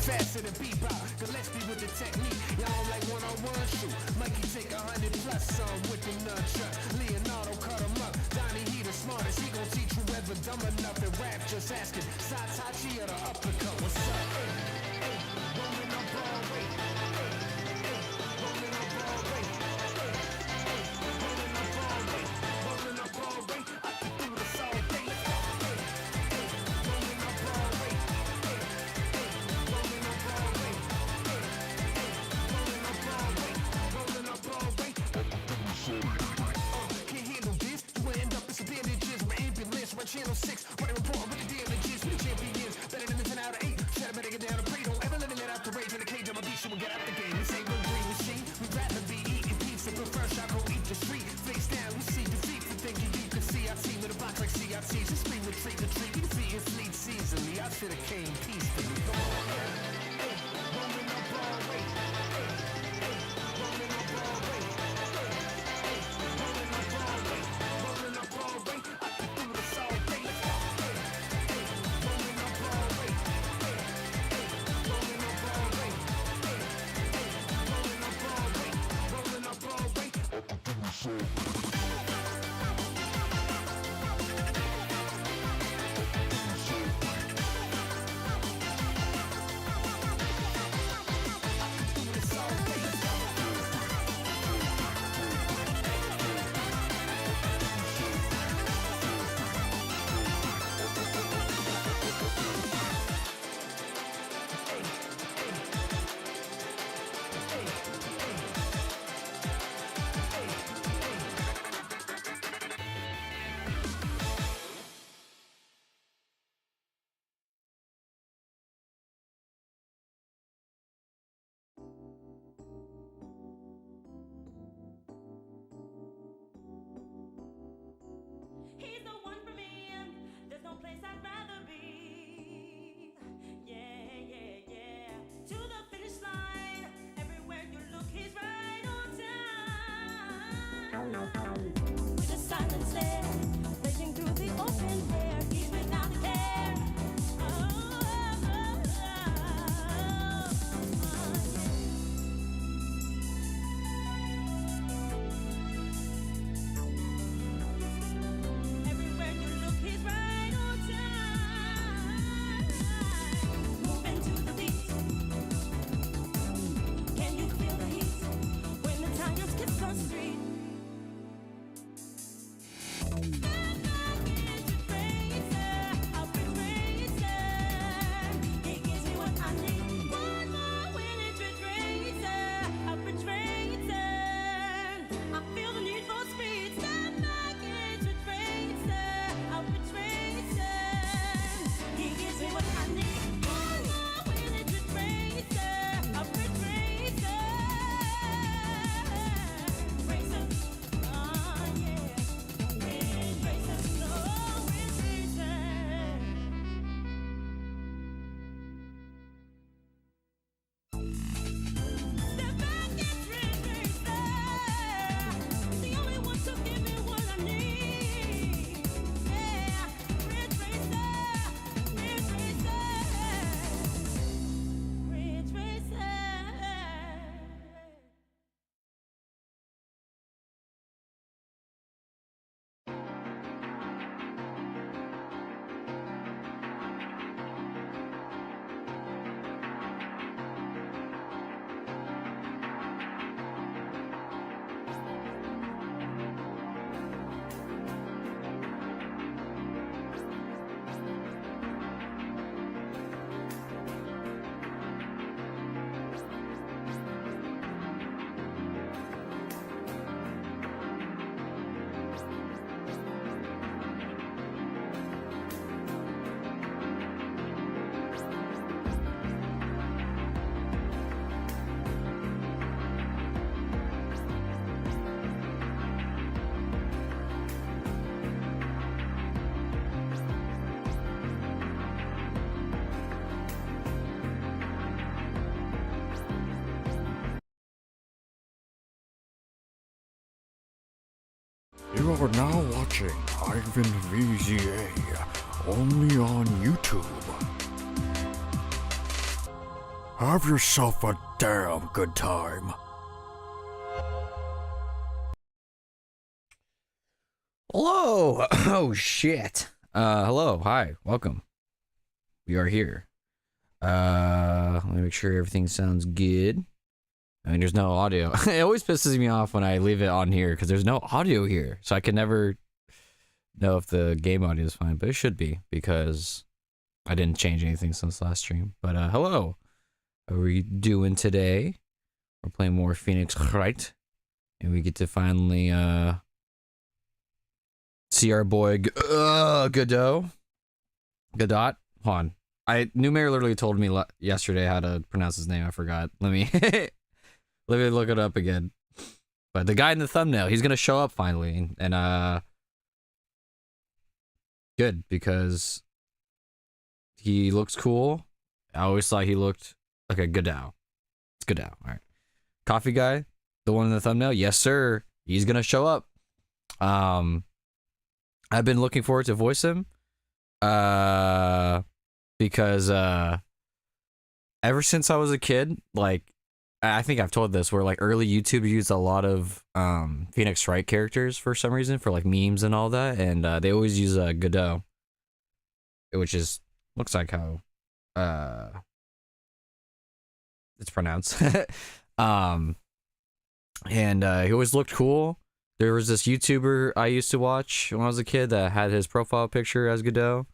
faster than bebop. Gillespie with the technique. Y'all don't like one-on-one shoot. Mikey take 100 plus some with the nunchuck. Leonardo cut him up. Donnie, he the smartest. He gon' teach whoever dumb enough to rap. Just asking. Satachi or the uppercut. What's up? Rolling up Broadway. Rolling up Broadway. Rolling up Broadway. Rolling up Broadway. I can do this all day. Rolling up Broadway. Rolling up Broadway. Rolling up Broadway. Rolling up Broadway. Can't handle this. You end up as a bandages. My ambulance. My channel 6. Running report with the damages. We the champions. Better than the 10 out of 8. Said I better get down and pray. Don't ever let it out the rage in the cage. I'm a beast. We'll get out the game. This ain't no green machine. We'd rather be eating pizza. But first I go eat the street. Face down. We see defeat for thinking you can see our team in a box like CRTs. Just scream retreat, retreat. We defeat and fleet seasonally. I should have came peacefully. Come on. Rolling up Broadway. Rolling up Broadway. Rolling up Broadway. Rolling up Broadway. I can do this all day. Rolling up Broadway. Rolling up Broadway. Rolling up Broadway. Rolling up Broadway. I can do this all day. He's the one for me. There's no place I'd rather be. Yeah, yeah, yeah. To the finish line. Everywhere you look, he's right on time. With a silent stare, raging through the open air. He's without a care. Oh, oh, oh, everywhere you look, he's right on time. Moving to the beat. Can you feel the heat when the tigers kiss the street? You are now watching Ivan VZA, only on YouTube. Have yourself a damn good time. Hello. Oh shit. Hello. Hi. Welcome. We are here. Let me make sure everything sounds good. I mean, there's no audio. It always pisses me off when I leave it on here because there's no audio here, so I can never know if the game audio is fine. But it should be because I didn't change anything since last stream. But hello. How are we doing today? We're playing more Phoenix Wright, and we get to finally see our boy GODOT. GODOT. Hold on. Numair literally told me yesterday how to pronounce his name. I forgot. Let me let me look it up again. But the guy in the thumbnail, he's gonna show up finally, and good because he looks cool. I always thought he looked like a GODOT. It's GODOT. All right. Coffee guy, the one in the thumbnail. Yes, sir. He's gonna show up. I've been looking forward to voice him. Because ever since I was a kid, like I think I've told this, where like early YouTube used a lot of Phoenix Wright characters for some reason for like memes and all that, and they always use GODOT, which is looks like how it's pronounced. And he always looked cool. There was this YouTuber I used to watch when I was a kid that had his profile picture as GODOT.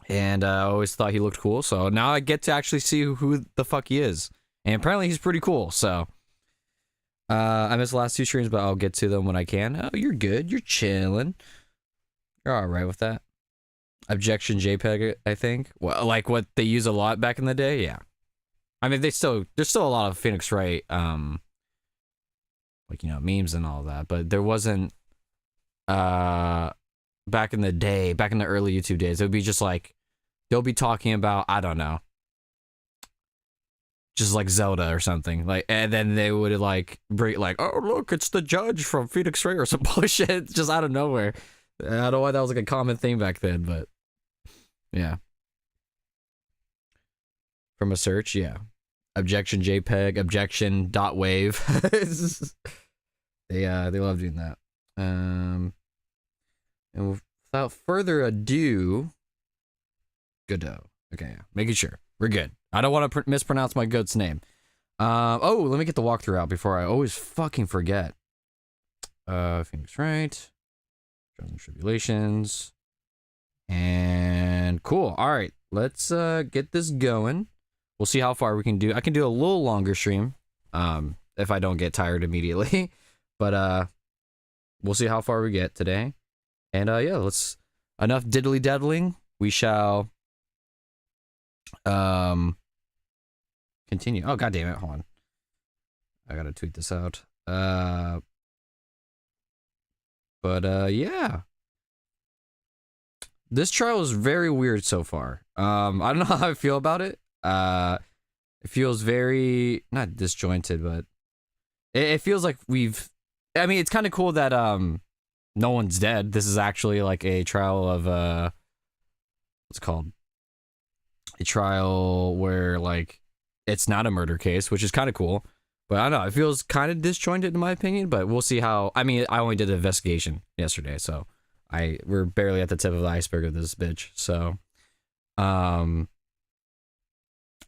And I always thought he looked cool, so now I get to actually see who the fuck he is. And apparently he's pretty cool, so I missed the last 2 streams, but I'll get to them when I can. Oh, you're good. You're chilling. You're alright with that. Objection JPEG, I think. Well, like what they use a lot back in the day, yeah. I mean, there's still a lot of Phoenix Wright, like, you know, memes and all that, but there wasn't, back in the day, back in the early YouTube days, it would be just like, they'll be talking about, I don't know, just like Zelda or something, like, and then they would like bring like, oh look, it's the judge from Phoenix Wright or some bullshit, just out of nowhere. I don't know why that was like a common thing back then, but yeah. From a search, yeah. Objection JPEG, objection .wave. They love doing that. And without further ado, GODOT. Okay, yeah. Making sure we're good. I don't want to mispronounce my goat's name. Oh, let me get the walkthrough out before I always fucking forget. Phoenix Wright, Trials and Tribulations, and cool. All right, let's get this going. We'll see how far we can do. I can do a little longer stream, if I don't get tired immediately. But we'll see how far we get today. And yeah, let's enough diddly daddling. We shall continue. Oh god damn it, hold on. I gotta tweet this out. But yeah. This trial is very weird so far. I don't know how I feel about it. It feels very not disjointed, but it feels like I mean, it's kind of cool that no one's dead. This is actually like a trial of what's it called? A trial where like it's not a murder case, which is kind of cool. But I don't know, it feels kind of disjointed in my opinion, but we'll see how. I mean, I only did an investigation yesterday, so we're barely at the tip of the iceberg of this bitch. So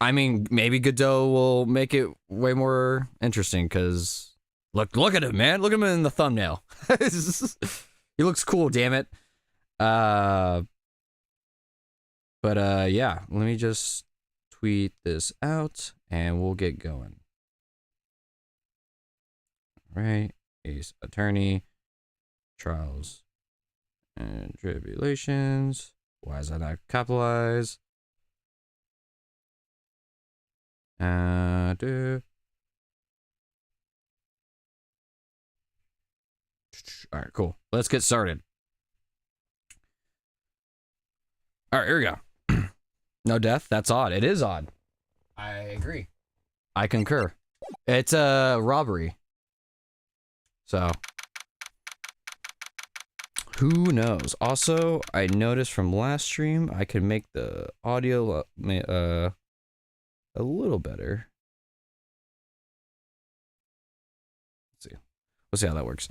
I mean, maybe GODOT will make it way more interesting because look at him, man. Look at him in the thumbnail. He looks cool, damn it. But yeah, let me just tweet this out and we'll get going. All right, Ace Attorney, Trials and Tribulations. Why is that not capitalized? All right, cool. Let's get started. All right, here we go. No death. That's odd. It is odd. I agree. I concur. It's a robbery. So, who knows? Also, I noticed from last stream I could make the audio a little better. Let's see. We'll see how that works.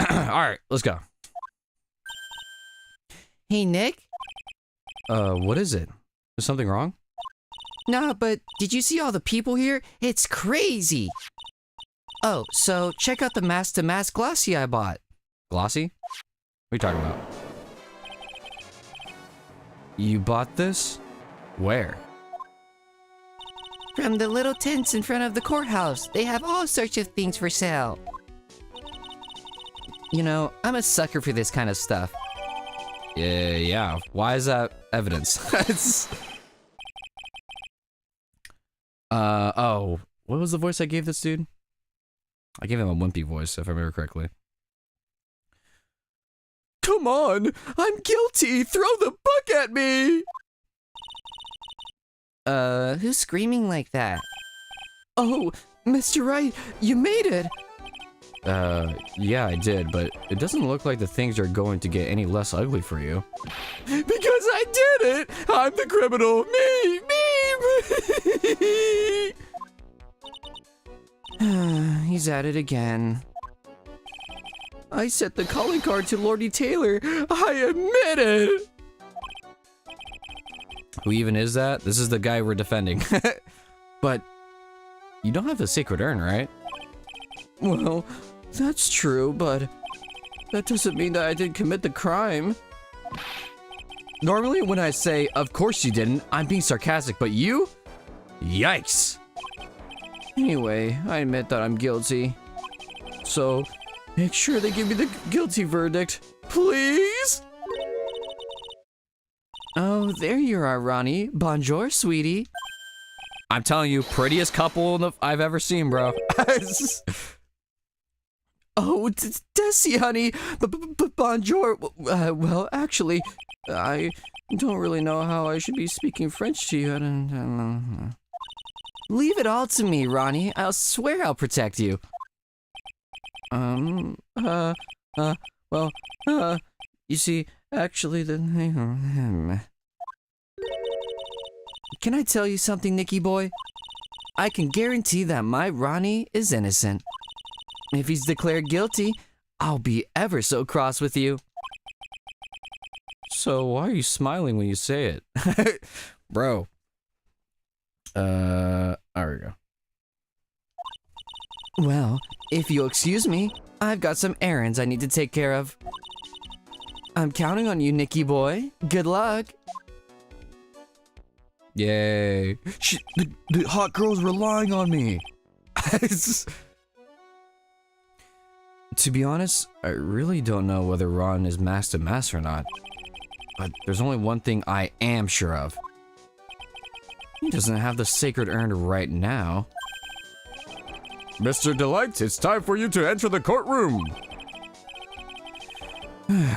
All right, let's go. Hey, Nick? What is it? Is something wrong? Nah, but did you see all the people here? It's crazy. Oh, so check out the mask-to-mask glossy I bought. Glossy? What are you talking about? You bought this? Where? From the little tents in front of the courthouse. They have all sorts of things for sale. You know, I'm a sucker for this kind of stuff. Yeah. Why is that evidence? It's... Oh. What was the voice I gave this dude? I gave him a wimpy voice, if I remember correctly. Come on! I'm guilty! Throw the book at me! Who's screaming like that? Oh, Mr. Wright, you made it! Yeah, I did, but it doesn't look like the things are going to get any less ugly for you. Because I did it! I'm the criminal! Me! He's at it again. I sent the calling card to Lordy Taylor! I admit it! Who even is that? This is the guy we're defending. But you don't have the sacred urn, right? Well, that's true, but that doesn't mean that I didn't commit the crime. Normally when I say, of course you didn't, I'm being sarcastic, but you? Yikes! Anyway, I admit that I'm guilty. So, make sure they give me the guilty verdict, please? Oh, there you are, Ronnie. Bonjour, sweetie. I'm telling you, prettiest couple I've ever seen, bro. Oh, Desi, honey. Bonjour. Well, actually, I don't really know how I should be speaking French to you. I don't know. Leave it all to me, Ronnie. I'll swear I'll protect you. Well, you see, actually, Can I tell you something, Nicky boy? I can guarantee that my Ronnie is innocent. If he's declared guilty, I'll be ever so cross with you. So why are you smiling when you say it? Bro. There we go. Well, if you'll excuse me, I've got some errands I need to take care of. I'm counting on you, Nicky boy. Good luck. Yay. The hot girl's relying on me. To be honest, I really don't know whether Ron is masked to mask or not. But there's only one thing I am sure of. He doesn't have the sacred urn right now. Mr. Delight, it's time for you to enter the courtroom.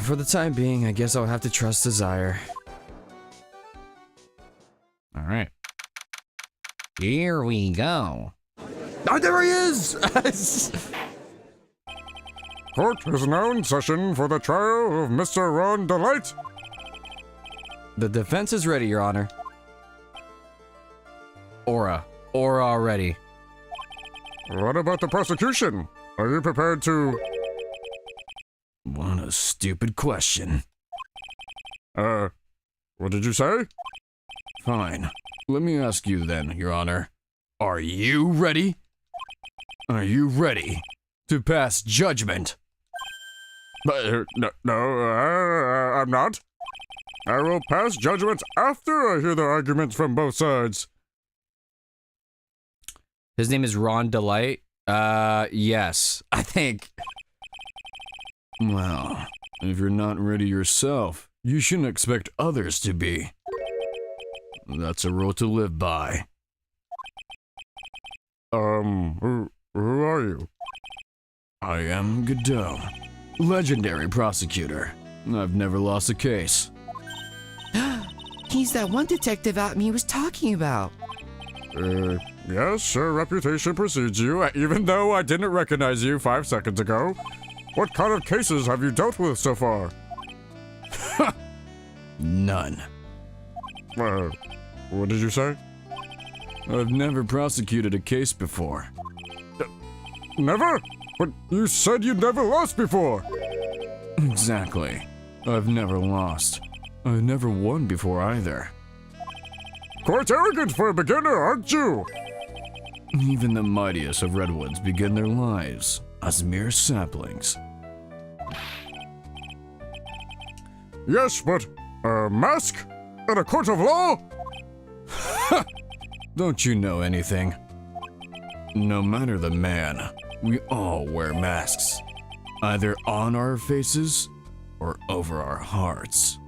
For the time being, I guess I'll have to trust Desire. All right. Here we go. Oh, there he is! Court is now in session for the trial of Mr. Ron Delight. The defense is ready, Your Honor. Aura already. What about the prosecution? Are you prepared to... What a stupid question. What did you say? Fine. Let me ask you then, Your Honor. Are you ready? Are you ready to pass judgment? No, I'm not. I will pass judgment after I hear the arguments from both sides. His name is Ron Delight? Yes, I think. Well, if you're not ready yourself, you shouldn't expect others to be. That's a rule to live by. Who are you? I am Godot, legendary prosecutor. I've never lost a case. He's that one detective Atme was talking about. Yes, your reputation precedes you, even though I didn't recognize you 5 seconds ago. What kind of cases have you dealt with so far? None. What did you say? I've never prosecuted a case before. Never? But you said you'd never lost before. Exactly. I've never lost. I've never won before either. Quite arrogant for a beginner, aren't you? Even the mightiest of redwoods begin their lives as mere saplings. Yes, but a mask? In a court of law? Don't you know anything? No matter the man, we all wear masks. Either on our faces or over our hearts.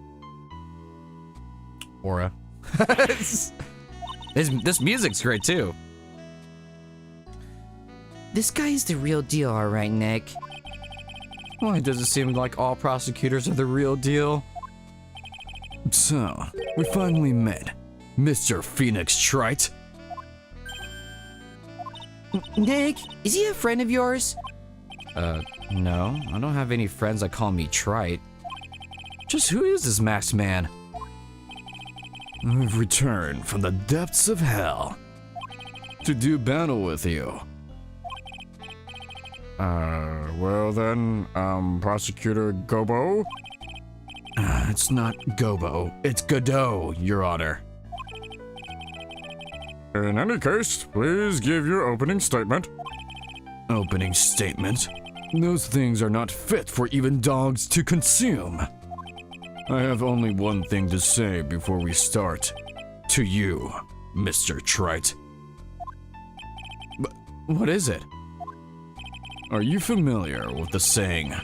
Aura. This music's great too. This guy's the real deal, all right, Nick. Why does it seem like all prosecutors are the real deal? So, we finally met, Mr. Phoenix Wright. Nick, is he a friend of yours? No. I don't have any friends that call me Trite. Just who is this masked man? I've returned from the depths of hell to do battle with you. Well then, Prosecutor Gobo? It's not Gobo, it's Godot, Your Honor. In any case, please give your opening statement. Opening statement? Those things are not fit for even dogs to consume. I have only one thing to say before we start. To you, Mr. Trite. But what is it? Are you familiar with the saying,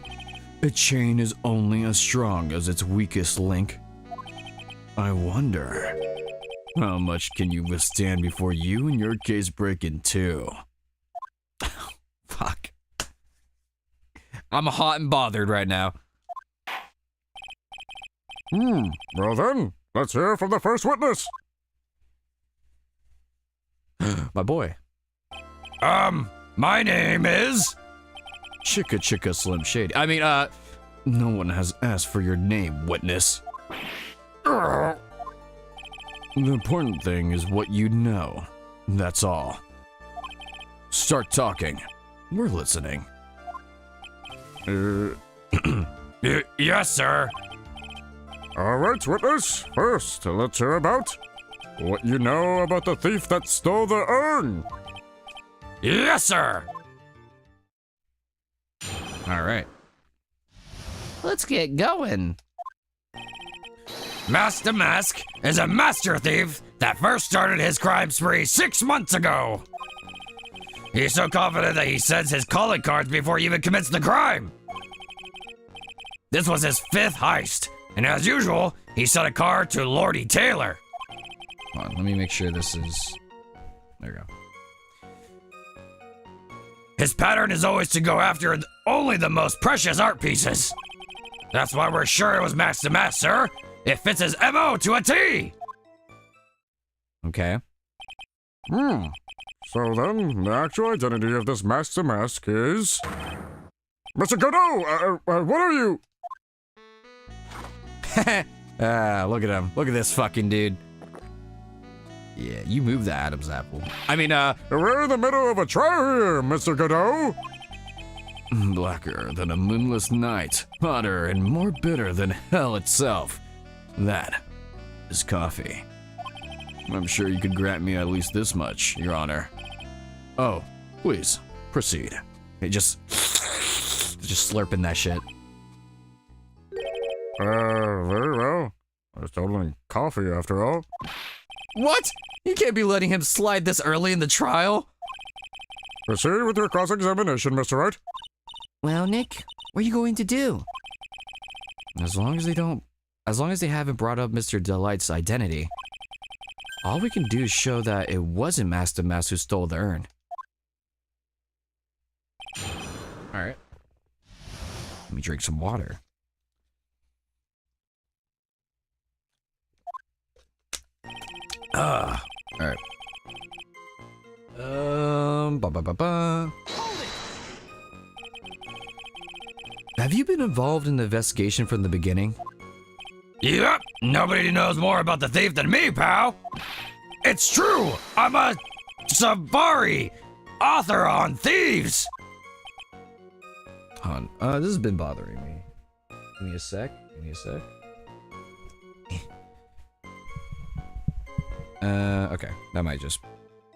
a chain is only as strong as its weakest link? I wonder, how much can you withstand before you and your case break in two? Fuck. I'm hot and bothered right now. Well then, let's hear from the first witness. My boy. My name is... Chicka Chicka Slim Shady. I mean, no one has asked for your name, witness. The important thing is what you know. That's all. Start talking. We're listening. Yes, sir. All right, witness. First, let's hear about what you know about the thief that stole the urn. Yes, sir. All right. Let's get going. Master Mask is a master thief that first started his crime spree 6 months ago. He's so confident that he sends his calling cards before he even commits the crime. This was his 5th heist, and as usual, he sent a card to Lordy Taylor. Hold on, let me make sure this is... There you go. His pattern is always to go after only the most precious art pieces. That's why we're sure it was Master Mask, sir. It fits his MO to a T. Okay. So then, the actual identity of this Master Mask is... Mr. Godot, what are you? Look at him. Look at this fucking dude. Yeah, you moved the Adam's apple. I mean, We're in the middle of a trial here, Mr. Godot. Blacker than a moonless night, hotter and more bitter than hell itself. That is coffee. I'm sure you could grant me at least this much, Your Honor. Oh, please, proceed. it just slurping that shit. Very well. It's totally coffee after all. What? You can't be letting him slide this early in the trial. Proceed with your cross-examination, Mr. Wright. Well, Nick, what are you going to do? As long as they haven't brought up Mr. Delight's identity, all we can do is show that it wasn't Master Mask who stole the urn. Alright. Let me drink some water. Alright. Have you been involved in the investigation from the beginning? Yep, nobody knows more about the thief than me, pal. It's true! I'm a Savari author on thieves! Hold on. This has been bothering me. Give me a sec. Okay. That might just...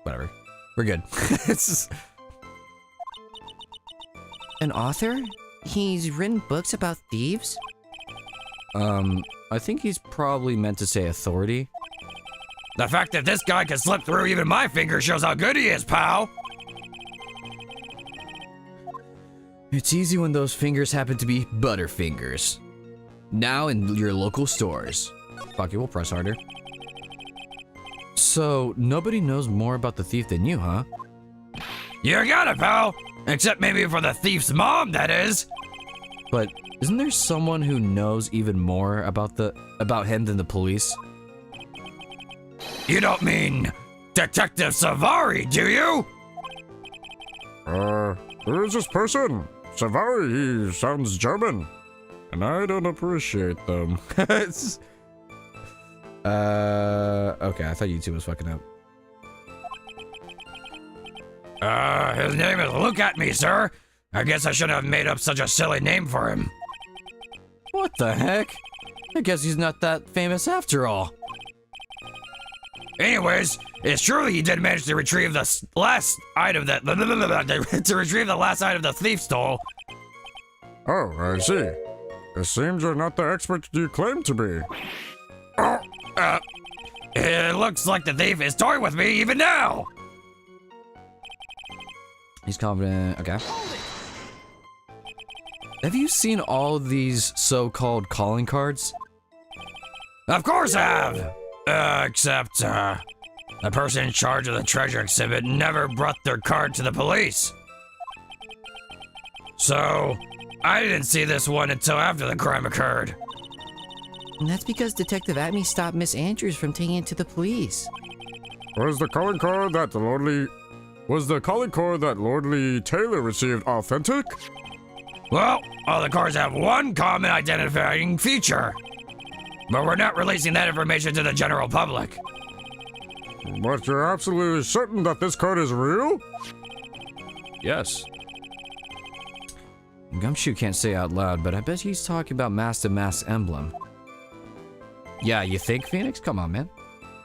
Whatever. We're good. It's just... An author? He's written books about thieves? I think he's probably meant to say authority. The fact that this guy can slip through even my fingers shows how good he is, pal! It's easy when those fingers happen to be Butterfingers. Now in your local stores. Fuck it, we'll press harder. So, nobody knows more about the thief than you, huh? You got it, pal! Except maybe for the thief's mom, that is! But isn't there someone who knows even more about him than the police? You don't mean Detective Savari, do you? Who is this person? Savari, he sounds German. And I don't appreciate them. Okay, I thought YouTube was fucking up. His name is Look At Me, sir. I guess I shouldn't have made up such a silly name for him. What the heck? I guess he's not that famous after all. Anyways, it's true he did manage to retrieve the last item that to retrieve the last item the thief stole. Oh, I see. It seems you're not the expert you claim to be. It looks like the thief is toying with me even now. He's confident. Okay. Have you seen all these so-called calling cards? Of course I have. Except, the person in charge of the treasure exhibit never brought their card to the police. So, I didn't see this one until after the crime occurred. And that's because Detective Atme stopped Miss Andrews from taking it to the police. Was the calling card that Lordly Taylor received authentic? Well, all the cards have one common identifying feature. But we're not releasing that information to the general public. But you're absolutely certain that this card is real? Yes. Gumshoe can't say out loud, but I bet he's talking about Mass to Mass emblem. Yeah, you think, Phoenix? Come on, man.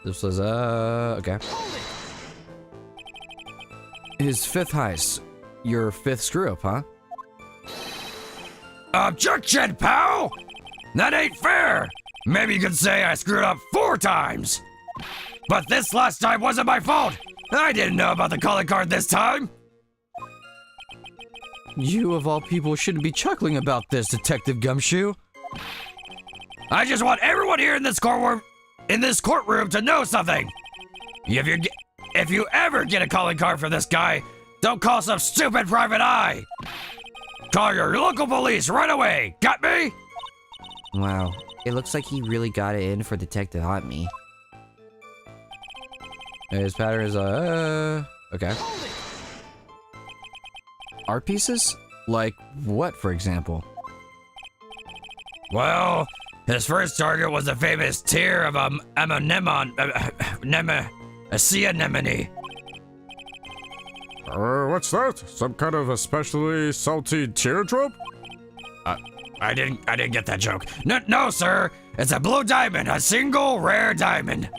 This was, okay. His fifth heist. Your fifth screw-up, huh? Objection, pal! That ain't fair! Maybe you could say I screwed up 4 times. But this last time wasn't my fault! I didn't know about the calling card this time! You, of all people, shouldn't be chuckling about this, Detective Gumshoe. I just want everyone here in this courtroom to know something! If you ever get a calling card from this guy, don't call some stupid private eye! Call your local police right away! Got me? Wow, it looks like he really got it in for Detective Atme. His pattern is, okay. Art pieces? Like what, for example? Well, his first target was the famous tear of a sea anemone. What's that? Some kind of especially salty teardrop? I didn't get that joke. No, sir. It's a blue diamond, a single rare diamond.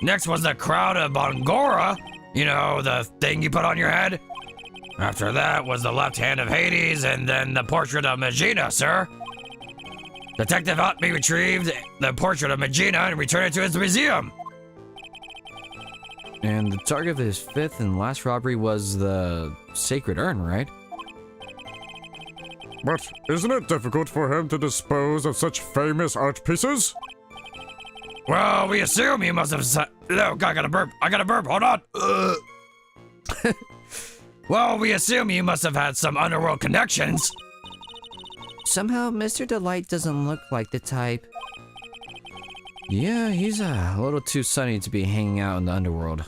Next was the crown of Bongora. You know, the thing you put on your head. After that was the left hand of Hades, and then the portrait of Megina, sir. Detective Atme retrieved the portrait of Megina and returned it to his museum. And the target of his fifth and last robbery was the sacred urn, right? But isn't it difficult for him to dispose of such famous art pieces? Well, we assume he must have no, I got a burp, hold on. Well, we assume he must have had some underworld connections. Somehow, Mr. Delight doesn't look like the type. Yeah, he's a little too sunny to be hanging out in the underworld.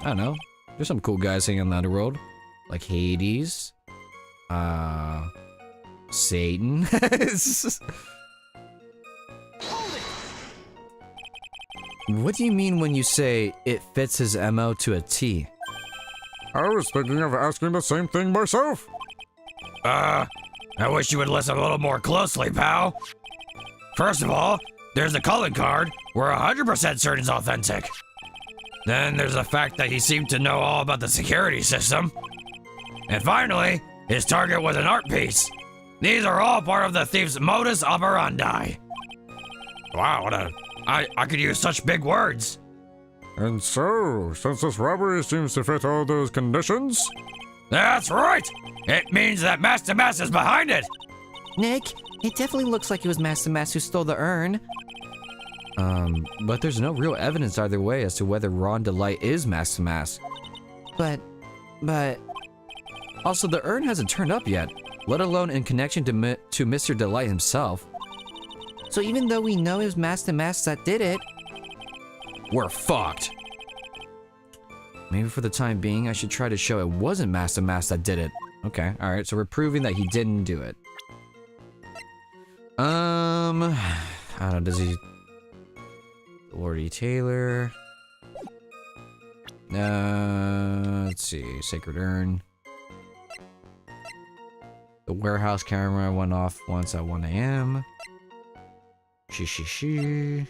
I don't know. There's some cool guys hanging in the underworld. Like Hades. Satan. What do you mean when you say it fits his MO to a T? I was thinking of asking the same thing myself. I wish you would listen a little more closely, pal. First of all, there's the calling card. We're 100% certain it's authentic. Then there's the fact that he seemed to know all about the security system. And finally, his target was an art piece. These are all part of the thief's modus operandi. Wow, I could use such big words. And so, since this robbery seems to fit all those conditions, That's right! It means that Master Mass is behind it! Nick, it definitely looks like it was Master Mass who stole the urn. But there's no real evidence either way as to whether Ron Delight is Master Mask. But... Also, the urn hasn't turned up yet, let alone in connection to Mr. Delight himself. So even though we know it was Master Mask that did it... We're fucked! Maybe for the time being, I should try to show it wasn't Master Mask that did it. Okay, alright, so we're proving that he didn't do it. I don't know, does he... Lordy Taylor... let's see, Sacred Urn. The warehouse camera went off once at 1 AM. She.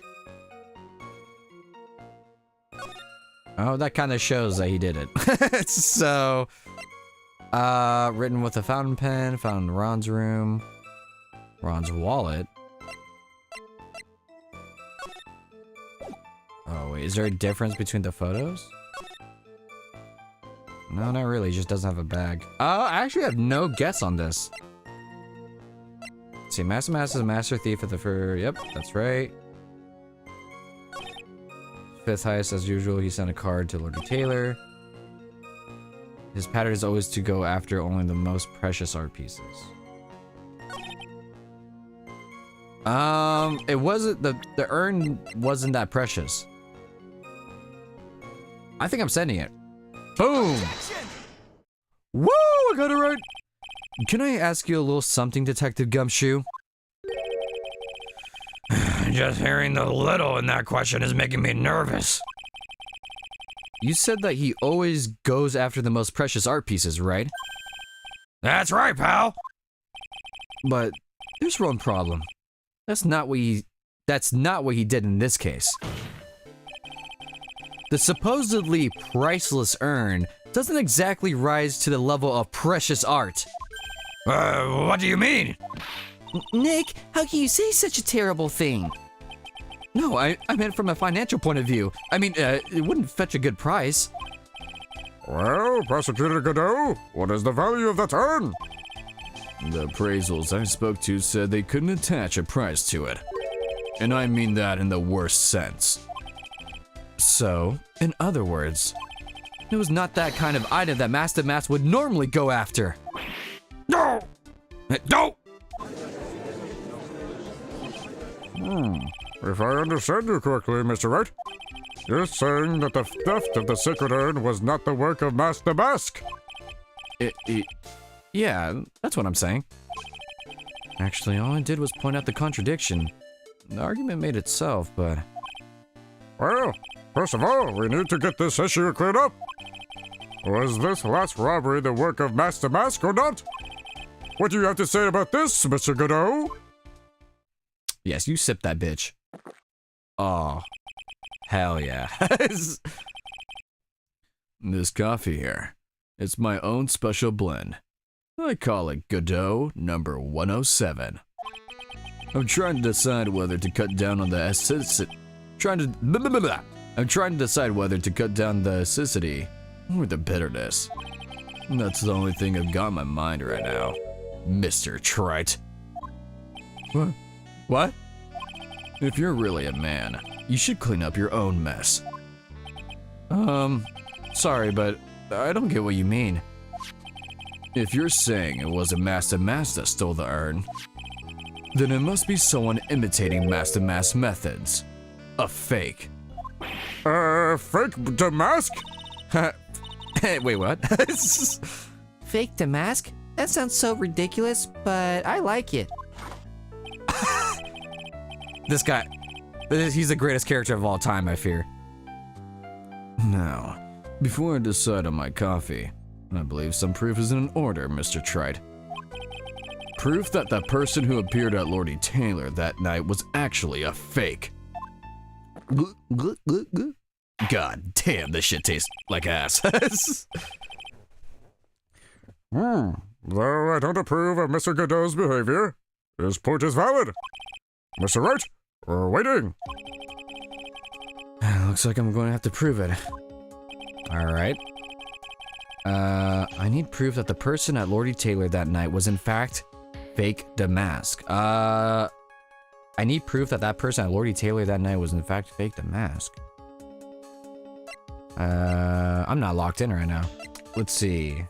Oh, that kind of shows that he did it. So, written with a fountain pen, found in Ron's room. Ron's wallet. Oh, wait, is there a difference between the photos? No, not really, he just doesn't have a bag. I actually have no guess on this. Let's see, Master Mask is a master thief at the yep, that's right. Fifth highest as usual, he sent a card to Lordy Taylor. His pattern is always to go after only the most precious art pieces. It wasn't, the urn wasn't that precious. I think I'm sending it. Boom! Woo! I got it right! Can I ask you a little something, Detective Gumshoe? Just hearing the little in that question is making me nervous. You said that he always goes after the most precious art pieces, right? That's right, pal. But there's one problem. That's not what he did in this case. The supposedly priceless urn doesn't exactly rise to the level of precious art. What do you mean? Nick, how can you say such a terrible thing? No, I meant from a financial point of view. I mean, it wouldn't fetch a good price. well, Prosecutor Godot, what is the value of that urn? The appraisals I spoke to said they couldn't attach a price to it. And I mean that in the worst sense. So, in other words, it was not that kind of item that Master Mask would normally go after. No! Don't! If I understand you correctly, Mr. Wright, you're saying that the theft of the sacred urn was not the work of Master Mask? Yeah, that's what I'm saying. Actually, all I did was point out the contradiction. The argument made itself, but... Well, first of all, we need to get this issue cleared up. Was this last robbery the work of Master Mask or not? What do you have to say about this, Mr. Godot? Yes, you sip that bitch. Oh, hell yeah. This coffee here, it's my own special blend. I call it Godot number 107. I'm trying to decide whether to cut down on the acidity. I'm trying to decide whether to cut down the acidity or the bitterness. That's the only thing I've got in my mind right now, Mr. Trite. What? If you're really a man, you should clean up your own mess. Sorry, but I don't get what you mean. If you're saying it was a Master Mask that stole the urn, then it must be someone imitating Master Mask's methods. A fake. Fake the mask? Wait, what? Fake the mask? That sounds so ridiculous, but I like it. This guy He's the greatest character of all time, I fear. Now, before I decide on my coffee, I believe some proof is in order, Mr. Trite. Proof that the person who appeared at Lordy Taylor that night was actually a fake. God damn, this shit tastes like ass. Though I don't approve of Mr. Godot's behavior, his point is valid. Mr. Wright, we're waiting. Looks like I'm going to have to prove it. Alright. I need proof that the person at Lordy Taylor that night was in fact fake Damask. I need proof that that person at Lordy Taylor that night was in fact fake Damask. I'm not locked in right now. Let's see.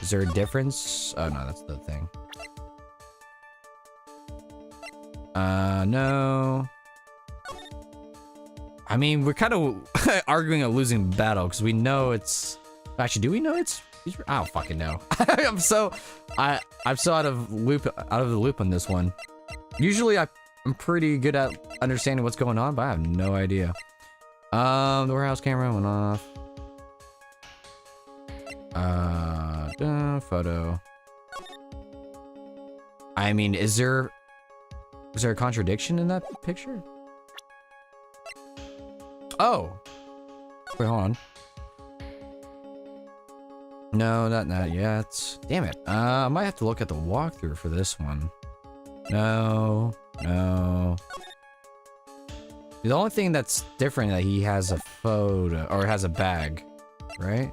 Is there a difference? Oh no, that's the thing. No. I mean, we're kind of arguing a losing battle because we know it's. Actually, do we know it's? I don't fucking know. I'm so out of the loop on this one. Usually, I'm pretty good at understanding what's going on, but I have no idea. The warehouse camera went off. Photo. I mean, is there a contradiction in that picture? Oh. Wait, hold on. No, not yet. Damn it. I might have to look at the walkthrough for this one. No. The only thing that's different is that he has a photo, or has a bag, right?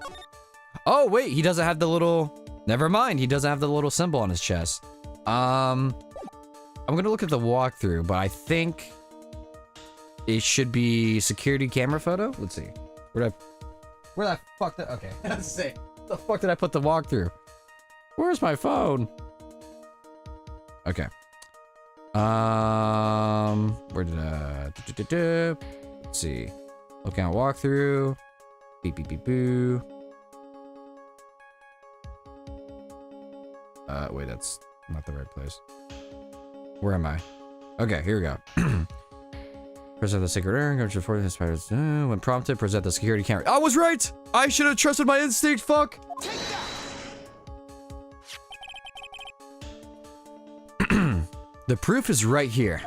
Oh, wait, he doesn't have the little... Never mind, he doesn't have the little symbol on his chest. I'm gonna look at the walkthrough, but I think it should be security camera photo. Let's see. Where the fuck did... Okay, let's see. The fuck did I put the walkthrough? Where's my phone? Okay. Where did let's see. Looking at walkthrough. Beep beep beep boo. Wait, that's not the right place. Where am I? Okay, here we go. Present the secret errand, go to his spiders. When prompted, present the security camera. I was right! I should have trusted my instinct, fuck! The proof is right here.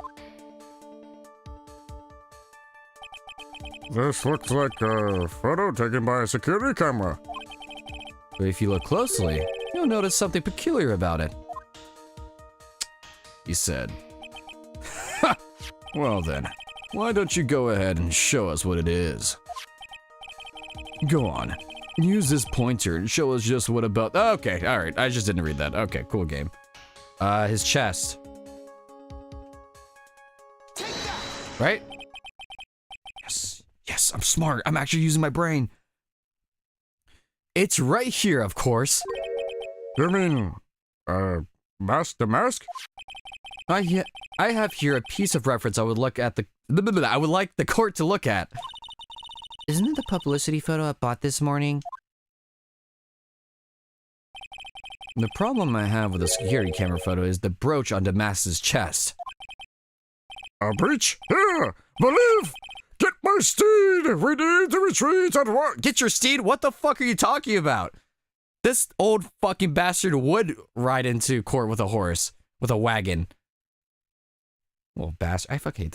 This looks like a photo taken by a security camera. But if you look closely, you'll notice something peculiar about it. He said. Well then, why don't you go ahead and show us what it is? Go on. Use this pointer and show us just what about... Okay, alright, I just didn't read that. Okay, cool game. His chest. Right? Yes, I'm smart. I'm actually using my brain. It's right here, of course. You mean, mask to mask? I have here a piece of reference I would like the court to look at. Isn't it the publicity photo I bought this morning? The problem I have with the security camera photo is the brooch on Damask's chest. A breach? Here! Believe! Get my steed! We need to retreat at once! Get your steed? What the fuck are you talking about? This old fucking bastard would ride into court with a horse. With a wagon. Well, bastard. I fucking hate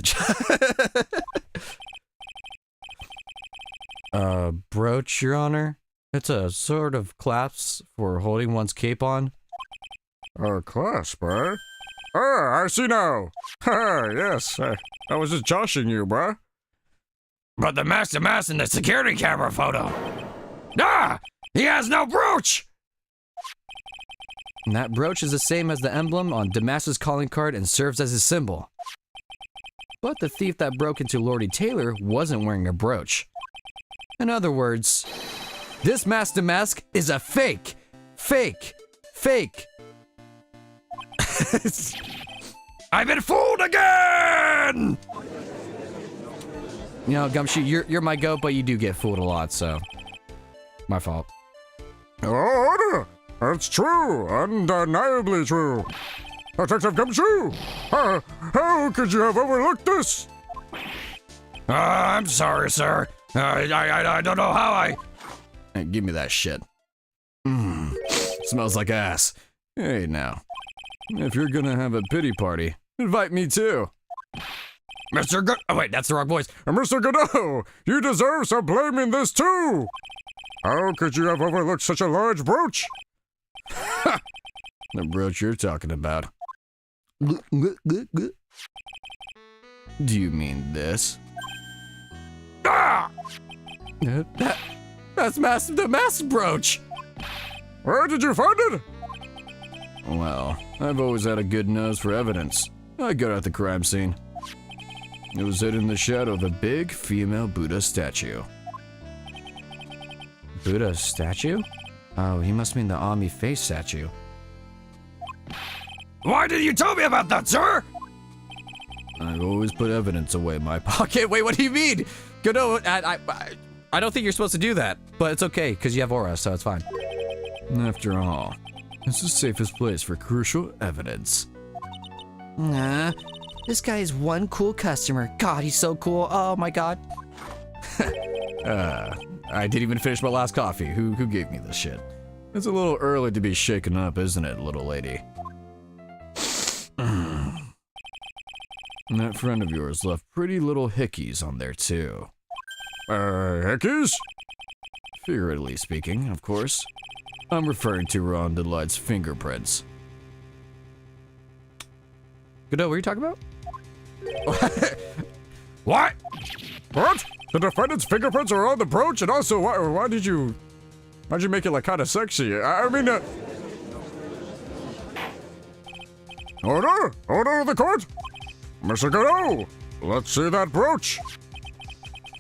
the brooch, Your Honor. It's a sort of clasp for holding one's cape on. A clasp, eh? Ah, I see now. Ha, yes. I was just joshing you, bruh. But the master mask in the security camera photo. Ah! He has no brooch! And that brooch is the same as the emblem on Damask's calling card and serves as his symbol. But the thief that broke into Lordy Taylor wasn't wearing a brooch. In other words, this Mask Damask is a fake! Fake! Fake! I've been fooled again! You know, Gumshoe, you're my goat, but you do get fooled a lot, so... My fault. Order! That's true! Undeniably true! Detective Gumshoe! How could you have overlooked this? I'm sorry, sir. I don't know how I... Hey, give me that shit. Smells like ass. Hey, now. If you're gonna have a pity party, invite me too. Mr. Good... Oh, wait, that's the wrong voice. Mr. Godot, you deserve some blame in this too! How could you have overlooked such a large brooch? The brooch you're talking about. Do you mean this? Ah! That's the mask brooch. Where did you find it? Well, I've always had a good nose for evidence. I got at the crime scene. It was hidden in the shadow of a big female Buddha statue. Buddha statue? Oh, he must mean the Ami face statue. Why didn't you tell me about that, sir? I've always put evidence away in my pocket. Okay, wait, what do you mean? Godot, I don't think you're supposed to do that, but it's okay, because you have aura, so it's fine. After all, it's the safest place for crucial evidence. Nah, this guy is one cool customer. God, he's so cool. Oh my god. I didn't even finish my last coffee. Who gave me this shit? It's a little early to be shaken up, isn't it, little lady? That friend of yours left pretty little hickeys on there, too. Hickeys? Figuratively speaking, of course. I'm referring to Ron Delight's fingerprints. Godot, what are you talking about? What? What? The defendant's fingerprints are on the brooch, and also, why'd you make it like kind of sexy? I mean, Order of the court! Mr. Godot, let's see that brooch.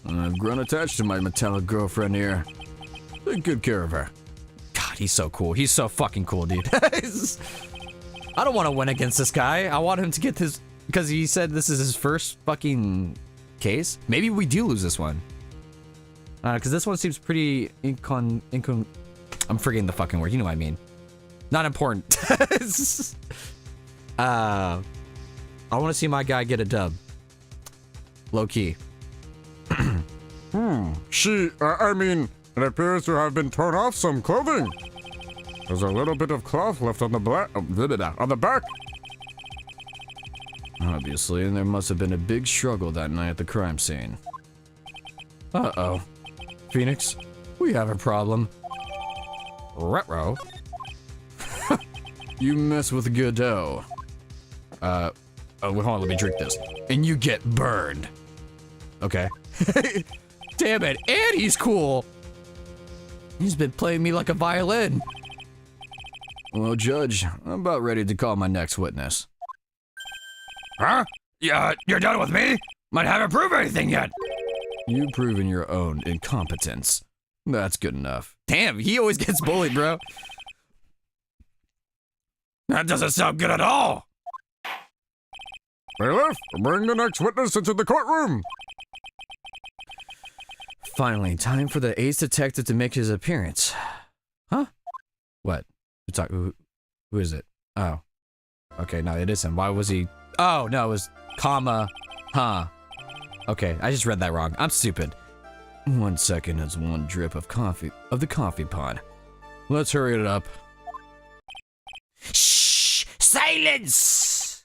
I've grown attached to my metallic girlfriend here. Take good care of her. God, he's so cool. He's so fucking cool, dude. I don't want to win against this guy. I want him to get this, because he said this is his first fucking case. Maybe we do lose this one. Because this one seems pretty I'm forgetting the fucking word. You know what I mean. Not important. I want to see my guy get a dub. Low key. I mean, it appears to have been torn off some clothing. There's a little bit of cloth left on the back. Obviously, and there must have been a big struggle that night at the crime scene. Uh-oh. Phoenix, we have a problem. Retro. You mess with Godot. Oh, hold on, let me drink this. And you get burned. Okay. Damn it, and he's cool. He's been playing me like a violin. Well, Judge, I'm about ready to call my next witness. Huh? Yeah, you're done with me? Might haven't proved anything yet. You've proven your own incompetence. That's good enough. Damn, he always gets bullied, bro. That doesn't sound good at all. Bailiff, bring the next witness into the courtroom. Finally, time for the ace detective to make his appearance. Huh? What? Who is it? Oh. Okay, no, it is him. Why was he... Oh, no, it was comma, huh. Okay, I just read that wrong. I'm stupid. 1 second is one drip of coffee, of the coffee pot. Let's hurry it up. Shh! Silence!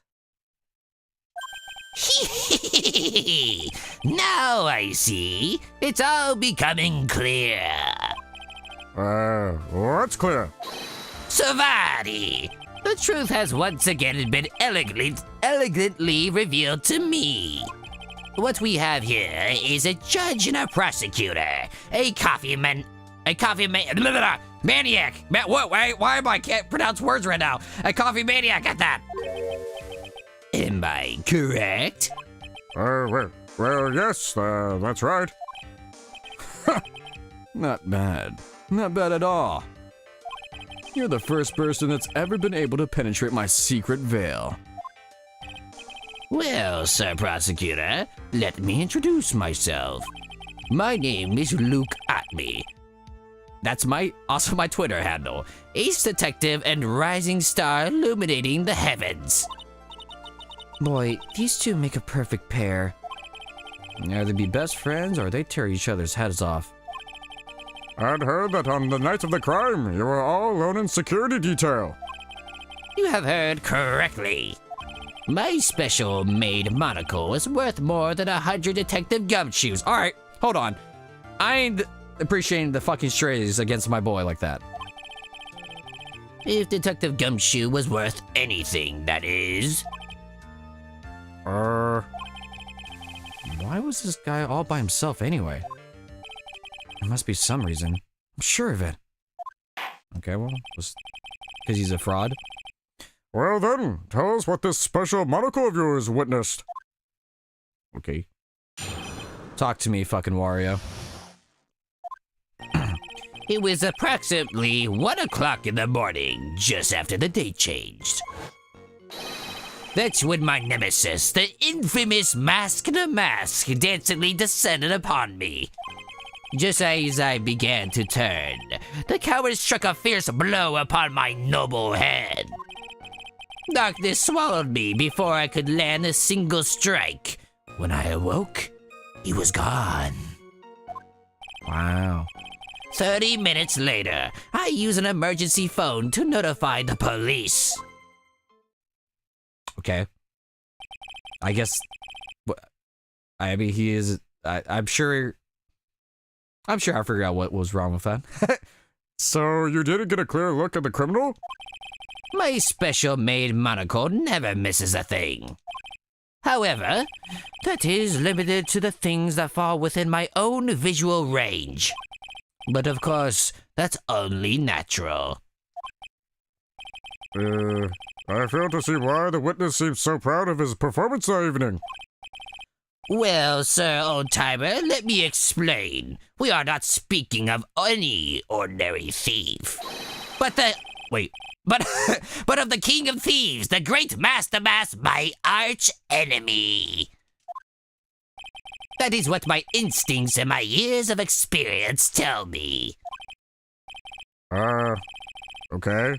Now I see. It's all becoming clear. What's clear? Savari, the truth has once again been elegantly revealed to me. What we have here is a judge and a prosecutor, maniac. What? Why am I can't pronounce words right now? A coffee maniac at that. Am I correct? Well, yes, that's right. Not bad. Not bad at all. You're the first person that's ever been able to penetrate my secret veil. Well, Sir Prosecutor, let me introduce myself. My name is Luke Atme. That's also my Twitter handle. Ace Detective and rising star illuminating the heavens. Boy, these two make a perfect pair. Either be best friends or they tear each other's heads off. I'd heard that on the night of the crime, you were all alone in security detail. You have heard correctly. My special made monocle is worth more than 100 Detective Gumshoes. Alright, hold on. I ain't appreciating the fucking strays against my boy like that. If Detective Gumshoe was worth anything, that is. Why was this guy all by himself anyway? There must be some reason. I'm sure of it. Okay, well, just because he's a fraud. Well then, tell us what this special monocle of yours witnessed. Okay. Talk to me, fucking Wario. It was approximately 1 o'clock in the morning, just after the date changed. That's when my nemesis, the infamous Mask in a Mask, dancingly descended upon me. Just as I began to turn, the coward struck a fierce blow upon my noble head. Darkness swallowed me before I could land a single strike. When I awoke, he was gone. Wow. 30 minutes later, I used an emergency phone to notify the police. Okay. I guess. I mean, he is. I'm sure I figured out what was wrong with that. So you didn't get a clear look at the criminal? My special made monocle never misses a thing. However, that is limited to the things that fall within my own visual range. But of course, that's only natural. I fail to see why the witness seems so proud of his performance that evening. Well, Sir Old-Timer, let me explain. We are not speaking of any ordinary thief. But of the king of thieves, the great Master Mask, my arch enemy. That is what my instincts and my years of experience tell me. Okay.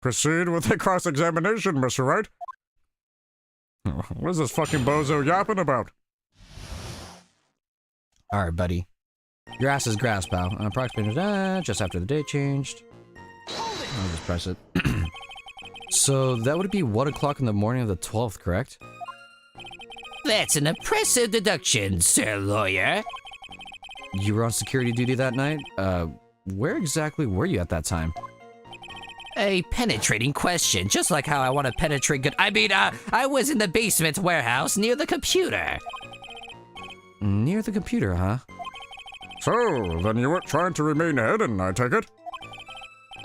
Proceed with the cross-examination, Mr. Wright. What is this fucking bozo yapping about? Alright, buddy. Your ass is grass, pal. Approximately just after the date changed. I'll just press it. So that would be 1 o'clock in the morning of the 12th, correct? That's an impressive deduction, Sir Lawyer. You were on security duty that night? Where exactly were you at that time? A penetrating question, just like how I want to penetrate good. I was in the basement warehouse near the computer. Near the computer, huh? So, then you weren't trying to remain hidden, I take it?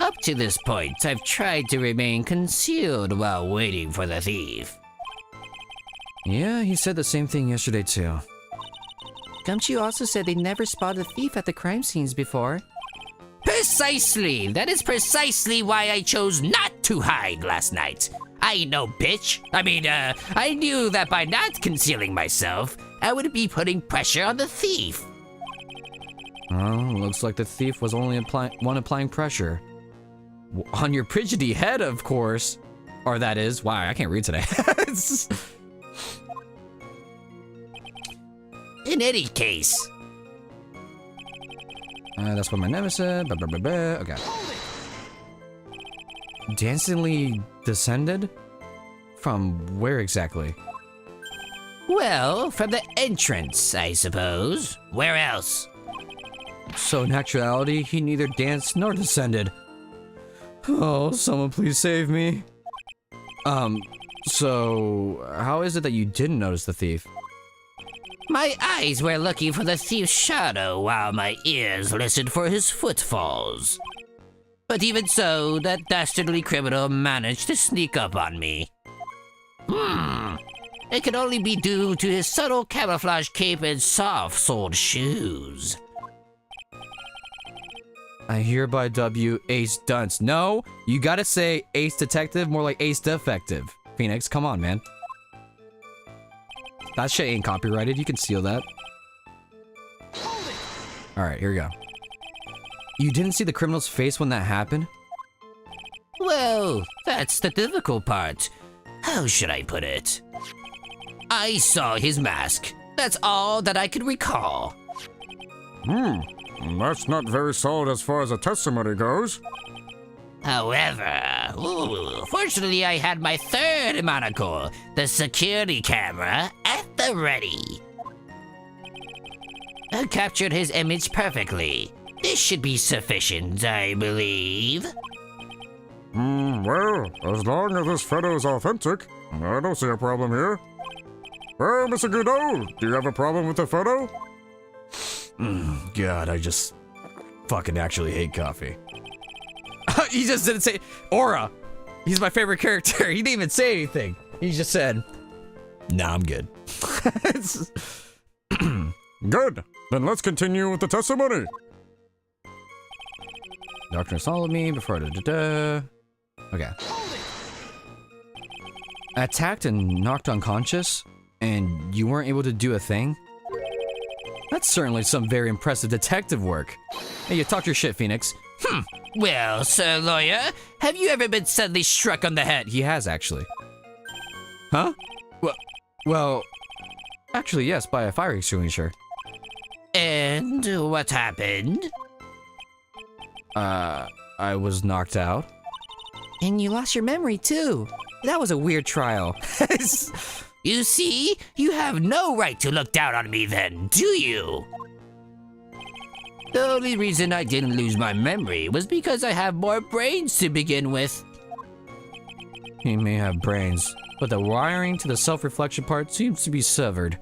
Up to this point, I've tried to remain concealed while waiting for the thief. Yeah, he said the same thing yesterday too. Gumshoe also said they never spotted a thief at the crime scenes before. Precisely! That is precisely why I chose not to hide last night. I ain't no bitch. I knew that by not concealing myself, I would be putting pressure on the thief. Oh, looks like the thief was only applying pressure. On your pidgety head, of course. Or that is, wow, I can't read today. In any case. That's what my nemesis said. Okay. Dancingly descended? From where exactly? Well, from the entrance, I suppose. Where else? So in actuality, he neither danced nor descended. Oh, someone please save me. So how is it that you didn't notice the thief? My eyes were looking for the thief's shadow while my ears listened for his footfalls. But even so, that dastardly criminal managed to sneak up on me. It could only be due to his subtle camouflage cape and soft-soled shoes. I hereby dub you Ace Dunce. No, you gotta say Ace Detective, more like Ace Defective. Phoenix, come on, man. That shit ain't copyrighted, you can steal that. Alright, here we go. You didn't see the criminal's face when that happened? Well, that's the difficult part. How should I put it? I saw his mask. That's all that I could recall. That's not very solid as far as a testimony goes. However, fortunately I had my third monocle, the security camera, at the ready. I captured his image perfectly. This should be sufficient, I believe. Well, as long as this photo is authentic, I don't see a problem here. Well, Mr. Godot, do you have a problem with the photo? God, I just fucking actually hate coffee. He just didn't say Aura. He's my favorite character. He didn't even say anything. He just said, Nah, I'm good. Good. Then let's continue with the testimony. Doctor assaulted me before Okay. Attacked and knocked unconscious, and you weren't able to do a thing? That's certainly some very impressive detective work. Hey, you talk your shit, Phoenix. Well, sir lawyer, have you ever been suddenly struck on the head? He has, actually. Huh? Well, actually, yes, by a fire extinguisher. And what happened? I was knocked out. And you lost your memory too. That was a weird trial. You see, you have no right to look down on me then, do you? The only reason I didn't lose my memory was because I have more brains to begin with. He may have brains, but the wiring to the self-reflection part seems to be severed.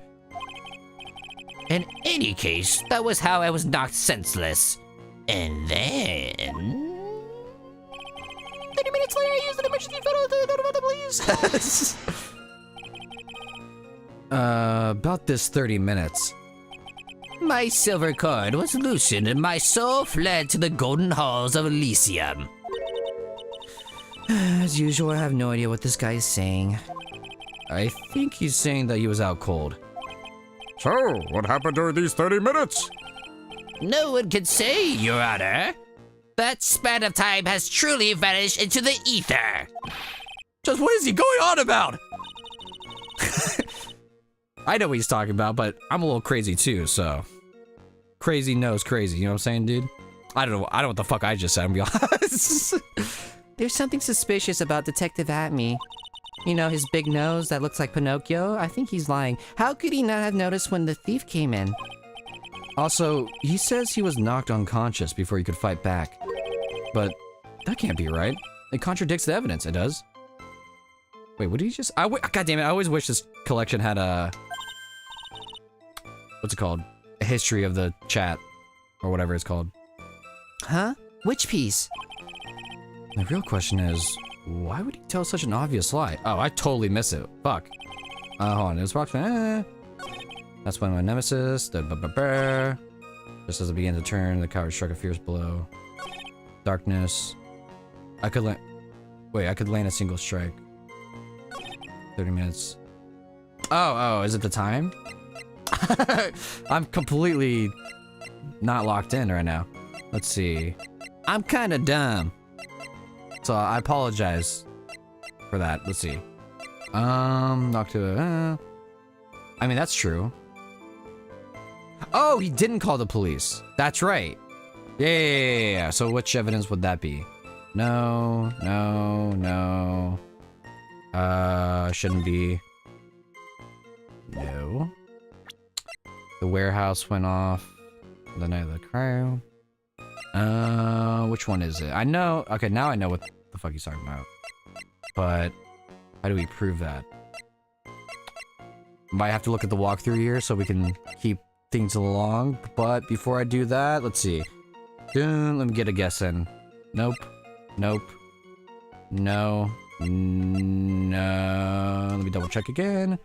In any case, that was how I was knocked senseless. And then... 30 minutes later, I used an emergency photo to notify the police. About this 30 minutes. My silver cord was loosened and my soul fled to the golden halls of Elysium. As usual, I have no idea what this guy is saying. I think he's saying that he was out cold. So, what happened during these 30 minutes? No one can say, Your Honor. That span of time has truly vanished into the ether. Just what is he going on about? I know what he's talking about, but I'm a little crazy too, so. Crazy knows crazy, you know what I'm saying, dude? I don't know what the fuck I just said, I'm gonna be honest. There's something suspicious about Detective Atme. You know, his big nose that looks like Pinocchio? I think he's lying. How could he not have noticed when the thief came in? Also, he says he was knocked unconscious before he could fight back. But that can't be right. It contradicts the evidence, it does. Wait, what did he just... God damn it, I always wish this collection had a... What's it called? A history of the chat. Or whatever it's called. Huh? Which piece? The real question is, why would he tell such an obvious lie? Oh, I totally miss it. Fuck. Hold on, it was approximately... That's when my nemesis... Just as it began to turn, the coward struck a fierce blow. Darkness. I could land... Wait, I could land a single strike. 30 minutes. Oh, is it the time? I'm completely not locked in right now. Let's see. I'm kind of dumb. So I apologize for that. Let's see. Knocked to a... I mean, that's true. Oh, he didn't call the police. That's right. Yeah. So which evidence would that be? No. Shouldn't be. No. The warehouse went off the night of the crime. Which one is it? I know. Okay, now I know what the fuck he's talking about. But how do we prove that? Might have to look at the walkthrough here so we can keep things along. But before I do that, let's see. Let me get a guess in. Nope. No. Let me double check again.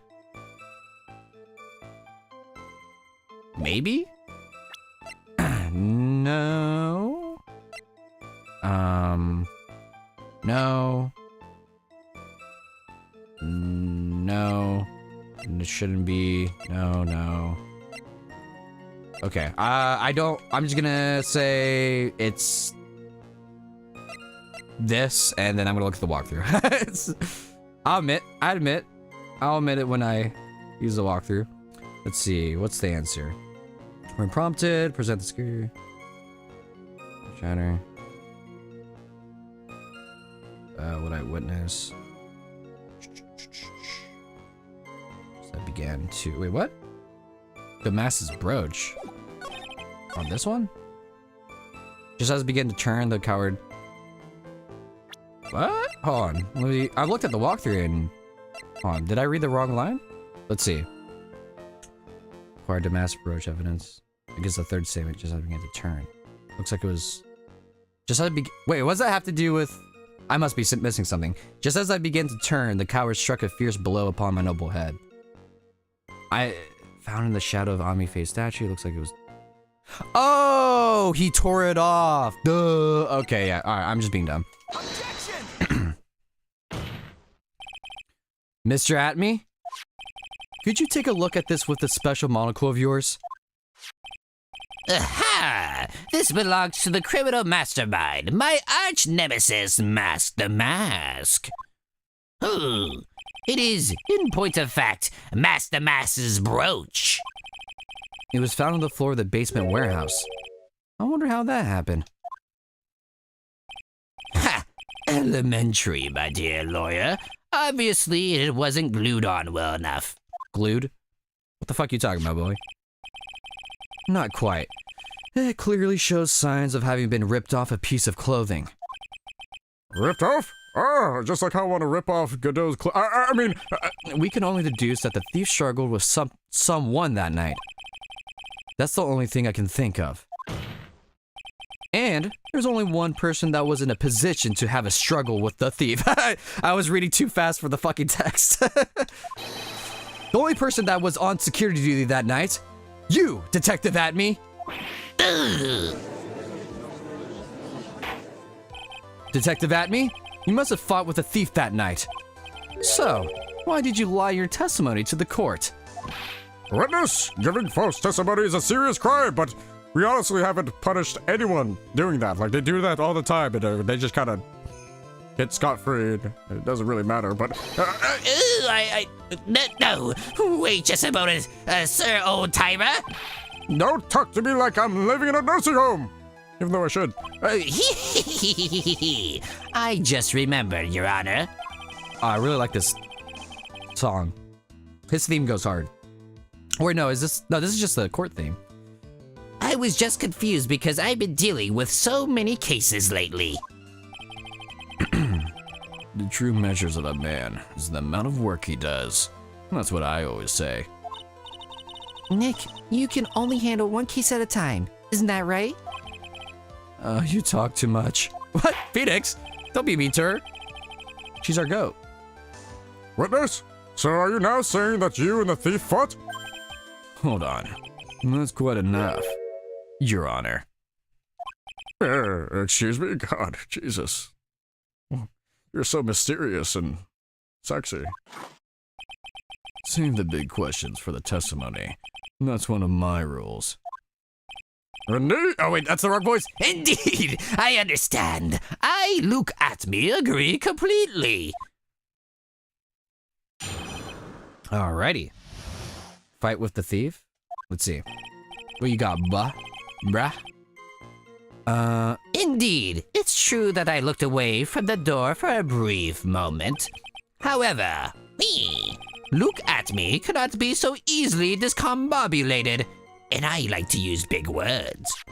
Maybe? No. No. It shouldn't be. No. Okay. I'm just gonna say it's this, and then I'm gonna look at the walkthrough. I'll admit it when I use the walkthrough. Let's see. What's the answer? When prompted, present the security. Shatter. What I witness. That began to. Wait, what? The mass's brooch. On this one? Just as it began to turn, the coward. What? Hold on. I looked at the walkthrough and. Hold on. Did I read the wrong line? Let's see. Acquired the mass brooch evidence. I guess the third statement just as it began to turn. Looks like it was. Just as it wait, what does that have to do with? I must be missing something. Just as I began to turn, the coward struck a fierce blow upon my noble head. I found in the shadow of Ami Faye's statue. Looks like it was. Oh, he tore it off. Duh. Okay, yeah. All right, I'm just being dumb. Mr. Atme, could you take a look at this with the special monocle of yours? Aha! This belongs to the criminal mastermind, my arch nemesis, Mask the Mask. Ooh, it is, in point of fact, Mask the Mask's brooch. It was found on the floor of the basement warehouse. I wonder how that happened. Ha! Elementary, my dear lawyer. Obviously, it wasn't glued on well enough. Glued? What the fuck you talking about, boy? Not quite. It clearly shows signs of having been ripped off a piece of clothing. Ripped off? Oh, just like how I want to rip off Godot's I mean... we can only deduce that the thief struggled with someone that night. That's the only thing I can think of. And there's only one person that was in a position to have a struggle with the thief. I was reading too fast for the fucking text. The only person that was on security duty that night, you, Detective Atme. Detective Atme, you must have fought with a thief that night. So, why did you lie your testimony to the court? Witness, giving false testimony is a serious crime, but we honestly haven't punished anyone doing that. Like, they do that all the time, and they just kind of get scot-free. It doesn't really matter, but... No, wait just a moment, Sir Old-Timer. Don't talk to me like I'm living in a nursing home! Even though I should. I just remembered, Your Honor. I really like this song. His theme goes hard. Or no, this is just the court theme. I was just confused because I've been dealing with so many cases lately. The true measures of a man is the amount of work he does. That's what I always say. Nick, you can only handle one case at a time. Isn't that right? You talk too much. What? Phoenix? Don't be mean to her. She's our goat. Witness, so are you now saying that you and the thief fought? Hold on. That's quite enough, Your Honor. Excuse me? God, Jesus. You're so mysterious and sexy. Save the big questions for the testimony. That's one of my rules. Indeed? Oh wait, that's the wrong voice. Indeed, I understand. I, Luke Atme, agree completely. Alrighty. Fight with the thief? Let's see. What you got, bruh? Indeed, it's true that I looked away from the door for a brief moment. However, Luke Atme cannot be so easily discombobulated, and I like to use big words.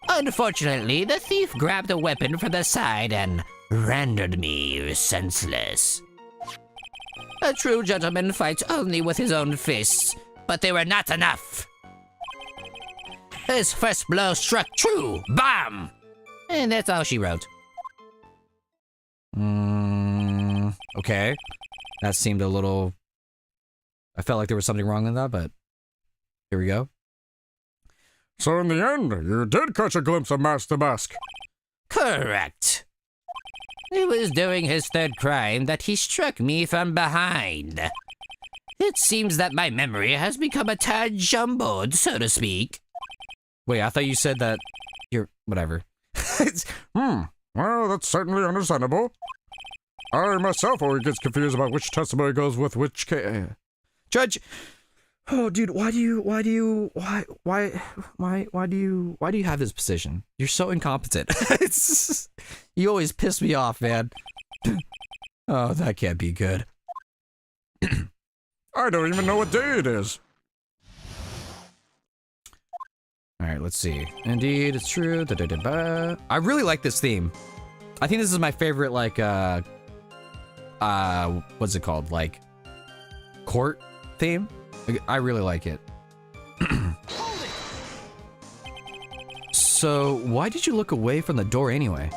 Unfortunately, the thief grabbed a weapon from the side and rendered me senseless. A true gentleman fights only with his own fists, but they were not enough. His first blow struck true, bam! And that's all she wrote. Okay. That seemed a little... I felt like there was something wrong in that, but... Here we go. So in the end, you did catch a glimpse of Mask the Mask. Correct. It was during his third crime that he struck me from behind. It seems that my memory has become a tad jumbled, so to speak. Wait, I thought you said that... You're... whatever. Well, that's certainly understandable. I myself always get confused about which testimony goes with which case. Judge... Oh, dude, why do you have this position? You're so incompetent. You always piss me off, man. Oh, that can't be good. I don't even know what day it is. All right, let's see. Indeed, it's true. Da-da-da-ba. I really like this theme. I think this is my favorite, like, what's it called? Like, court theme? I really like it. So, why did you look away from the door anyway?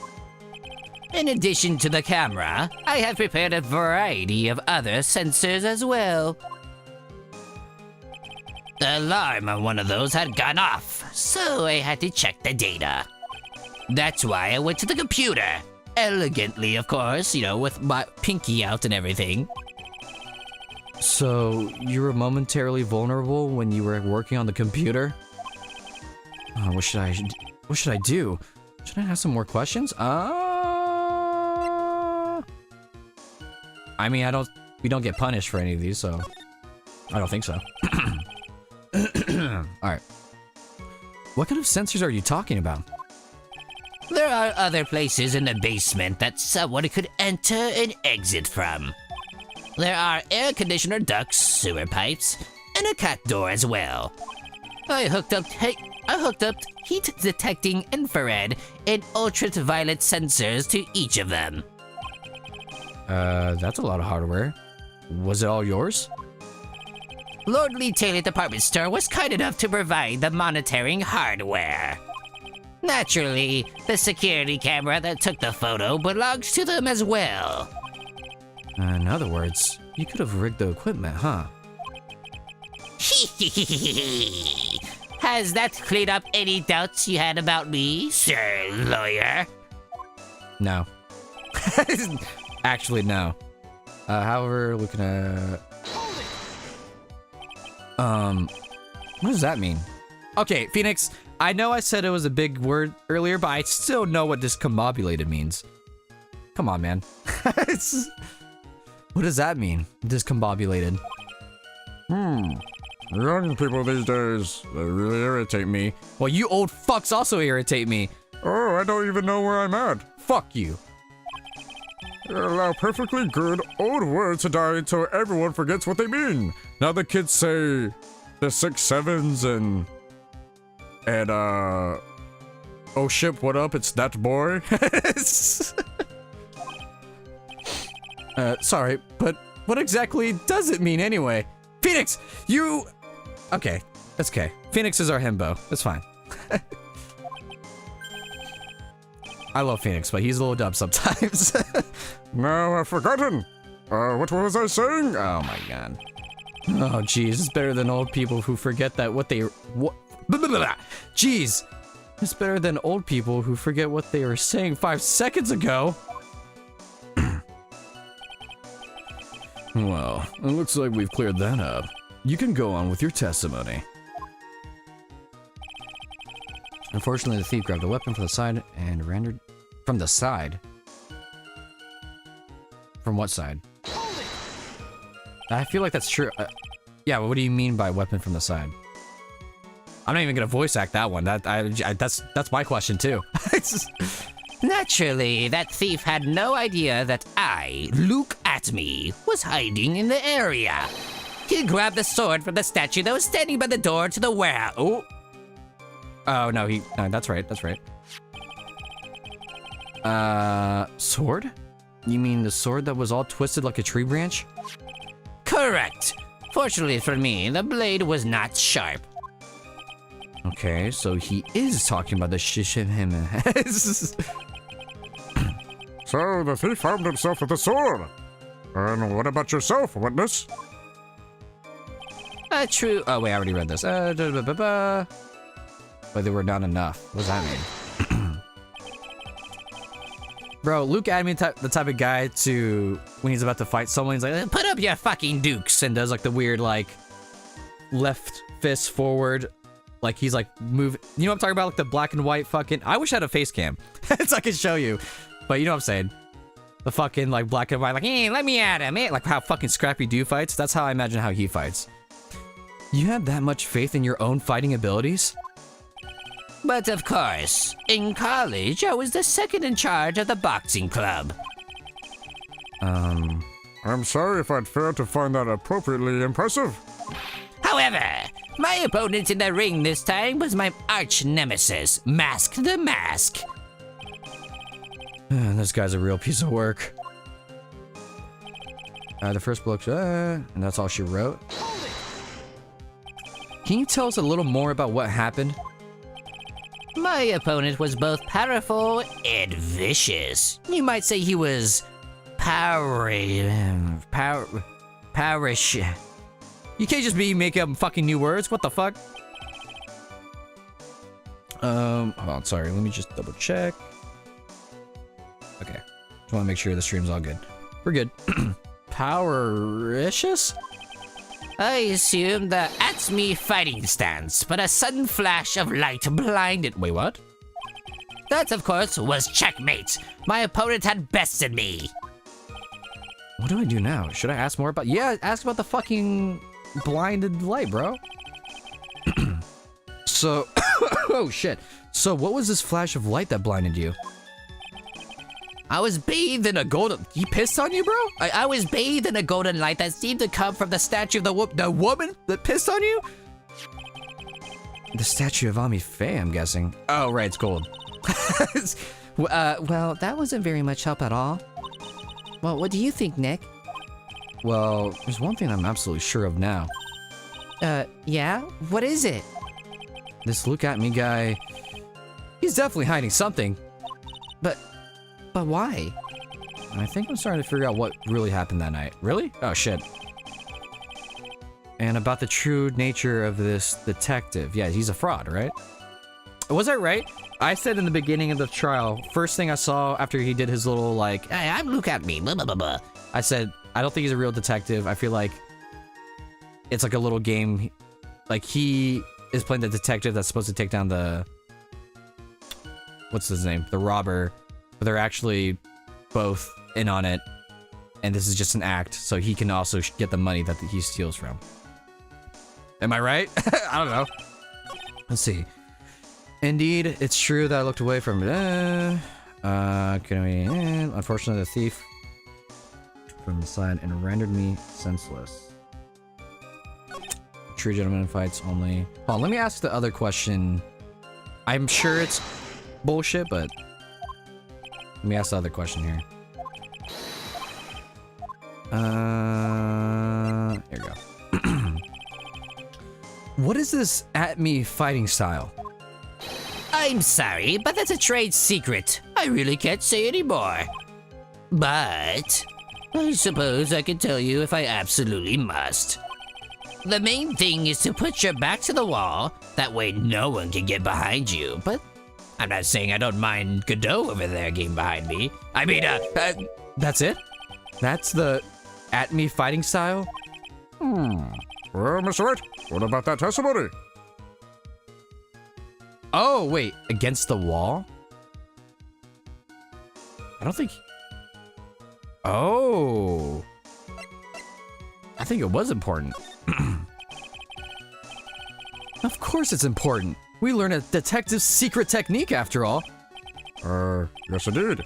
In addition to the camera, I have prepared a variety of other sensors as well. The alarm on one of those had gone off, so I had to check the data. That's why I went to the computer. Elegantly, of course, you know, with my pinky out and everything. So, you were momentarily vulnerable when you were working on the computer? Oh, what should I do? Should I ask some more questions? I mean, we don't get punished for any of these, so I don't think so. Alright. What kind of sensors are you talking about? There are other places in the basement that someone could enter and exit from. There are air conditioner ducts, sewer pipes, and a cat door as well. I hooked up heat detecting infrared and ultraviolet sensors to each of them. That's a lot of hardware. Was it all yours? Lordly Taylor Department Store was kind enough to provide the monitoring hardware. Naturally, the security camera that took the photo belongs to them as well. In other words, you could have rigged the equipment, huh? Has that cleared up any doubts you had about me, sir lawyer? No. Actually, no. However, looking at... What does that mean? Okay, Phoenix, I know I said it was a big word earlier, but I still know what discombobulated means. Come on, man. What does that mean? Discombobulated. Young people these days, they really irritate me. Well, you old fucks also irritate me. Oh, I don't even know where I'm at. Fuck you. You allow perfectly good old words to die until everyone forgets what they mean. Now the kids say the 6 7s and oh shit, what up? It's that boy. Sorry, but what exactly does it mean anyway? Phoenix, you... Okay, that's okay. Phoenix is our himbo. That's fine. I love Phoenix, but he's a little dumb sometimes. Now I've forgotten. What was I saying? Oh my god. Oh jeez, it's better than old people who forget that what they... What? Jeez. It's better than old people who forget what they were saying 5 seconds ago. Well, it looks like we've cleared that up. You can go on with your testimony. Unfortunately, the thief grabbed a weapon from the side and rendered... From the side? From what side? I feel like that's true. Yeah, what do you mean by weapon from the side? I'm not even gonna voice act that one. That's my question too. Naturally, that thief had no idea that I, Luke Atme, was hiding in the area. He grabbed the sword from the statue that was standing by the door to the warehouse. Oh, no, that's right, that's right. Sword? You mean the sword that was all twisted like a tree branch? Correct. Fortunately for me, the blade was not sharp. Okay, so he is talking about the Shishim. So the thief armed himself with a sword. And what about yourself, witness? True. Oh, wait, I already read this. But there were not enough. What does that mean? Bro, Luke Admin, the type of guy to, when he's about to fight someone, he's like, put up your fucking dukes, and does like the weird, like, left fist forward. Like, he's like, move. You know what I'm talking about? Like the black and white fucking. I wish I had a face cam so I could show you. But you know what I'm saying? The fucking, like, black and white, like, hey, let me at him. Like how fucking Scrappy Doo fights. That's how I imagine how he fights. You have that much faith in your own fighting abilities? But of course, in college, I was the second in charge of the boxing club. I'm sorry if I'd failed to find that appropriately impressive. However, my opponent in the ring this time was my arch nemesis, Mask the Mask. This guy's a real piece of work. The first book, and that's all she wrote. Can you tell us a little more about what happened? My opponent was both powerful and vicious. You might say he was powerish. You can't just be making up fucking new words. What the fuck? Hold on, sorry. Let me just double check. Okay. Just want to make sure the stream's all good. We're good. Powericious? I assumed the at me fighting stance, but a sudden flash of light blinded. Wait, what? That, of course, was checkmate. My opponent had bested me. What do I do now? Should I ask more about? Yeah, ask about the fucking blinded light, bro. So, oh shit. So, what was this flash of light that blinded you? I was bathed in a golden. He pissed on you, bro? I was bathed in a golden light that seemed to come from the statue of the woman that pissed on you? The statue of Ami Faye, I'm guessing. Oh, right, it's gold. Well, that wasn't very much help at all. Well, what do you think, Nick? Well, there's one thing I'm absolutely sure of now. Yeah? What is it? This look at me guy, he's definitely hiding something. But why? I think I'm starting to figure out what really happened that night. Really? Oh, shit. And about the true nature of this detective. Yeah, he's a fraud, right? Was I right? I said in the beginning of the trial, first thing I saw after he did his little, like, Hey, I'm look at me, blah, blah, blah, blah. I said, I don't think he's a real detective. I feel like it's like a little game. Like, he is playing the detective that's supposed to take down the... What's his name? The robber. But they're actually both in on it. And this is just an act, so he can also get the money that he steals from. Am I right? I don't know. Let's see. Indeed, it's true that I looked away from it. Unfortunately, the thief from the side and rendered me senseless. True gentleman fights only. Hold on, let me ask the other question. I'm sure it's bullshit, but let me ask the other question here. Here we go. What is this at me fighting style? I'm sorry, but that's a trade secret. I really can't say anymore. But I suppose I can tell you if I absolutely must. The main thing is to put your back to the wall. That way no one can get behind you. But I'm not saying I don't mind Godot over there getting behind me. I mean, That's it? That's the at me fighting style? Well, Mr. Wright, what about that testimony? Oh, wait, against the wall? I don't think... Oh. I think it was important. Of course it's important. We learn a detective's secret technique after all. Yes indeed.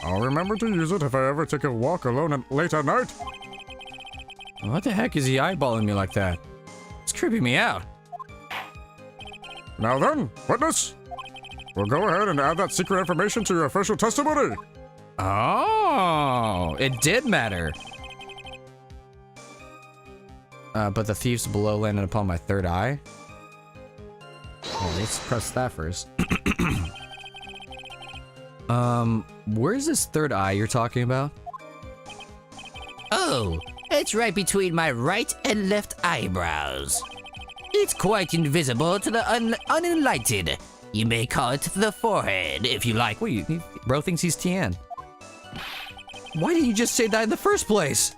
I'll remember to use it if I ever take a walk alone late at night. What the heck is he eyeballing me like that? It's creeping me out. Now then, witness, we'll go ahead and add that secret information to your official testimony. Oh, it did matter. But the thieves below landed upon my third eye. Oh, let's press that first. Where's this third eye you're talking about? oh, it's right between my right and left eyebrows. It's quite invisible to the unenlightened. You may call it the forehead if you like. Wait, bro thinks he's Tian. Why didn't you just say that in the first place?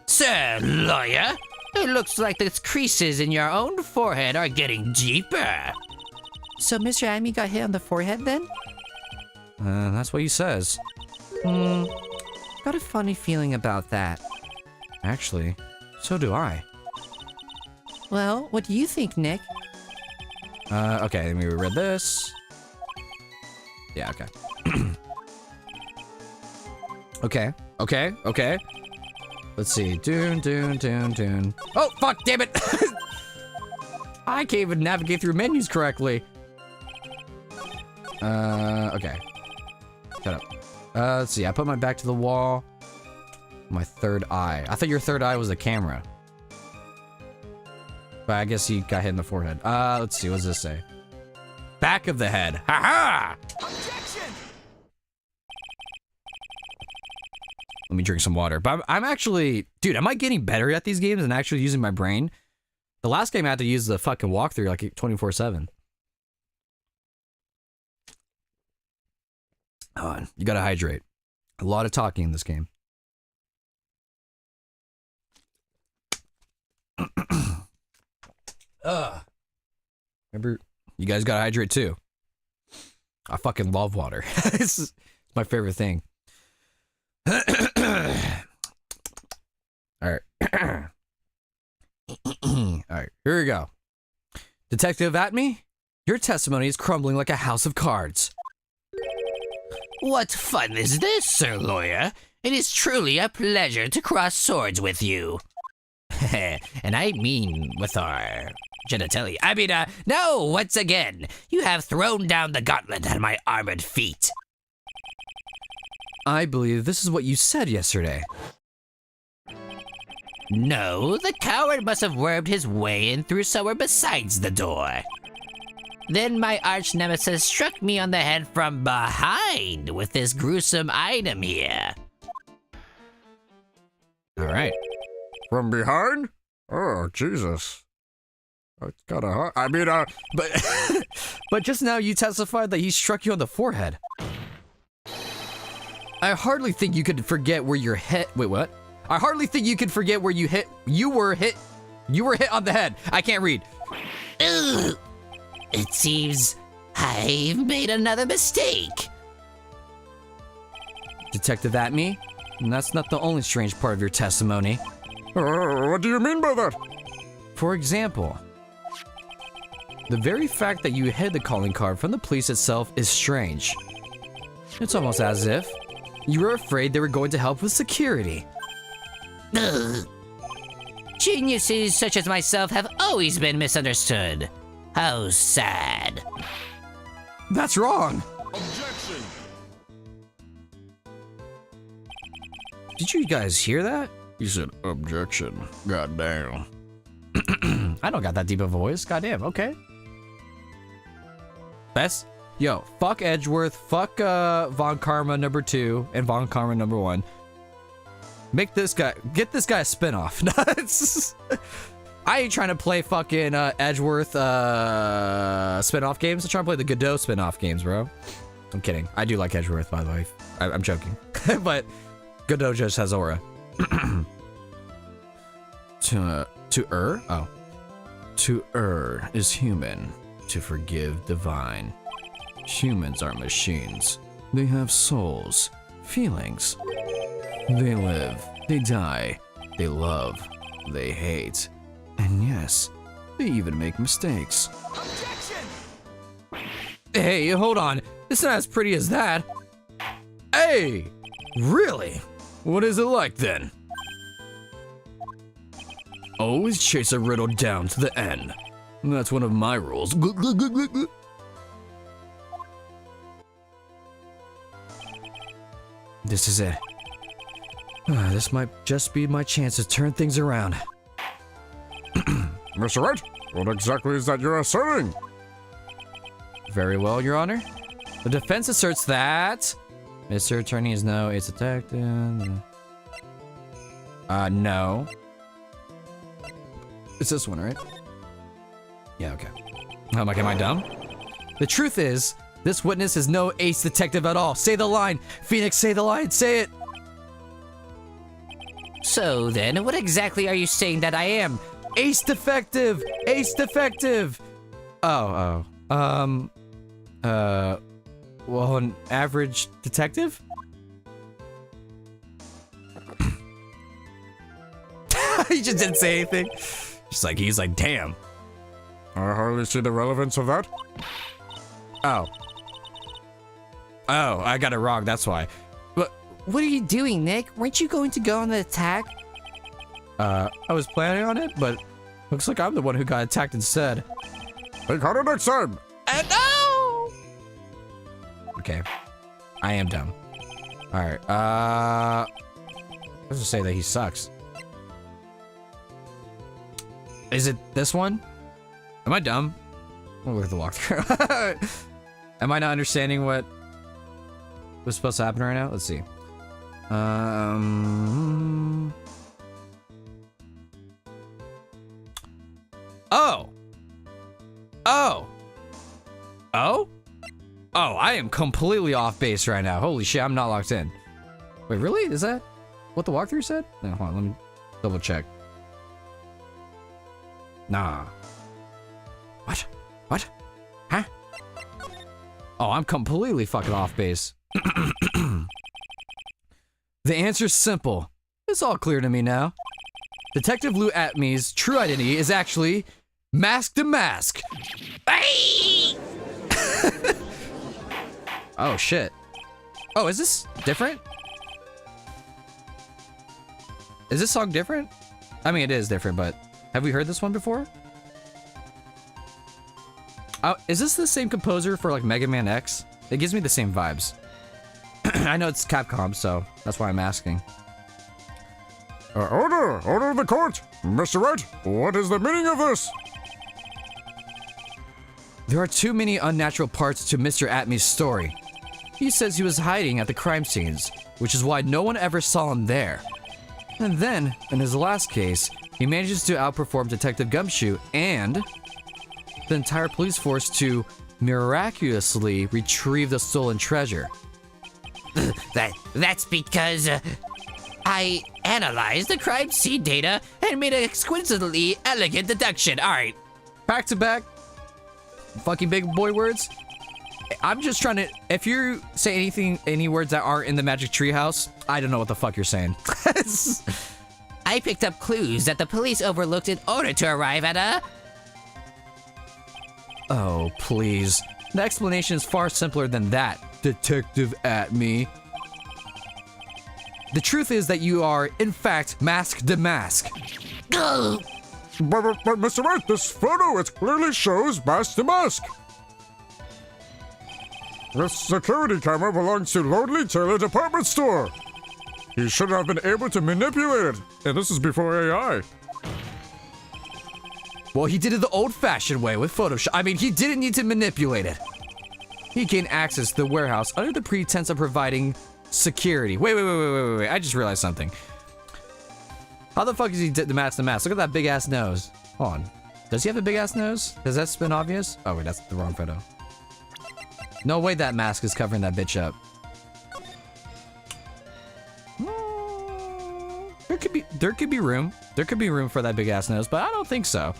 Sir lawyer, it looks like the creases in your own forehead are getting deeper. So Mr. Amy got hit on the forehead then? That's what he says. Got a funny feeling about that. Actually, so do I. Well, what do you think, Nick? Okay, let me read this. Yeah, okay. Okay. Let's see. Dune. Oh, fuck, damn it! I can't even navigate through menus correctly. Okay. Shut up. Let's see. I put my back to the wall. My third eye. I thought your third eye was the camera. But I guess he got hit in the forehead. Let's see. What does this say? Back of the head. Ha ha! Let me drink some water. But I'm actually... Dude, am I getting better at these games and actually using my brain? The last game I had to use the fucking walkthrough like 24/7. Hold on. You gotta hydrate. A lot of talking in this game. Remember, you guys gotta hydrate too. I fucking love water. It's my favorite thing. Alright. Alright, here we go. Detective Atme, your testimony is crumbling like a house of cards. What fun is this, Sir Lawyer? It is truly a pleasure to cross swords with you. And I mean with our genitalia. No, once again, you have thrown down the gauntlet at my armored feet. I believe this is what you said yesterday. No, the coward must have wormed his way in through somewhere besides the door. Then my arch nemesis struck me on the head from behind with this gruesome item here. Alright. From behind? Oh, Jesus. That's kinda hard. I mean, But just now you testified that he struck you on the forehead. I hardly think you could forget where your head... Wait, what? I hardly think you could forget where you hit... You were hit on the head. I can't read. Ugh. It seems I've made another mistake. Detective Atme, and that's not the only strange part of your testimony. what do you mean by that? For example, the very fact that you hid the calling card from the police itself is strange. It's almost as if you were afraid they were going to help with security. Ugh. Geniuses such as myself have always been misunderstood. How sad. That's wrong. Objection! Did you guys hear that? He said objection. Goddamn. I don't got that deep of a voice. Goddamn. Okay. Best. Yo, fuck Edgeworth. Fuck Von Karma number 2 and Von Karma number 1. Get this guy a spinoff. I ain't trying to play fucking Edgeworth spinoff games. I'm trying to play the Godot spinoff games, bro. I'm kidding. I do like Edgeworth, by the way. I'm joking. But Godot just has aura. To err? Oh. To err is human. To forgive divine. Humans are machines. They have souls, feelings. They live, they die, they love, they hate. And yes, they even make mistakes. Hey, hold on. It's not as pretty as that. Hey! Really? What is it like then? Always chase a riddle down to the end. That's one of my rules. This is it. This might just be my chance to turn things around. Mr. Wright, what exactly is that you're asserting? Very well, Your Honor. The defense asserts that Mr. Attorney is no ace detective. No. It's this one, right? Yeah, okay. I'm like, am I dumb? The truth is, this witness is no ace detective at all. Say the line. Phoenix, say the line. Say it. So then, what exactly are you saying that I am? Ace defective. Ace defective. Well, an average detective? He just didn't say anything. He's like, damn. I hardly see the relevance of that. Oh, I got it wrong. That's why. But What are you doing, Nick? Weren't you going to go on the attack? I was planning on it, but looks like I'm the one who got attacked instead. Think harder next time. No! Okay, I am dumb. All right. Let's just say that he sucks. Is it this one? Am I dumb? We'll look at the walkthrough. Am I not understanding what was supposed to happen right now? Let's see. Oh, I am completely off base right now. Holy shit, I'm not locked in. Wait, really? Is that what the walkthrough said? No, hold on, let me double check. Nah. What? Huh? Oh, I'm completely fucking off base. The answer's simple. It's all clear to me now. Detective Lou Atme's true identity is actually Mask to Mask. Oh, shit. Oh, is this different? Is this song different? I mean, it is different, but have we heard this one before? Is this the same composer for like Mega Man X? It gives me the same vibes. I know it's Capcom, so that's why I'm asking. Order of the court. Mr. Wright, what is the meaning of this? There are too many unnatural parts to Mr. Atme's story. He says he was hiding at the crime scenes, which is why no one ever saw him there. And then, in his last case, he manages to outperform Detective Gumshoe and the entire police force to miraculously retrieve the stolen treasure. That's because I analyzed the crime scene data and made an exquisitely elegant deduction. All right. Back to back. Fucking big boy words. I'm just trying to. If you say any words that aren't in the Magic Treehouse, I don't know what the fuck you're saying. I picked up clues that the police overlooked in order to arrive at a... Oh, please. The explanation is far simpler than that, Detective Atme. The truth is that you are, in fact, Mask to Mask. But Mr. Wright, this photo, it clearly shows Mask to Mask. This security camera belongs to Lonely Taylor Department Store. He should have been able to manipulate it, and this is before AI. Well, he did it the old-fashioned way with Photoshop. I mean, he didn't need to manipulate it. He gained access to the warehouse under the pretense of providing security. Wait. I just realized something. How the fuck is he the Mask to Mask? Look at that big-ass nose. Hold on. Does he have a big-ass nose? Has that been obvious? Oh, wait, that's the wrong photo. No way that mask is covering that bitch up. There could be room. There could be room for that big-ass nose, but I don't think so.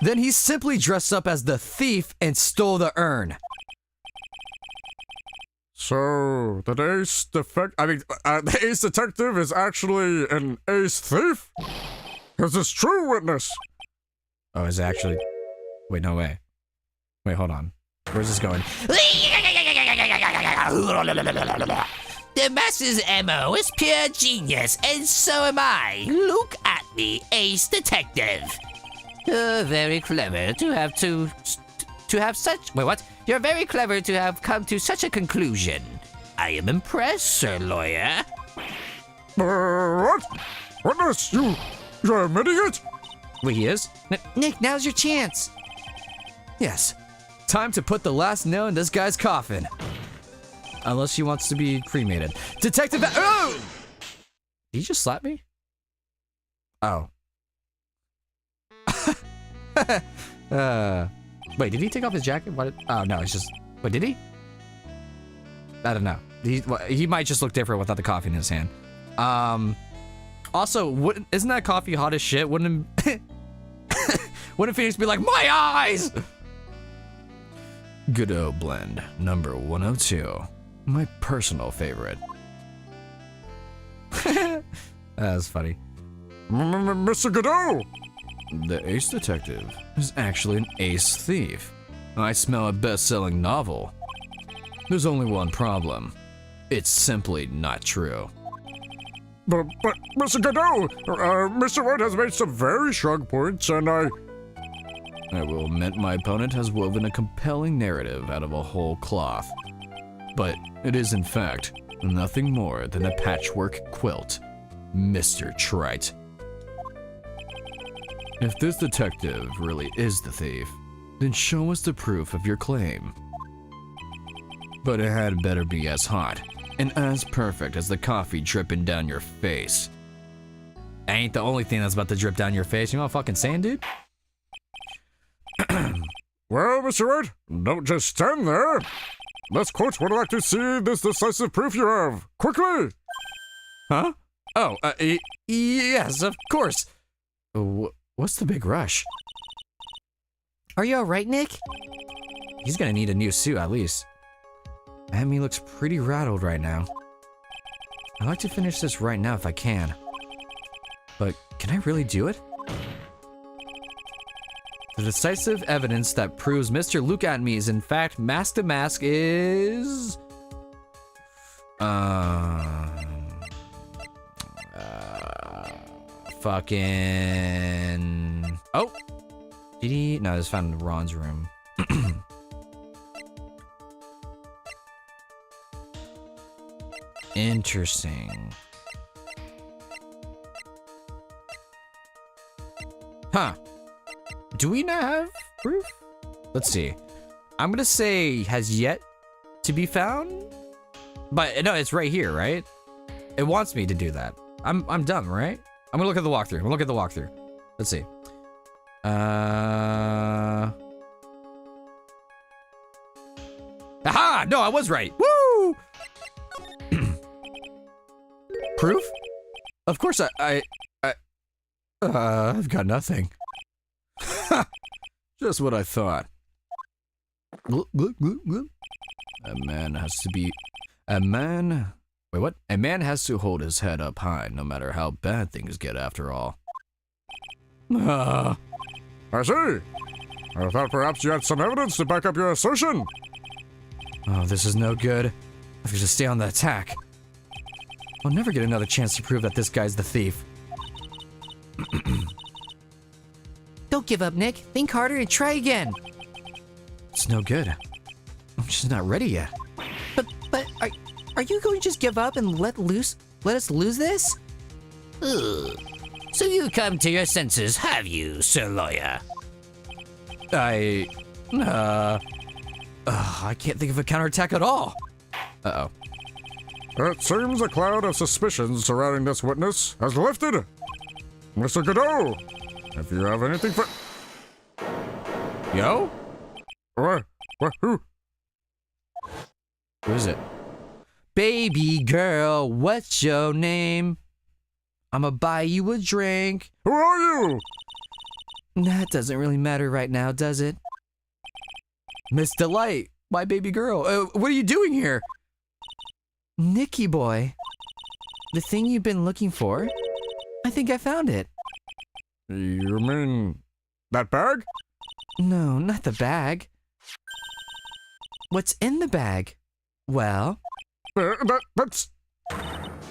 Then he simply dressed up as the thief and stole the urn. So, the ace detective is actually an ace thief? Is this true, witness? Oh, is it actually? Wait, no way. Wait, hold on. Where's this going? The master's MO is pure genius, and so am I. Look at me, ace detective. You're very clever to have such... Wait, what? You're very clever to have come to such a conclusion. I am impressed, sir lawyer. What? Witness, you're admitting it? Wait, he is? Nick, now's your chance. Yes. Time to put the last nail in this guy's coffin. Unless he wants to be cremated. Detective... Oh! Did he just slap me? Oh. Wait, did he take off his jacket? What? Oh, no, it's just... Wait, did he? I don't know. He might just look different without the coffee in his hand. Also, isn't that coffee hot as shit? Wouldn't Phoenix be like, my eyes? GODOT blend number 102. My personal favorite. That was funny. Mr. Godot! The ace detective is actually an ace thief. I smell a best-selling novel. There's only one problem. It's simply not true. But Mr. Godot, Mr. Wright has made some very strong points, and I will admit my opponent has woven a compelling narrative out of a whole cloth. But it is, in fact, nothing more than a patchwork quilt. Mr. Trite. If this detective really is the thief, then show us the proof of your claim. But it had better be as hot and as perfect as the coffee dripping down your face. Ain't the only thing that's about to drip down your face. You know what I'm fucking saying, dude? Well, Mr. Wright, don't just stand there. Let's quote would like to see this decisive proof you have. Quickly! Huh? Oh, yes, of course. What's the big rush? Are you alright, Nick? He's gonna need a new suit, at least. Amy looks pretty rattled right now. I'd like to finish this right now if I can. But can I really do it? The decisive evidence that proves Mr. Luke Atme is in fact Mask to Mask is... fucking... Oh! Did he? No, it's found in Ron's room. Interesting. Huh. Do we not have proof? Let's see. I'm gonna say has yet to be found. But no, it's right here, right? It wants me to do that. I'm done, right? I'm gonna look at the walkthrough. I'm gonna look at the walkthrough. Let's see. Aha! No, I was right. Woo! Proof? Of course I've got nothing. Just what I thought. A man has to be... A man... Wait, what? A man has to hold his head up high no matter how bad things get after all. I see. I thought perhaps you had some evidence to back up your assertion. Oh, this is no good. I have to stay on the attack. I'll never get another chance to prove that this guy's the thief. Don't give up, Nick. Think harder and try again. It's no good. I'm just not ready yet. But are you going to just give up and let us lose this? Ugh. So you come to your senses, have you, Sir Lawyer? I can't think of a counterattack at all. Uh-oh. It seems a cloud of suspicion surrounding this witness has lifted. Mr. Godot, if you have anything for... Yo? What? Who? Who is it? Baby girl, what's your name? I'ma buy you a drink. Who are you? That doesn't really matter right now, does it? Miss Delight, my baby girl. What are you doing here? Nicky boy. The thing you've been looking for? I think I found it. You mean that bag? No, not the bag. What's in the bag? Well... That's...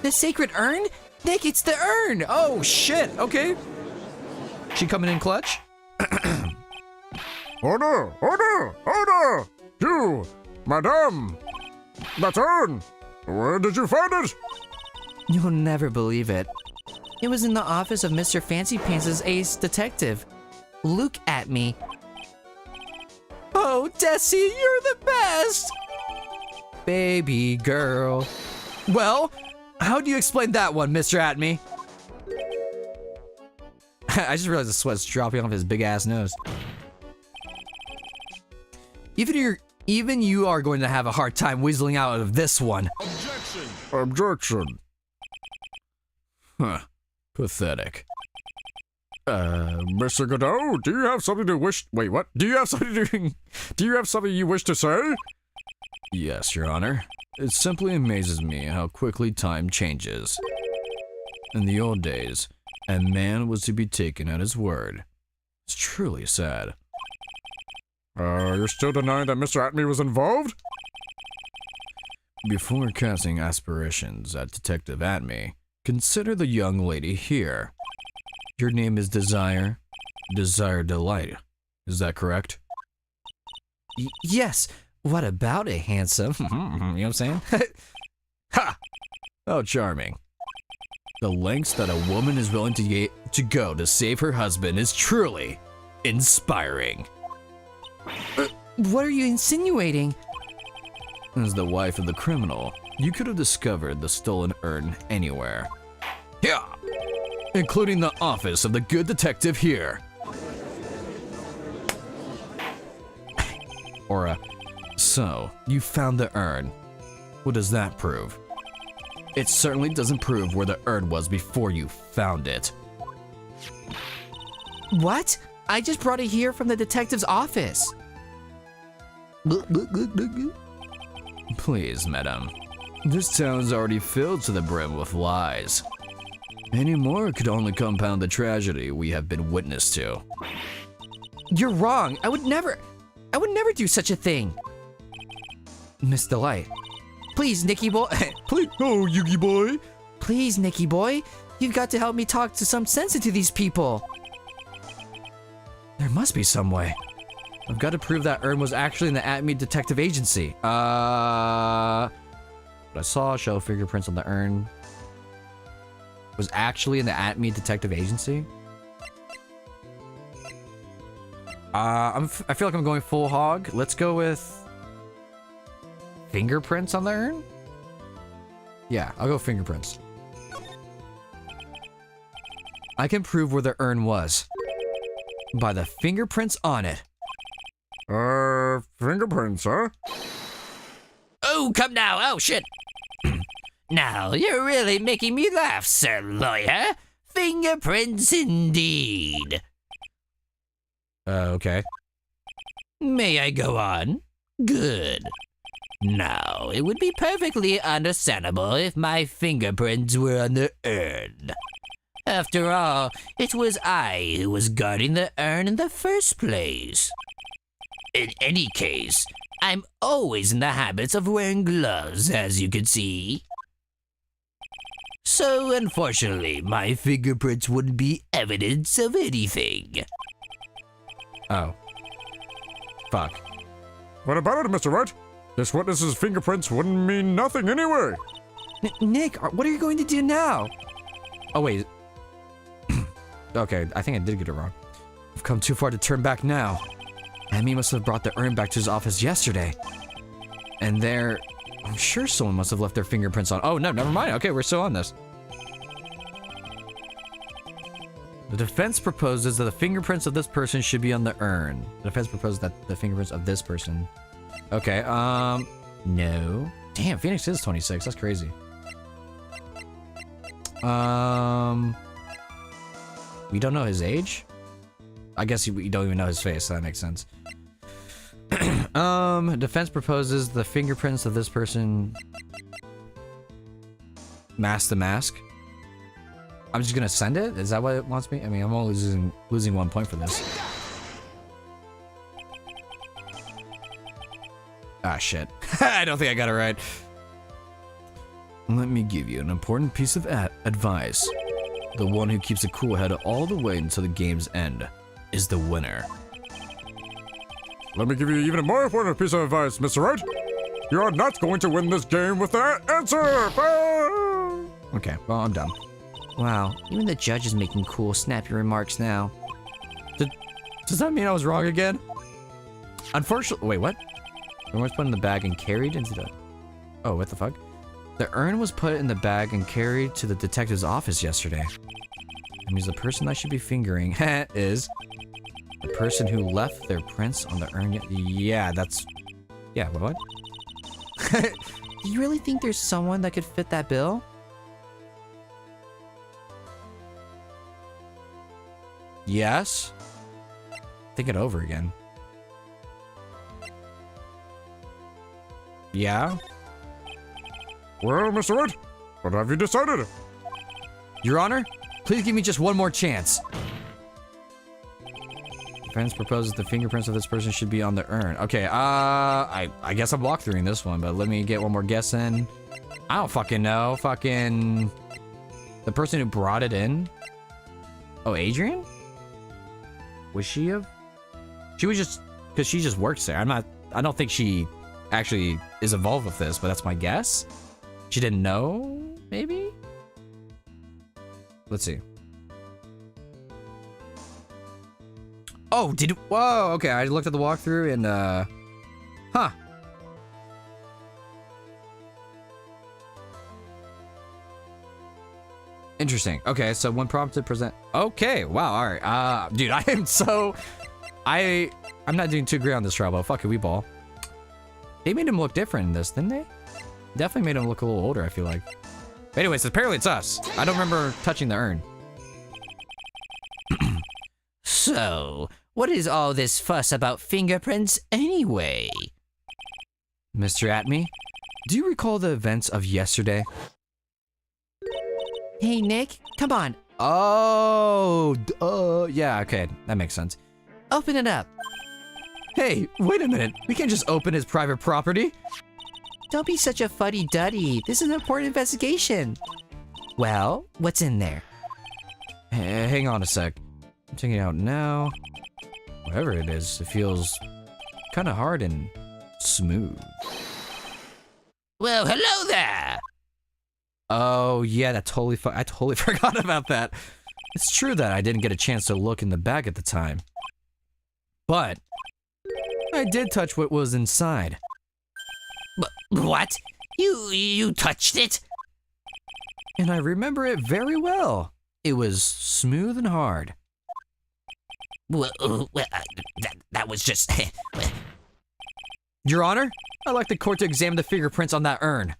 The sacred urn? Nick, it's the urn! Oh, shit. Okay. She coming in clutch? Order! Order! Order! You, madame! That urn! Where did you find it? You'll never believe it. It was in the office of Mr. Fancy Pants' ace detective. Look at me. Oh, Desi, you're the best! Baby girl. Well, how do you explain that one, Mr. Atme? I just realized the sweat's dropping off his big ass nose. Even you are going to have a hard time weaseling out of this one. Objection. Huh. Pathetic. Mr. Godot, do you have something to wish... Wait, what? Do you have something you wish to say? Yes, Your Honor. It simply amazes me how quickly time changes. In the old days, and man was to be taken at his word. It's truly sad. You're still denying that Mr. Atme was involved? Before casting aspirations at Detective Atme, consider the young lady here. Your name is Desire Delight. Is that correct? Yes. What about it, handsome? You know what I'm saying? Ha! How charming. The lengths that a woman is willing to go to save her husband is truly inspiring. What are you insinuating? As the wife of the criminal, you could have discovered the stolen urn anywhere. Yeah! Including the office of the good detective here. Aura. So, you found the urn. What does that prove? It certainly doesn't prove where the urn was before you found it. What? I just brought it here from the detective's office. Please, madam. This town's already filled to the brim with lies. Any more could only compound the tragedy we have been witness to. You're wrong. I would never do such a thing. Miss Delight. Please, Nicky boy. Please, oh, Yugi boy. Please, Nicky boy. You've got to help me talk to some sense into these people. There must be some way. I've got to prove that urn was actually in the Atme Detective Agency. What I saw show fingerprints on the urn was actually in the Atme Detective Agency. I feel like I'm going full hog. Let's go with fingerprints on the urn. Yeah, I'll go fingerprints. I can prove where the urn was by the fingerprints on it. Fingerprints, huh? Oh, come now. Oh, shit. Now, you're really making me laugh, sir lawyer. Fingerprints indeed. Okay. May I go on? Good. Now, it would be perfectly understandable if my fingerprints were on the urn. After all, it was I who was guarding the urn in the first place. In any case, I'm always in the habit of wearing gloves, as you can see. So, unfortunately, my fingerprints wouldn't be evidence of anything. Oh. Fuck. What about it, Mr. Wright? This witness's fingerprints wouldn't mean nothing anyway. Nick, what are you going to do now? Oh, wait. Okay, I think I did get it wrong. I've come too far to turn back now. Amy must have brought the urn back to his office yesterday. And there... I'm sure someone must have left their fingerprints on... Oh, no, never mind. Okay, we're still on this. The defense proposes that the fingerprints of this person should be on the urn. The defense proposes that the fingerprints of this person... Okay, no. Damn, Phoenix is 26. That's crazy. We don't know his age? I guess we don't even know his face, so that makes sense. Defense proposes the fingerprints of this person mask the mask. I'm just gonna send it? Is that what it wants me? I mean, I'm only losing 1 point for this. Ah, shit. I don't think I got it right. Let me give you an important piece of advice. The one who keeps a cool head all the way until the game's end is the winner. Let me give you even a more important piece of advice, Mr. Wright. You are not going to win this game with that answer! Okay, well, I'm done. Wow, even the judge is making cool, snappy remarks now. Does that mean I was wrong again? Unfortunately, wait, what? The urn was put in the bag and carried into the... Oh, what the fuck? The urn was put in the bag and carried to the detective's office yesterday. That means the person I should be fingering is the person who left their prints on the urn. Yeah, that's... Yeah, what? Do you really think there's someone that could fit that bill? Yes. Think it over again. Yeah? Well, Mr. Wright, what have you decided? Your Honor, Please give me just one more chance. Friends proposes the fingerprints of this person should be on the urn. Okay, I guess I'm walkthroughing this one, but let me get one more guess in. I don't fucking know. Fucking the person who brought it in. Oh, Adrian? Was she a? She was just because she just works there. I don't think she actually is involved with this, but that's my guess. She didn't know, maybe? Let's see. Oh, whoa, okay, I looked at the walkthrough and, huh. Interesting. Okay, so when prompted, present. Okay, wow, alright. Dude, I am so... I'm not doing too great on this trial, but fuck it, we ball. They made him look different in this, didn't they? Definitely made him look a little older, I feel like. But anyways, apparently it's us. I don't remember touching the urn. So, what is all this fuss about fingerprints anyway? Mr. Atme, do you recall the events of yesterday? Hey, Nick, come on, Oh, yeah, okay, that makes sense. open it up. Hey, wait a minute. We can't just open his private property. Don't be such a fuddy-duddy. This is an important investigation. Well, what's in there? Hang on a sec. I'm taking it out now. Whatever it is, it feels kind of hard and smooth. Well, hello there. Oh, yeah, I totally forgot about that. It's true that I didn't get a chance to look in the bag at the time. But I did touch what was inside. What? You touched it? And I remember it very well. It was smooth and hard. Well, that was just... Your Honor, I'd like the court to examine the fingerprints on that urn.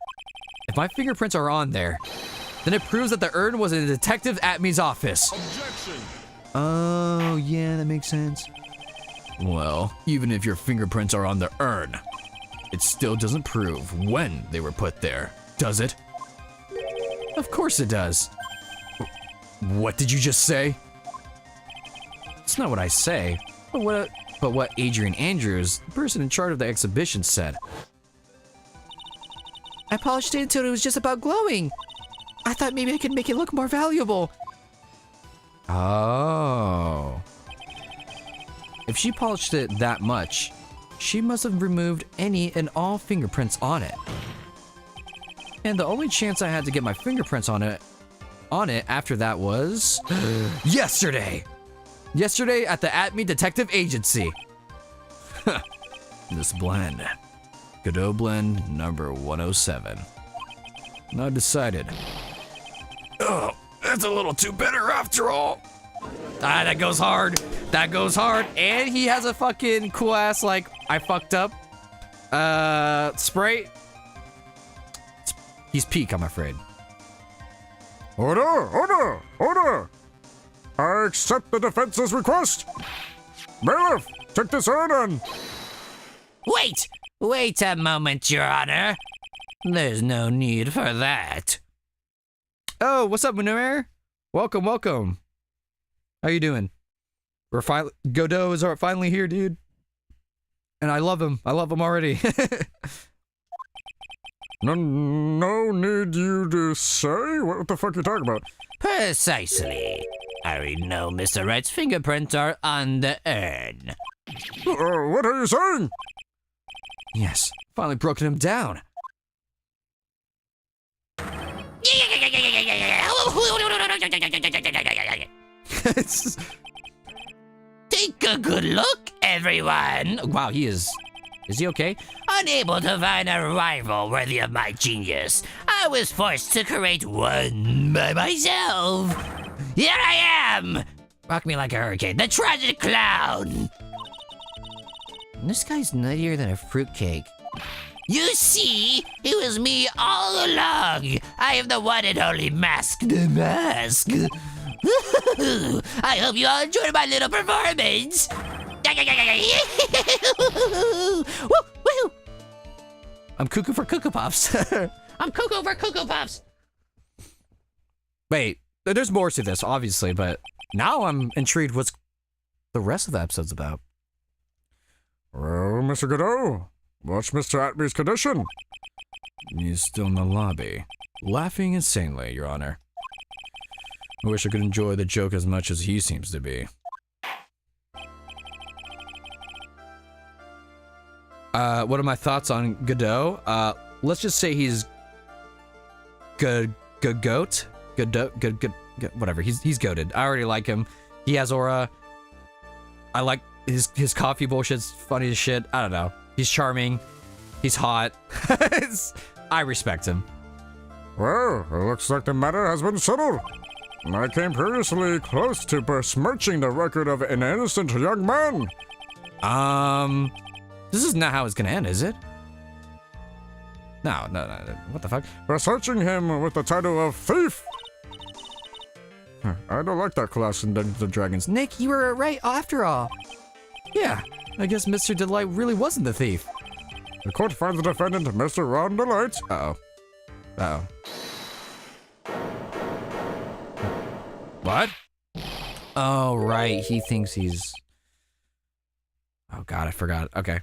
If my fingerprints are on there, then it proves that the urn was in Detective Atme's office. Objection. Oh, yeah, that makes sense. Well, even if your fingerprints are on the urn, it still doesn't prove when they were put there, does it? Of course it does. What did you just say? It's not what I say, but what Adrian Andrews, the person in charge of the exhibition, said. I polished it until it was just about glowing. I thought maybe I could make it look more valuable. Oh. If she polished it that much, she must have removed any and all fingerprints on it. And the only chance I had to get my fingerprints on it after that was yesterday. Yesterday at the Atme Detective Agency. This blend. GODOT blend number 107. I decided. Oh, that's a little too bitter after all. Ah, that goes hard. That goes hard. And he has a fucking cool ass, like, I fucked up. Spray. He's peak, I'm afraid. Order! I accept the defense's request. Bailiff, take this urn and... Wait a moment, Your Honor. There's no need for that. Oh, what's up, Munir? Welcome. How you doing? GODOT is finally here, dude. And I love him. I love him already. No need you to say? What the fuck you talking about? Precisely. I already know Mr. Wright's fingerprints are on the urn. What are you saying? Yes, finally broken him down. Take a good look, everyone. Wow, Is he okay? Unable to find a rival worthy of my genius, I was forced to create one by myself. Here I am! Rock me like a hurricane, the tragic clown! This guy's nuttier than a fruitcake. You see, it was me all along. I am the one and only Mask the Mask. I hope you all enjoyed my little performance. Woo-hoo. I'm cuckoo for Cuckoo Puffs. I'm cuckoo for Cuckoo Puffs. Wait, there's more to this, obviously, but now I'm intrigued what's the rest of the episode's about. Well, Mr. Godot, what's Mr. Atby's condition? He's still in the lobby, laughing insanely, Your Honor. I wish I could enjoy the joke as much as he seems to be. What are my thoughts on Godot? Let's just say he's good, whatever. He's goated. I already like him. He has aura. I like his coffee bullshit's funny as shit. I don't know. He's charming. He's hot. I respect him. Well, it looks like the matter has been settled. I came perilously close to besmirching the record of an innocent young man. This is not how it's gonna end, is it? No. What the fuck? Researching him with the title of thief. I don't like that class in Dungeons and Dragons. Nick, you were right after all. Yeah, I guess Mr. Delight really wasn't the thief. The court finds the defendant, Mr. Ron Delight. Uh-oh. What? Oh, right. He thinks he's... Oh, God, I forgot. Okay.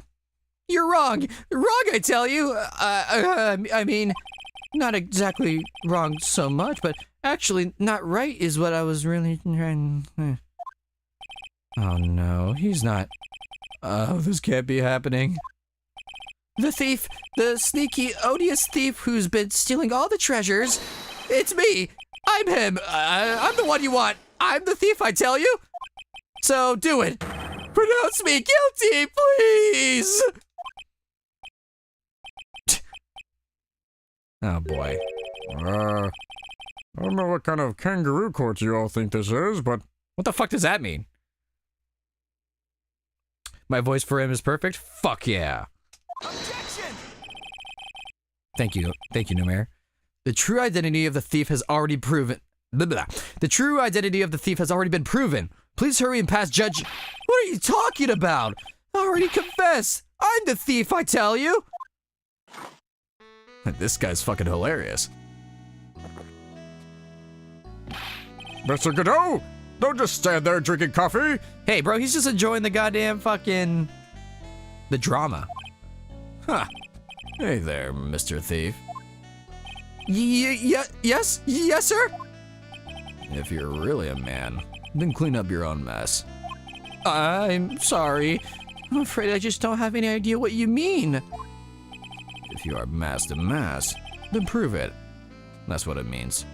You're wrong. Wrong, I tell you. I mean, not exactly wrong so much, but actually not right is what I was really trying. Oh, no. He's not... Oh, this can't be happening. The thief, the sneaky, odious thief who's been stealing all the treasures. It's me. I'm him. I'm the one you want. I'm the thief, I tell you. So do it. Pronounce me guilty, please. Oh, boy. I don't know what kind of kangaroo court you all think this is, but... What the fuck does that mean? My voice for him is perfect? Fuck yeah. Objection! Thank you, Numair. The true identity of the thief has already proven. Blah, blah. The true identity of the thief has already been proven. Please hurry and pass judge. What are you talking about? I already confessed. I'm the thief, I tell you. This guy's fucking hilarious. Mr. Godot, don't just stand there drinking coffee. Hey, bro, he's just enjoying the goddamn fucking... the drama. Huh. Hey there, Mr. Thief. Yes, sir. If you're really a man, then clean up your own mess. I'm sorry. I'm afraid I just don't have any idea what you mean. If you are mass to mass, then prove it. That's what it means.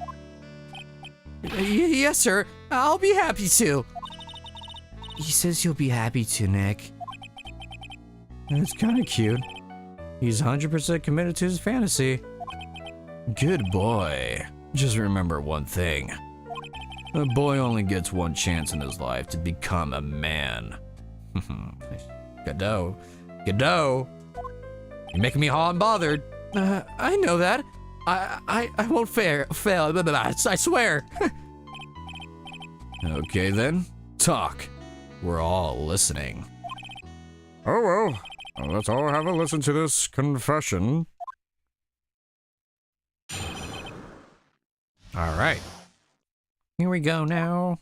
Yes, sir. I'll be happy to. He says you'll be happy to, Nick. It's kind of cute. He's 100% committed to his fantasy. Good boy. Just remember one thing. A boy only gets one chance in his life to become a man. Godot. You're making me all unbothered. I know that. I won't fail. I swear. Okay then, talk. We're all listening. Oh well, let's all have a listen to this confession. All right. Here we go now.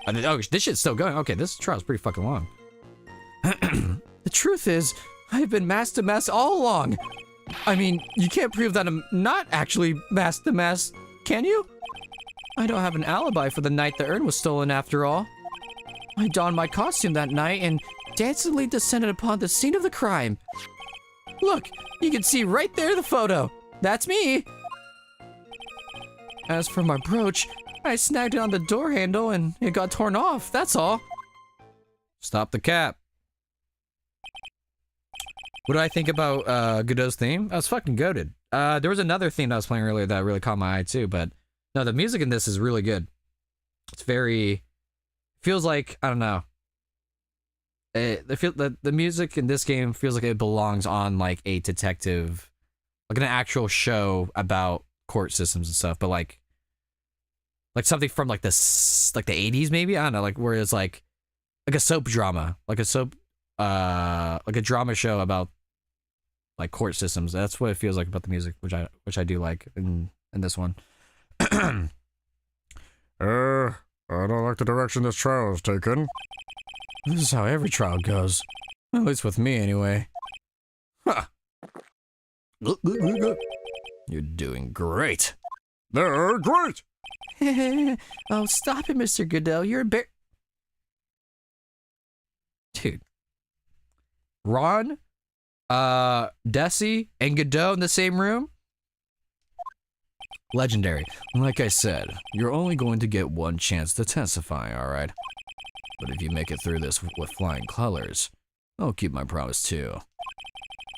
Oh, this shit's still going. Okay, this trial's pretty fucking long. The truth is, I've been mass to mass all along. I mean, you can't prove that I'm not actually mass to mass, can you? I don't have an alibi for the night the urn was stolen after all. I donned my costume that night and dancingly descended upon the scene of the crime. Look, you can see right there the photo. That's me. As for my brooch, I snagged it on the door handle and it got torn off, that's all. Stop the cap. What do I think about Godot's theme? I was fucking goated. There was another theme that I was playing earlier that really caught my eye too, but no, the music in this is really good. It's very... feels like, I don't know. The music in this game feels like it belongs on like a detective, like an actual show about court systems and stuff, but like something from like the 80s maybe? I don't know, like where it's like a soap drama, like a drama show about like court systems. That's what it feels like about the music, which I do like in this one. I don't like the direction this trial is taken. This is how every trial goes. At least with me, anyway. Ha! You're doing great. They're great! Oh, stop it, Mr. Goodell. You're a bear. Dude. Ron, Desi, and Godot in the same room? Legendary. Like I said, you're only going to get one chance to testify, alright? But if you make it through this with flying colors, I'll keep my promise too.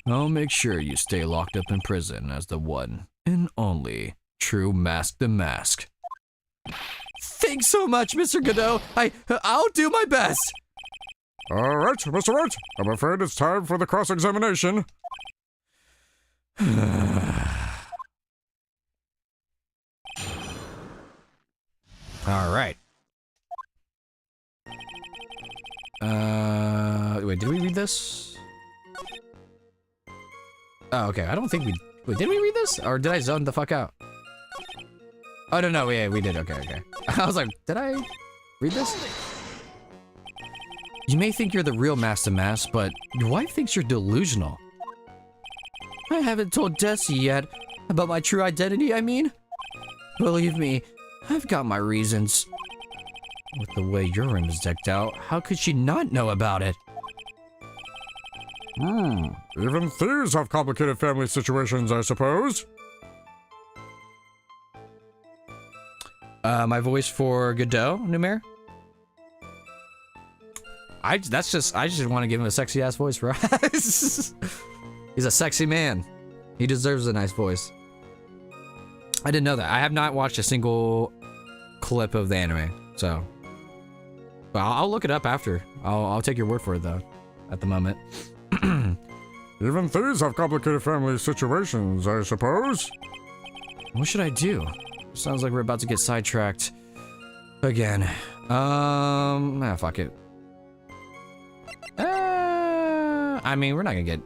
I'll make sure you stay locked up in prison as the one and only true Mask the Mask. Thanks so much, Mr. Godot. I'll do my best. All right, Mr. Wright, I'm afraid it's time for the cross-examination. All right. Wait, did we read this? Oh, okay. I don't think we... Wait, did we read this? Or did I zone the fuck out? Oh, no, yeah, we did. Okay. I was like, did I read this? You may think you're the real Master Mask, but your wife thinks you're delusional. I haven't told Desi yet about my true identity, I mean. Believe me, I've got my reasons. With the way your room is decked out, how could she not know about it? Even thieves have complicated family situations, I suppose. My voice for Godot, Numer? I just want to give him a sexy ass voice, bro. He's a sexy man. He deserves a nice voice. I didn't know that. I have not watched a single clip of the anime, so. But I'll look it up after. I'll take your word for it though, at the moment. Even thieves have complicated family situations, I suppose. What should I do? Sounds like we're about to get sidetracked again. Fuck it. I mean, we're not gonna get...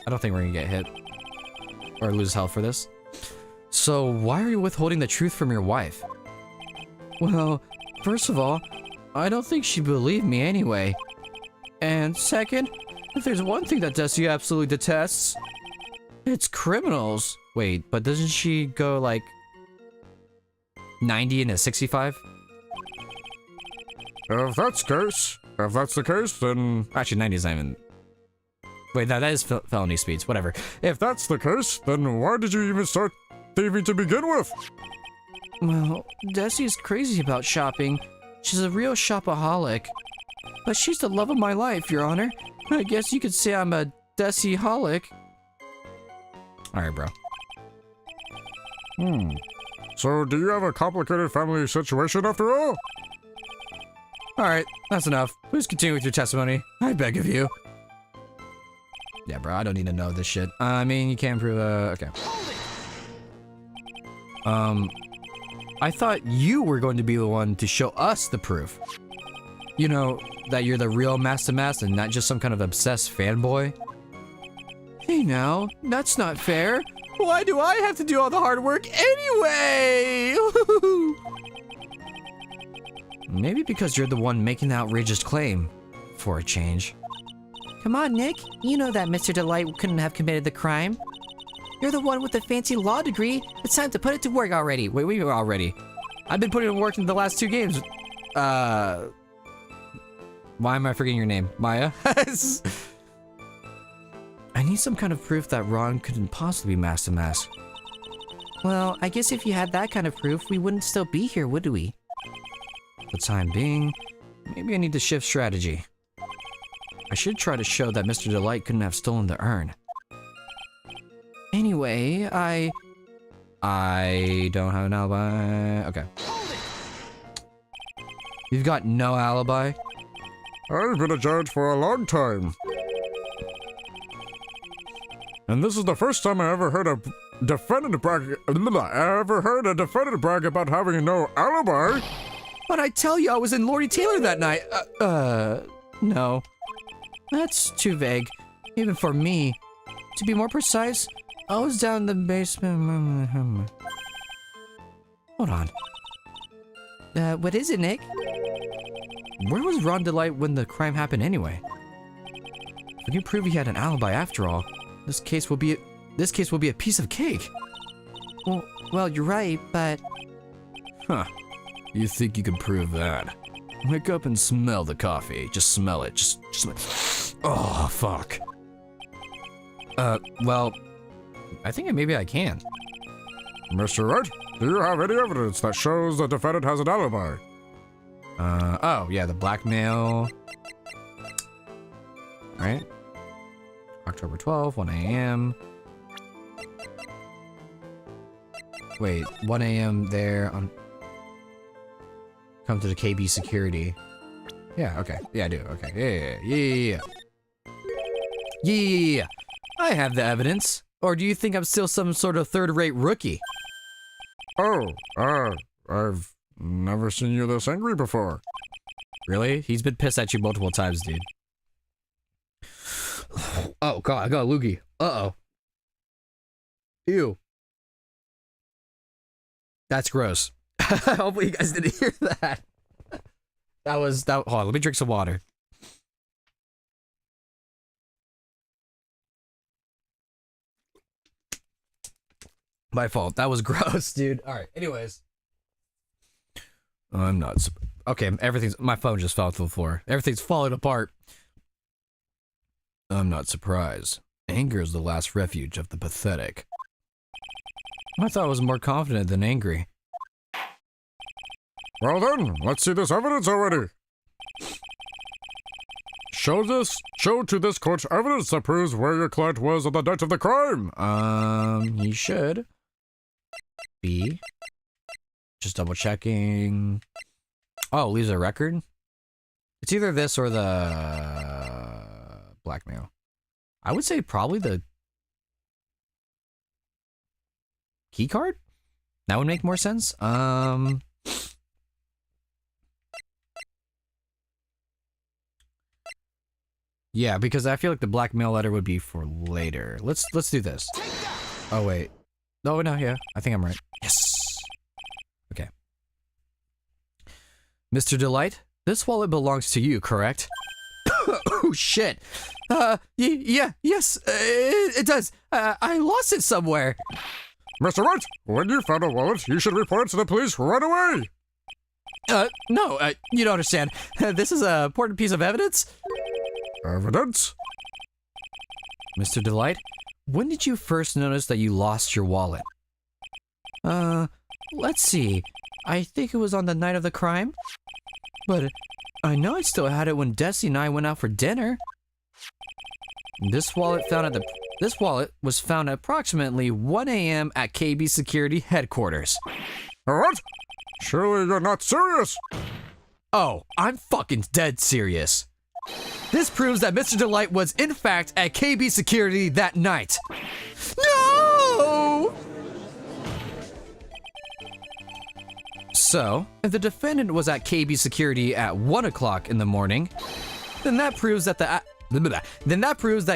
I don't think we're gonna get hit or lose health for this. So why are you withholding the truth from your wife? Well, first of all, I don't think she believed me anyway. And second, if there's one thing that Desi absolutely detests, it's criminals. Wait, but doesn't she go like 90 and a 65? If that's the case, then... Actually, 90 is not even... Wait, that is felony speeds, whatever. If that's the case, then why did you even start thieving to begin with? Well, Desi's crazy about shopping. She's a real shopaholic. But she's the love of my life, Your Honor. I guess you could say I'm a Desi-holic. Alright, bro. So, do you have a complicated family situation after all? Alright, that's enough. Please continue with your testimony. I beg of you. Yeah, bro, I don't need to know this shit. I mean, you can't prove, okay. I thought you were going to be the one to show us the proof. You know, that you're the real Master Mask and not just some kind of obsessed fanboy. Hey now, that's not fair. Why do I have to do all the hard work anyway? Maybe because you're the one making the outrageous claim. For a change. Come on, Nick. You know that Mr. Delight couldn't have committed the crime. You're the one with the fancy law degree. It's time to put it to work already. Wait, we were already. I've been putting in work in the last 2 games. Why am I forgetting your name? Maya? I need some kind of proof that Ron couldn't possibly be Master Mask. Well, I guess if you had that kind of proof, we wouldn't still be here, would we? For the time being, maybe I need to shift strategy. I should try to show that Mr. Delight couldn't have stolen the urn. Anyway, I don't have an alibi. Okay. You've got no alibi? I've been a judge for a long time. And this is the first time I ever heard a defendant brag about having no alibi. But I tell you, I was in Lordy Taylor that night. no. That's too vague, even for me. To be more precise, I was down in the basement. Hold on. What is it, Nick? Where was Ron Delight when the crime happened anyway? If we can prove he had an alibi after all, this case will be a piece of cake. Well, you're right, but... Huh. You think you can prove that? Wake up and smell the coffee. Just smell it. Just smell. Oh, fuck. Well, I think maybe I can. Mr. Wright, do you have any evidence that shows the defendant has an alibi? Oh, yeah, the blackmail. Right? October 12th, 1 a.m. Wait, 1 a.m. there on... Come to the KB security. Yeah, okay. Yeah, I do. Okay. Yeah. Yeah. I have the evidence. Or do you think I'm still some sort of third-rate rookie? Oh, I've never seen you this angry before. Really? He's been pissed at you multiple times, dude. Oh, God, I got a loogie. Uh-oh. Ew. That's gross. Hopefully you guys didn't hear that. Hold on, let me drink some water. My fault. That was gross, dude. All right. Anyways. I'm not. Okay, my phone just fell to the floor. Everything's falling apart. I'm not surprised. Anger is the last refuge of the pathetic. I thought I was more confident than angry. Well then, let's see this evidence already. Show to this court evidence that proves where your client was on the night of the crime. He should be. Just double checking. Oh, leaves a record? It's either this or the blackmail. I would say probably the key card? That would make more sense. Yeah, because I feel like the blackmail letter would be for later. Let's do this. Oh wait. Oh no, yeah. I think I'm right. Yes. Okay. Mr. Delight, this wallet belongs to you, correct? Oh shit. Yeah, yes, it does. I lost it somewhere. Mr. Wright, when you found a wallet, you should report it to the police right away. No, you don't understand. This is an important piece of evidence. Evidence? Mr. Delight, when did you first notice that you lost your wallet? Let's see. I think it was on the night of the crime. But I know I still had it when Desi and I went out for dinner. This wallet was found at approximately 1 a.m. at KB Security Headquarters. What? Surely you're not serious. Oh, I'm fucking dead serious. This proves that Mr. Delight was in fact at KB Security that night. No! So, if the defendant was at KB Security at 1 o'clock in the morning, then that proves that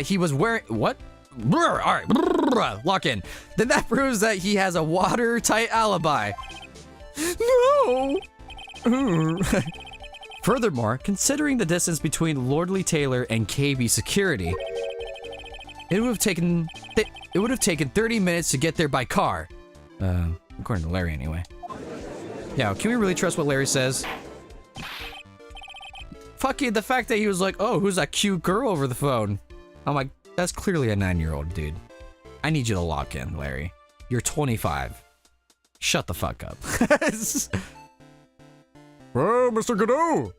he was wearing what? All right, lock in. Then that proves that he has a watertight alibi. No! Furthermore, considering the distance between Lordly Taylor and KB Security, it would have taken 30 minutes to get there by car. According to Larry, anyway. Yeah, can we really trust what Larry says? Fuck you, the fact that he was like, oh, who's that cute girl over the phone? I'm like, that's clearly a 9-year-old dude. I need you to lock in, Larry. You're 25. Shut the fuck up. Well, Mr. Godot,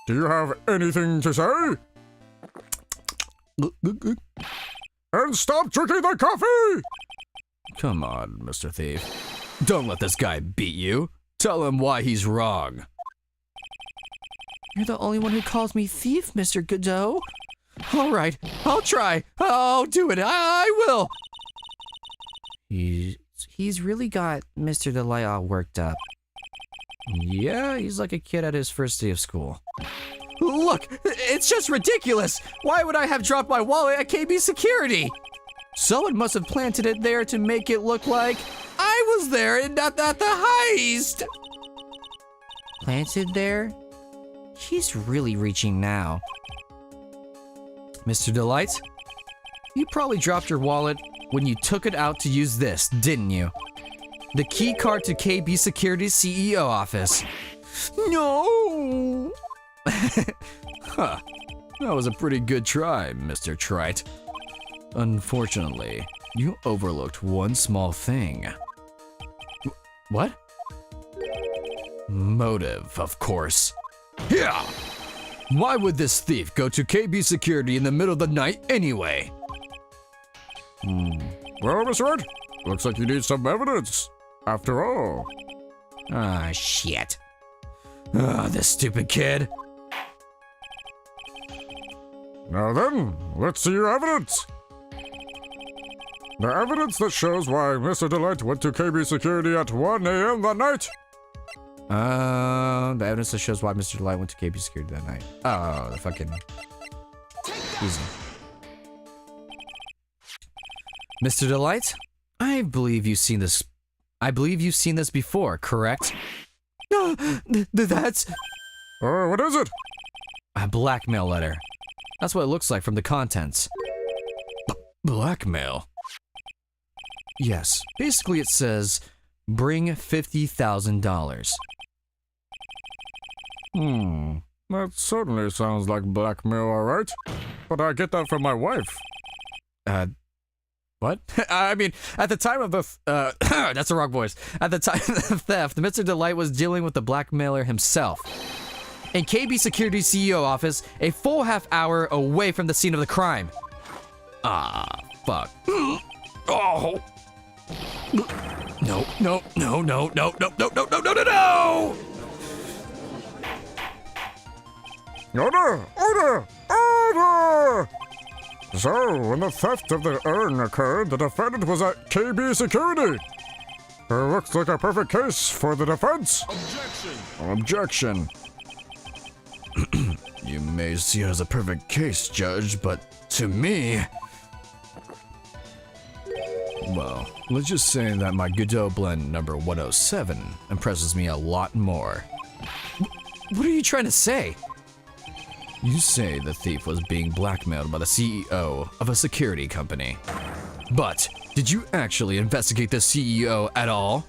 do you have anything to say? And stop drinking the coffee! Come on, Mr. Thief. Don't let this guy beat you. Tell him why he's wrong. You're the only one who calls me thief, Mr. Godot. All right, I'll try. I'll do it. I will. He's really got Mr. Delight all worked up. Yeah, he's like a kid at his first day of school. Look, it's just ridiculous. Why would I have dropped my wallet at KB Security? Someone must have planted it there to make it look like I was there and not at the heist. planted there? He's really reaching now. Mr. Delight, you probably dropped your wallet when you took it out to use this, didn't you? The key card to KB Security's CEO office. No! Huh. That was a pretty good try, Mr. Trite. Unfortunately, you overlooked one small thing. What? Motive, of course. Yeah! Why would this thief go to KB Security in the middle of the night anyway? Well, Mr. Wright, looks like you need some evidence, after all. Ah, shit. Ah, this stupid kid. Now then, let's see your evidence. The evidence that shows why Mr. Delight went to KB Security at 1 a.m. that night. The evidence that shows why Mr. Delight went to KB Security that night. Oh, the fucking... Easy. Mr. Delight, I believe you've seen this. I believe you've seen this before, correct? That's... What is it? A blackmail letter. That's what it looks like from the contents. Blackmail? Yes. Basically, it says, bring $50,000. That certainly sounds like blackmail, alright. But I get that from my wife. What? I mean, at the time of the... that's the wrong voice. At the time of the theft, Mr. Delight was dealing with the blackmailer himself. In KB Security's CEO office, a full half hour away from the scene of the crime. Ah, fuck. Oh! No, no, no, no, no, no, no, no, no, no, no, no! Order! Order! Order! So, when the theft of the urn occurred, the defendant was at KB Security. It looks like a perfect case for the defense. Objection. You may see it as a perfect case, Judge, but to me... Well, let's just say that my GODOT blend number 107 impresses me a lot more. What are you trying to say? You say the thief was being blackmailed by the CEO of a security company. But, did you actually investigate the CEO at all?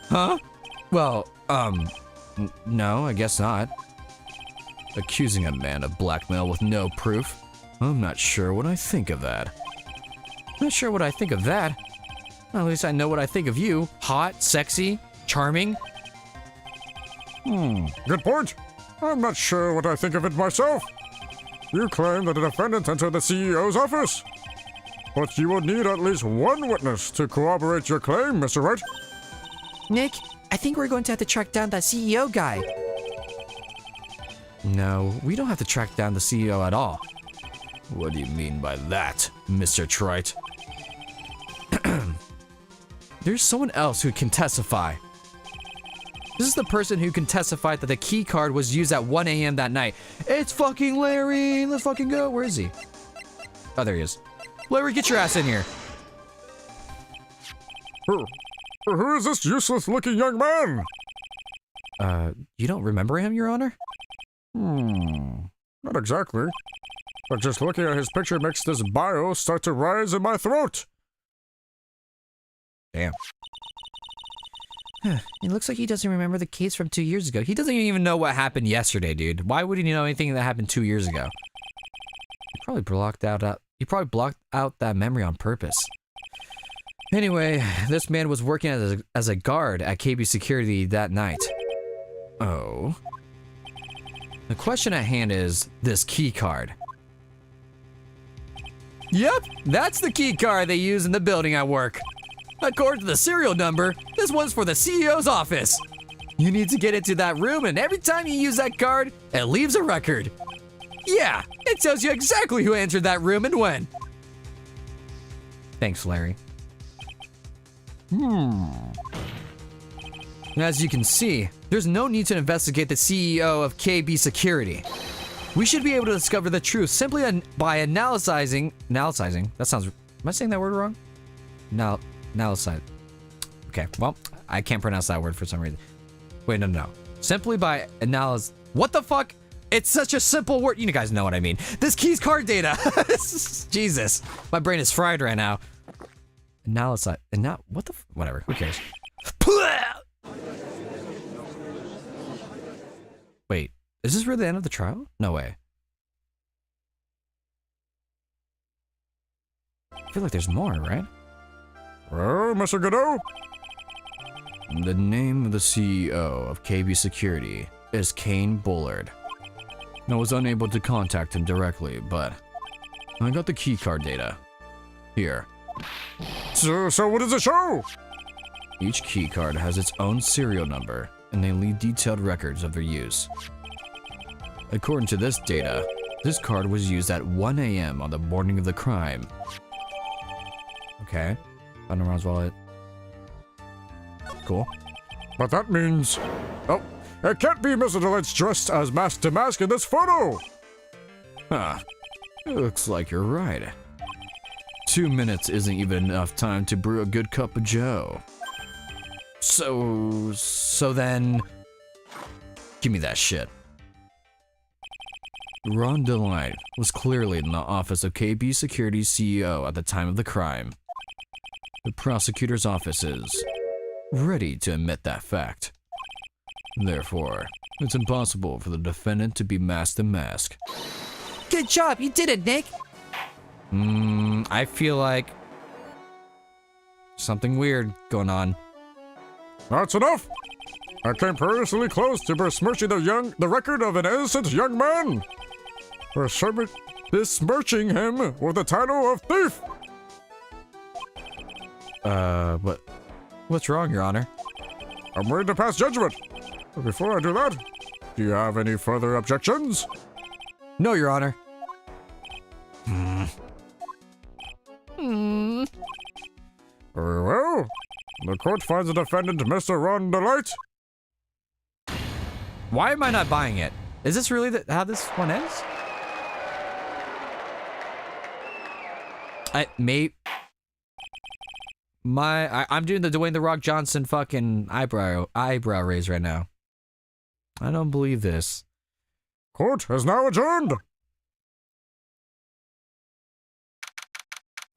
Huh? Well, no, I guess not. Accusing a man of blackmail with no proof? I'm not sure what I think of that. Not sure what I think of that. Well, at least I know what I think of you. Hot, sexy, charming. Good point. I'm not sure what I think of it myself. You claim that the defendant entered the CEO's office. But you will need at least one witness to corroborate your claim, Mr. Wright. Nick, I think we're going to have to track down that CEO guy. No, we don't have to track down the CEO at all. What do you mean by that, Mr. Trite? There's someone else who can testify. This is the person who can testify that the key card was used at 1 a.m. that night. It's fucking Larry! Let's fucking go. Where is he? Oh, there he is. Larry, get your ass in here. Who is this useless-looking young man? You don't remember him, Your Honor? Not exactly. But just looking at his picture makes this bio start to rise in my throat. Damn. It looks like he doesn't remember the case from 2 years ago. He doesn't even know what happened yesterday, dude. Why would he know anything that happened 2 years ago? He probably blocked out that memory on purpose. Anyway, this man was working as a guard at KB Security that night. Oh? The question at hand is this key card. Yep, that's the key card they use in the building I work. According to the serial number, this one's for the CEO's office. You need to get into that room, and every time you use that card, it leaves a record. Yeah, it tells you exactly who entered that room and when. Thanks, Larry. As you can see, there's no need to investigate the CEO of KB Security. We should be able to discover the truth simply by analyzing. That sounds. Am I saying that word wrong? Analyze. Okay, well, I can't pronounce that word for some reason. Wait, no. Simply by analysis. What the fuck? It's such a simple word. You guys know what I mean. This key's card data. Jesus. My brain is fried right now. Analysis. And now, what the whatever. Who cares? Wait, is this really the end of the trial? No way. I feel like there's more, right? Well, Mr. Godot? The name of the CEO of KB Security is Kane Bullard. I was unable to contact him directly, but I got the keycard data. Here. So what does it show? Each keycard has its own serial number, and they leave detailed records of their use. According to this data, this card was used at 1 a.m. on the morning of the crime. Okay. Found around wallet. Cool. But that means... Oh, it can't be Mr. Delight's dressed as mask to mask in this photo! Huh. Looks like you're right. 2 minutes isn't even enough time to brew a good cup of joe. So then... Give me that shit. Ron Delight was clearly in the office of KB Security's CEO at the time of the crime. The prosecutor's office is ready to admit that fact. Therefore, it's impossible for the defendant to be masked to mask. Good job, you did it, Nick. I feel like something weird going on. That's enough! I came perilously close to besmirching the record of an innocent young man! Besmirching him with the title of thief! What's wrong, Your Honor? I'm ready to pass judgment. But before I do that, do you have any further objections? No, Your Honor. Very well. The court finds the defendant Mr. Ron Delight. Why am I not buying it? Is this really how this one ends? I'm doing the Dwayne The Rock Johnson fucking eyebrow raise right now. I don't believe this. Court is now adjourned.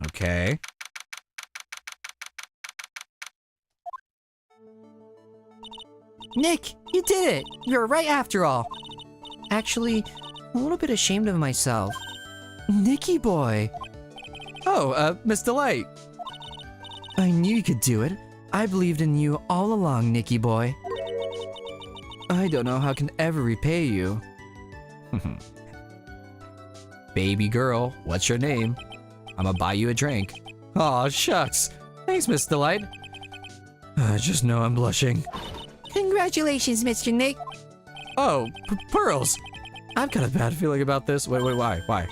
Okay. Nick, you did it! You're right after all. Actually, I'm a little bit ashamed of myself. Nicky boy! Oh, Miss Delight. I knew you could do it. I believed in you all along, Nicky boy. I don't know how I can ever repay you. Baby girl, what's your name? I'ma buy you a drink. Aw, shucks. Thanks, Miss Delight. I just know I'm blushing. Congratulations, Mr. Nick. Oh, pearls. I've got a bad feeling about this. Wait, why? Why?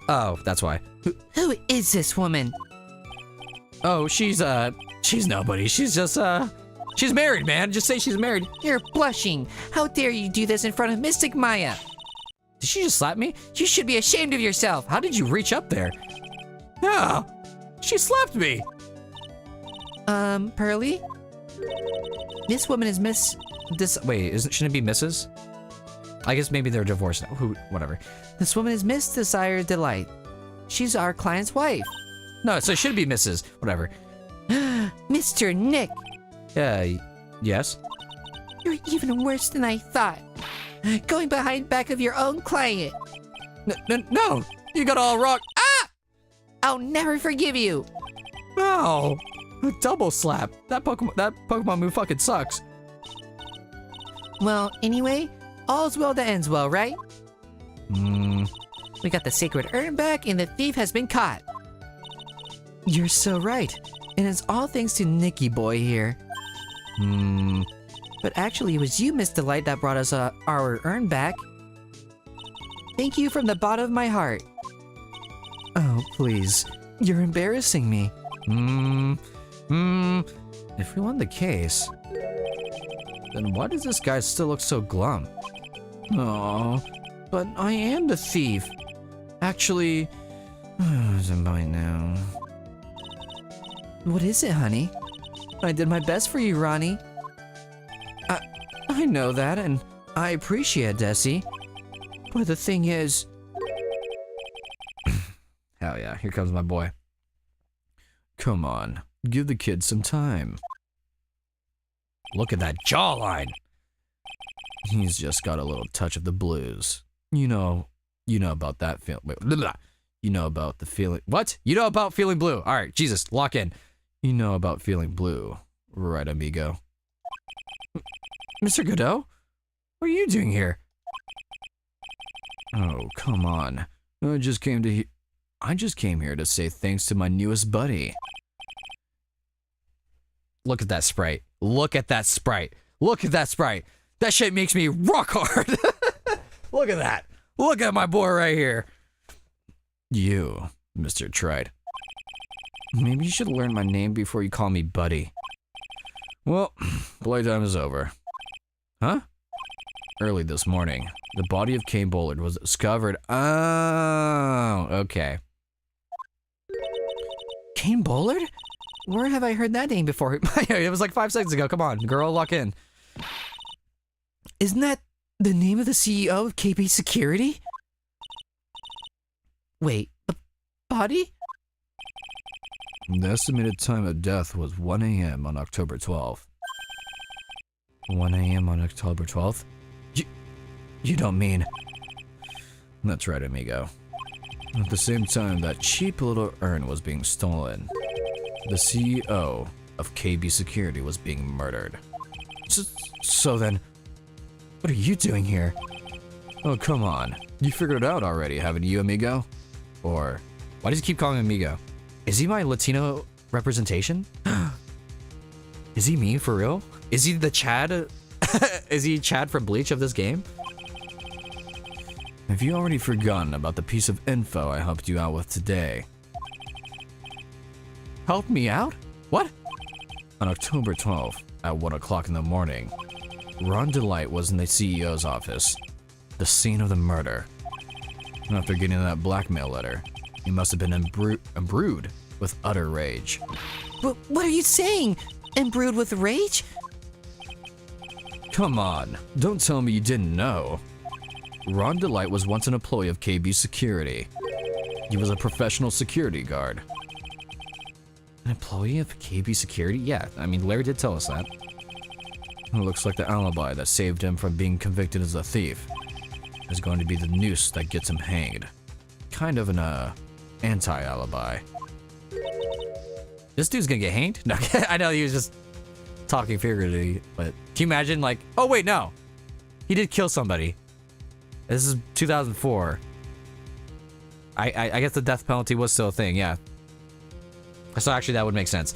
Oh, that's why. Who is this woman? Oh, she's nobody. She's just, she's married, man. Just say she's married. You're blushing. How dare you do this in front of Mystic Maya? Did she just slap me? You should be ashamed of yourself. How did you reach up there? Yeah, she slapped me. Pearly? This woman is Shouldn't it be Mrs.? I guess maybe they're divorced now. Whatever. This woman is Miss Desire Delight. She's our client's wife. No, so it should be Mrs. Whatever. Mr. Nick. Yes? You're even worse than I thought. Going behind back of your own client. No! You got it all wrong. Ah! I'll never forgive you. No! A double slap. That Pokemon move fucking sucks. Well, anyway, all's well that ends well, right? We got the sacred urn back and the thief has been caught. You're so right. And it's all thanks to Nicky boy here. But actually, it was you, Miss Delight, that brought us our urn back. Thank you from the bottom of my heart. Oh, please. You're embarrassing me. If we won the case, then why does this guy still look so glum? Oh, but I am the thief. Actually, what's it by now? What is it, honey? I did my best for you, Ronnie. I I know that, and I appreciate Desi. But the thing is... Hell yeah, here comes my boy. Come on, give the kid some time. Look at that jawline. He's just got a little touch of the blues. You know about that feeling. Wait, blah, blah. You know about the feeling. What? You know about feeling blue. All right, Jesus, lock in. You know about feeling blue, right, amigo? Mr. Godot? What are you doing here? Oh, come on. I just came here to say thanks to my newest buddy. Look at that sprite. Look at that sprite. Look at that sprite. That shit makes me rock hard. Look at that. Look at my boy right here. You, Mr. Trite. Maybe you should learn my name before you call me buddy. Well, playtime is over. Huh? Early this morning, the body of Cain Bullard was discovered. Oh, okay. Cain Bullard? Where have I heard that name before? It was like 5 seconds ago. Come on, girl, lock in. Isn't that the name of the CEO of KB Security? Wait, a body? The estimated time of death was 1 a.m. on October 12th. 1 a.m. on October 12th? You don't mean... That's right, amigo. At the same time that cheap little urn was being stolen, the CEO of KB Security was being murdered. So then, what are you doing here? Oh, come on. You figured it out already, haven't you, amigo? Or... Why does he keep calling me amigo? Is he my Latino representation? Is he me for real? Is he the Chad? Is he Chad from Bleach of this game? Have you already forgotten about the piece of info I helped you out with today? Help me out? What? On October 12th, at 1 o'clock in the morning, Ron Delight was in the CEO's office, the scene of the murder. After getting that blackmail letter, he must have been imbrued with utter rage. What are you saying? Imbrued with rage? Come on, don't tell me you didn't know. Ron Delight was once an employee of KB Security. He was a professional security guard. An employee of KB Security? Yeah, I mean, Larry did tell us that. It looks like the alibi that saved him from being convicted as a thief is going to be the noose that gets him hanged. Kind of an, anti-alibi. This dude's gonna get hanged? No, I know he was just talking figuratively, but can you imagine, like, oh wait, no. He did kill somebody. This is 2004. I guess the death penalty was still a thing, yeah. So actually that would make sense.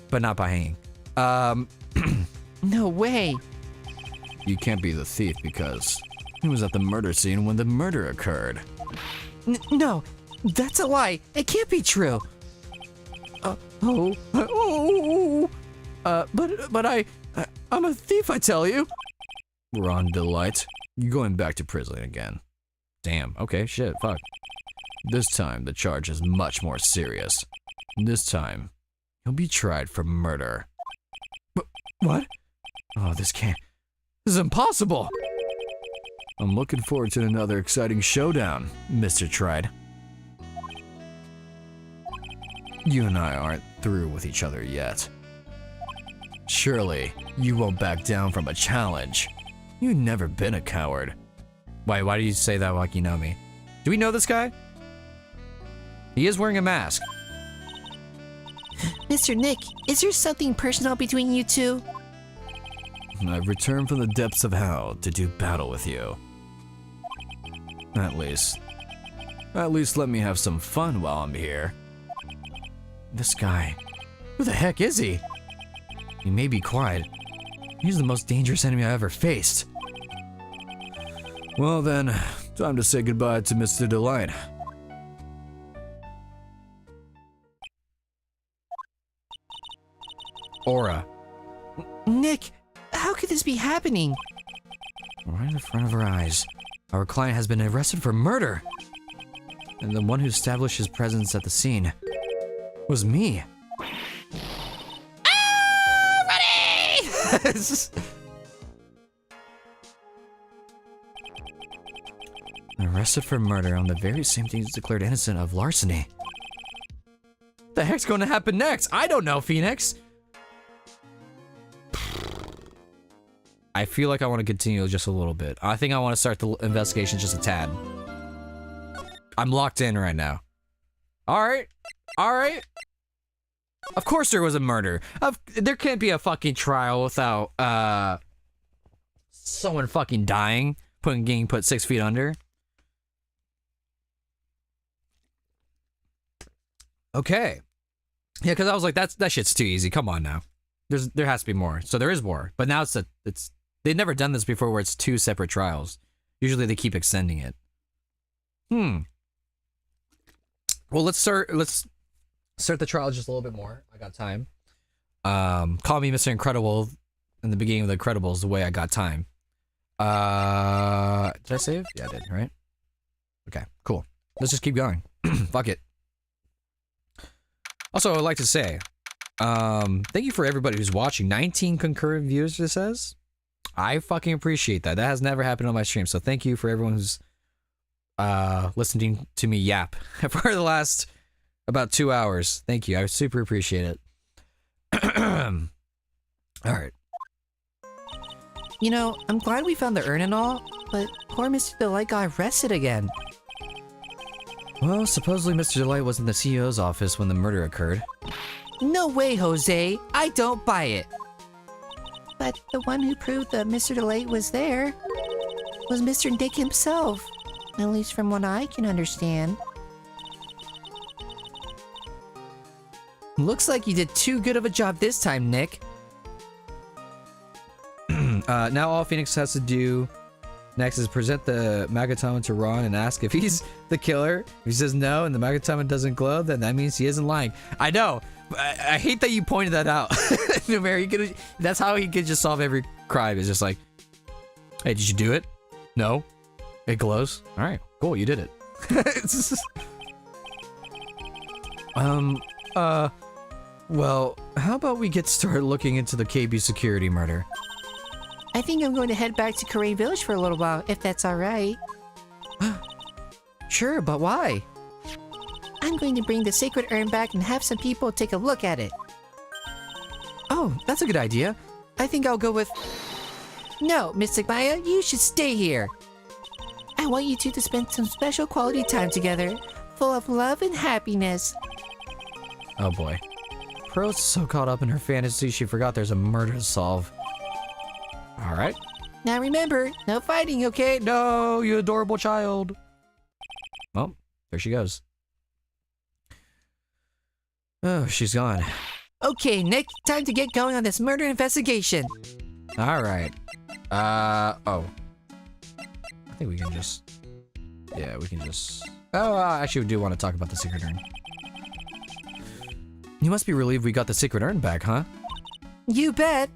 But not by hanging. No way. You can't be the thief because he was at the murder scene when the murder occurred. No, that's a lie. It can't be true. But I'm a thief, I tell you. Ron Delight, you're going back to prison again. Damn, okay, shit, fuck. This time, the charge is much more serious. This time, you'll be tried for murder. What? Oh, this is impossible! I'm looking forward to another exciting showdown, Mr. Tride. You and I aren't through with each other yet. Surely, you won't back down from a challenge. You've never been a coward. Why do you say that like you know me? Do we know this guy? He is wearing a mask. Mr. Nick, is there something personal between you two? I've returned from the depths of hell to do battle with you. At least let me have some fun while I'm here. This guy, who the heck is he? He may be quiet. He's the most dangerous enemy I ever faced. Well then, time to say goodbye to Mr. Delight. Aura. Nick, how could this be happening? Right in front of our eyes. Our client has been arrested for murder. And the one who established his presence at the scene was me. Ah, ready! Arrested for murder on the very same thing he's declared innocent of larceny. The heck's going to happen next? I don't know, Phoenix. I feel like I want to continue just a little bit. I think I want to start the investigation just a tad. I'm locked in right now. Alright. Alright. Of course there was a murder. There can't be a fucking trial without, someone fucking dying, getting put 6 feet under. Okay. Yeah, because I was like, that shit's too easy. Come on now. There has to be more. So there is more. But now they've never done this before where it's 2 separate trials. Usually they keep extending it. Well, let's start the trial just a little bit more. I got time. Call me Mr. Incredible in the beginning of The Incredibles the way I got time. Did I save? Yeah, I did, right? Okay, cool. Let's just keep going. Fuck it. Also, I would like to say, thank you for everybody who's watching. 19 concurrent views, it says. I fucking appreciate that. That has never happened on my stream, so thank you for everyone who's listening to me yap for the last about 2 hours. Thank you. I super appreciate it. Alright. You know, I'm glad we found the urn and all, but poor Mr. Delight got arrested again. Well, supposedly Mr. Delight was in the CEO's office when the murder occurred. No way, Jose! I don't buy it! But the one who proved that Mr. Delight was there was Mr. Dick himself. At least from what I can understand. Looks like you did too good of a job this time, Nick. Now all Phoenix has to do next is present the Magatama to Ron and ask if he's the killer. If he says no and the Magatama doesn't glow, then that means he isn't lying. I know. I hate that you pointed that out. That's how he could just solve every crime. It's just like, hey, did you do it? No. It glows. All right, cool. You did it. Well, how about we get started looking into the KB security murder? I think I'm going to head back to Korean Village for a little while, if that's all right. Sure, but why? I'm going to bring the sacred urn back and have some people take a look at it. Oh, that's a good idea. I think I'll go with... No, Mystic Maya, you should stay here. I want you two to spend some special quality time together, full of love and happiness. Oh boy. Pearl's so caught up in her fantasy she forgot there's a murder to solve. Alright. Now remember, no fighting, okay? No, you adorable child. Well, there she goes. Oh, she's gone. Okay, Nick, time to get going on this murder investigation. Alright. Oh. I think we can just... Yeah, we can just... Oh, actually, we do want to talk about the secret urn. You must be relieved we got the secret urn back, huh? You bet.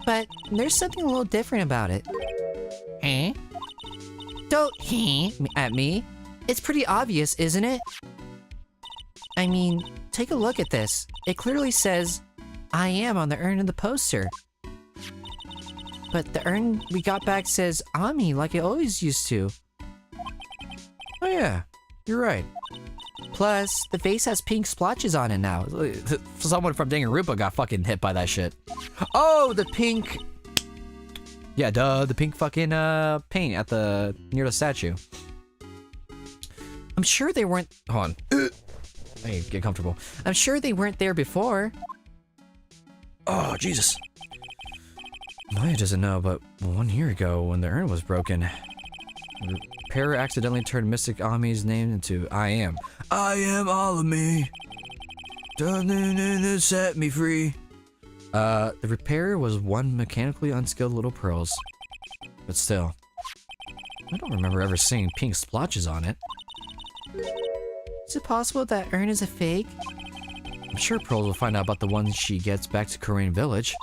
But there's something a little different about it. Eh? Don't at me. It's pretty obvious, isn't it? I mean, take a look at this. It clearly says, I am on the urn in the poster. But the urn we got back says Ami like it always used to. Oh yeah, you're right. Plus, the vase has pink splotches on it now. Someone from Danganronpa got fucking hit by that shit. Oh, the pink... Yeah, duh, the pink fucking paint at near the statue. I'm sure they weren't... Hold on. Hey, get comfortable. I'm sure they weren't there before. Oh, Jesus. Maya doesn't know, but 1 year ago, when the urn was broken, the repairer accidentally turned Mystic Ami's name into I am. I am all of me. Done set me free. The repairer was one mechanically unskilled little pearls. But still, I don't remember ever seeing pink splotches on it. Is it possible that urn is a fake? I'm sure Pearls will find out about the one she gets back to Korean Village.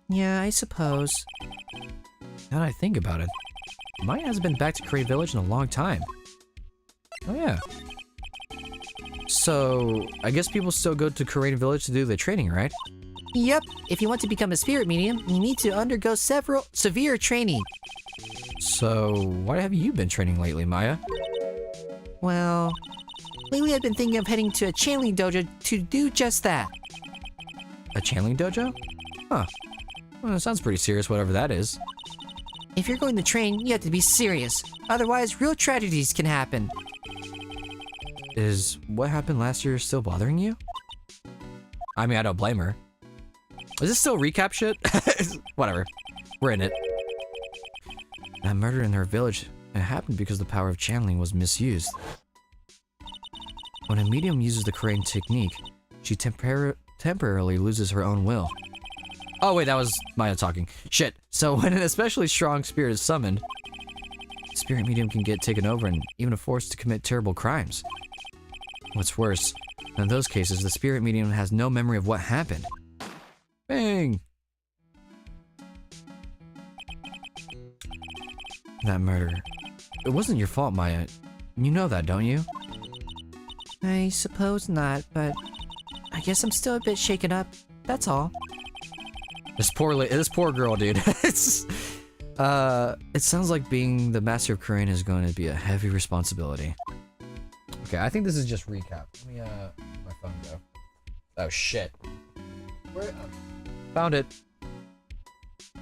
Yeah, I suppose. Now that I think about it, Maya hasn't been back to Korean Village in a long time. Oh yeah. So, I guess people still go to Korean Village to do the training, right? Yep. If you want to become a spirit medium, you need to undergo several severe training. So, why have you been training lately, Maya? Well, lately I've been thinking of heading to a channeling dojo to do just that. A channeling dojo? Huh. Well, that sounds pretty serious, whatever that is. If you're going to train, you have to be serious. Otherwise, real tragedies can happen. Is what happened last year still bothering you? I mean, I don't blame her. Is this still recap shit? Whatever. We're in it. That murder in her village, it happened because the power of channeling was misused. When a medium uses the Crane technique, she temporarily loses her own will. Oh wait, that was Maya talking. Shit. So when an especially strong spirit is summoned, the spirit medium can get taken over and even forced to commit terrible crimes. What's worse, in those cases, the spirit medium has no memory of what happened. Bang! That murder. It wasn't your fault, Maya. You know that, don't you? I suppose not, but I guess I'm still a bit shaken up. That's all. This poor girl, dude. It sounds like being the master of Korean is going to be a heavy responsibility. Okay, I think this is just recap. Let me my phone go. Oh shit. Where? Found it.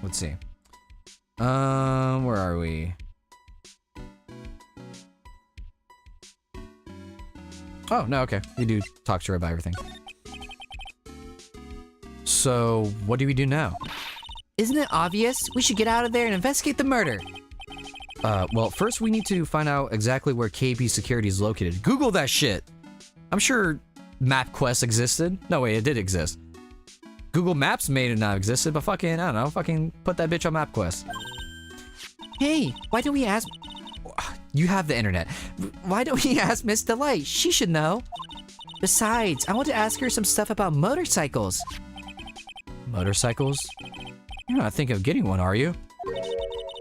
Let's see. Where are we? Oh no, okay. You do talk to her about everything. So, what do we do now? Isn't it obvious? We should get out of there and investigate the murder. Well, first we need to find out exactly where KP Security is located. Google that shit! I'm sure MapQuest existed. No, wait, it did exist. Google Maps may have not existed, but fucking, I don't know, fucking put that bitch on MapQuest. Hey, why don't we ask... You have the internet. Why don't we ask Miss Delight? She should know. Besides, I want to ask her some stuff about motorcycles. Motorcycles? You're not thinking of getting one, are you?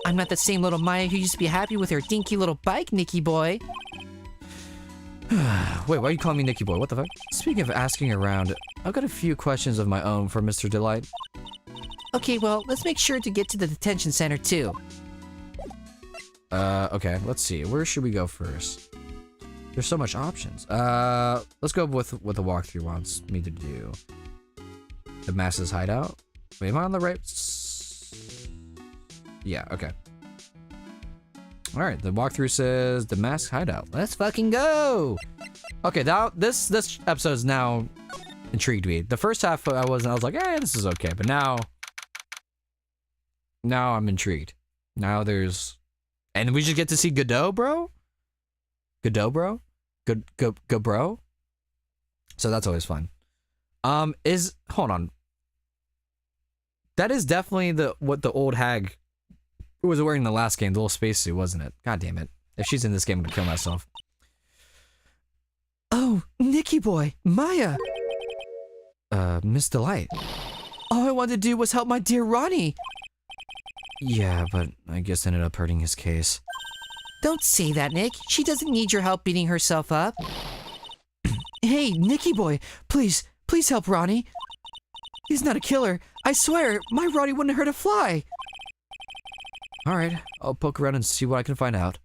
I'm not the same little Maya who used to be happy with her dinky little bike, Nicky boy. Wait, why are you calling me Nicky boy? What the fuck? Speaking of asking around, I've got a few questions of my own for Mr. Delight. Okay, well, let's make sure to get to the detention center too. Okay, let's see. Where should we go first? There's so much options. Let's go with what the walkthrough wants me to do. The Mass's hideout? Wait, am I on the right? Yeah, okay. Alright, the walkthrough says the Mass hideout. Let's fucking go! Okay, now this episode is now intrigued me. The first half I was like, eh, this is okay, but now I'm intrigued. Now there's... And we just get to see Godot, bro? Godot, bro? Go, bro? So that's always fun. Hold on. That is definitely what the old hag was wearing in the last game, the little spacesuit, wasn't it? God damn it. If she's in this game, I'm gonna kill myself. Oh, Nicky boy, Maya. Miss Delight. All I wanted to do was help my dear Ronnie. Yeah, but I guess ended up hurting his case. Don't say that, Nick. She doesn't need your help beating herself up. Hey, Nicky boy, please help Ronnie. He's not a killer. I swear, my Ronnie wouldn't hurt a fly. Alright, I'll poke around and see what I can find out.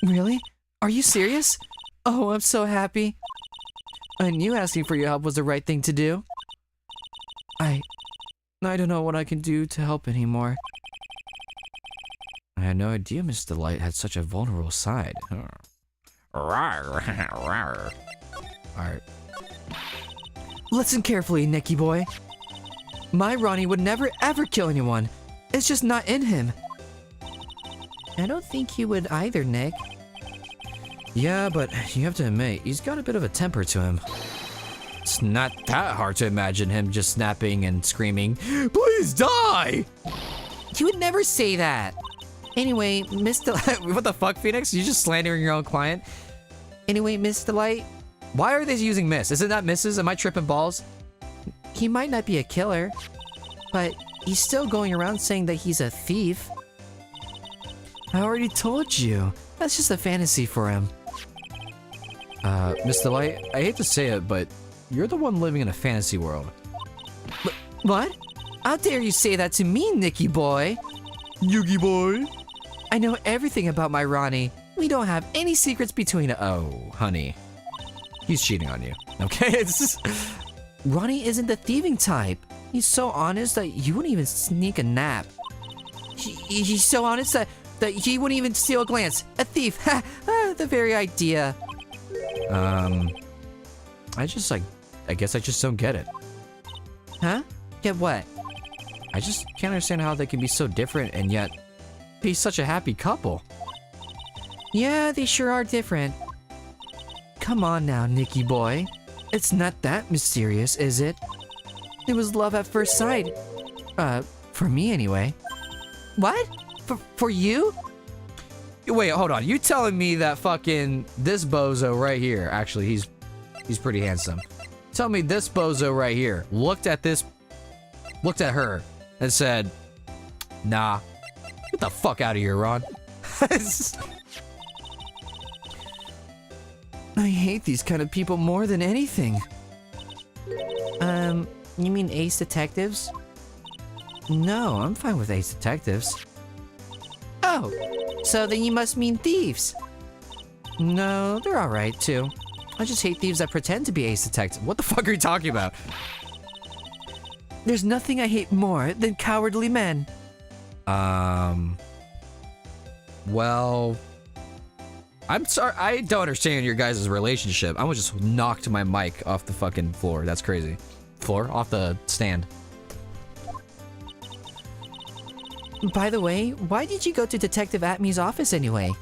Really? Are you serious? Oh, I'm so happy. I knew asking for your help was the right thing to do. I don't know what I can do to help anymore. I had no idea Miss Delight had such a vulnerable side. Alright. Listen carefully, Nicky boy. My Ronnie would never ever kill anyone. It's just not in him. I don't think he would either, Nick. Yeah, but you have to admit, he's got a bit of a temper to him. It's not that hard to imagine him just snapping and screaming, "Please die!" He would never say that. Anyway, Miss Delight... What the fuck, Phoenix? You just slandering your own client? Anyway, Miss Delight... Why are they using Miss? Is it not Mrs.? Am I tripping balls? He might not be a killer, but he's still going around saying that he's a thief. I already told you. That's just a fantasy for him. Miss Delight, I hate to say it, but you're the one living in a fantasy world. What? How dare you say that to me, Nicky boy? Yugi boy? I know everything about my Ronnie. We don't have any secrets between us. Oh, honey. He's cheating on you. Okay, it's just... Ronnie isn't the thieving type. He's so honest that you wouldn't even sneak a nap. He's so honest that he wouldn't even steal a glance. A thief. Ha! The very idea. I guess I just don't get it. Huh? Get what? I just can't understand how they can be so different and yet be such a happy couple. Yeah, they sure are different. Come on now, Nicky boy. It's not that mysterious, is it? It was love at first sight. For me anyway. What? For you? Wait, hold on. You telling me that fucking this bozo right here, actually he's pretty handsome. Tell me this bozo right here looked at her and said, nah, get the fuck out of here, Ron. I hate these kind of people more than anything. You mean ace detectives? No, I'm fine with ace detectives. Oh, so then you must mean thieves. No, they're alright too. I just hate thieves that pretend to be ace detectives. What the fuck are you talking about? There's nothing I hate more than cowardly men. Well, I'm sorry, I don't understand your guys' relationship. I almost just knocked my mic off the fucking floor. That's crazy. Floor? Off the stand. By the way, why did you go to Detective Atme's office anyway?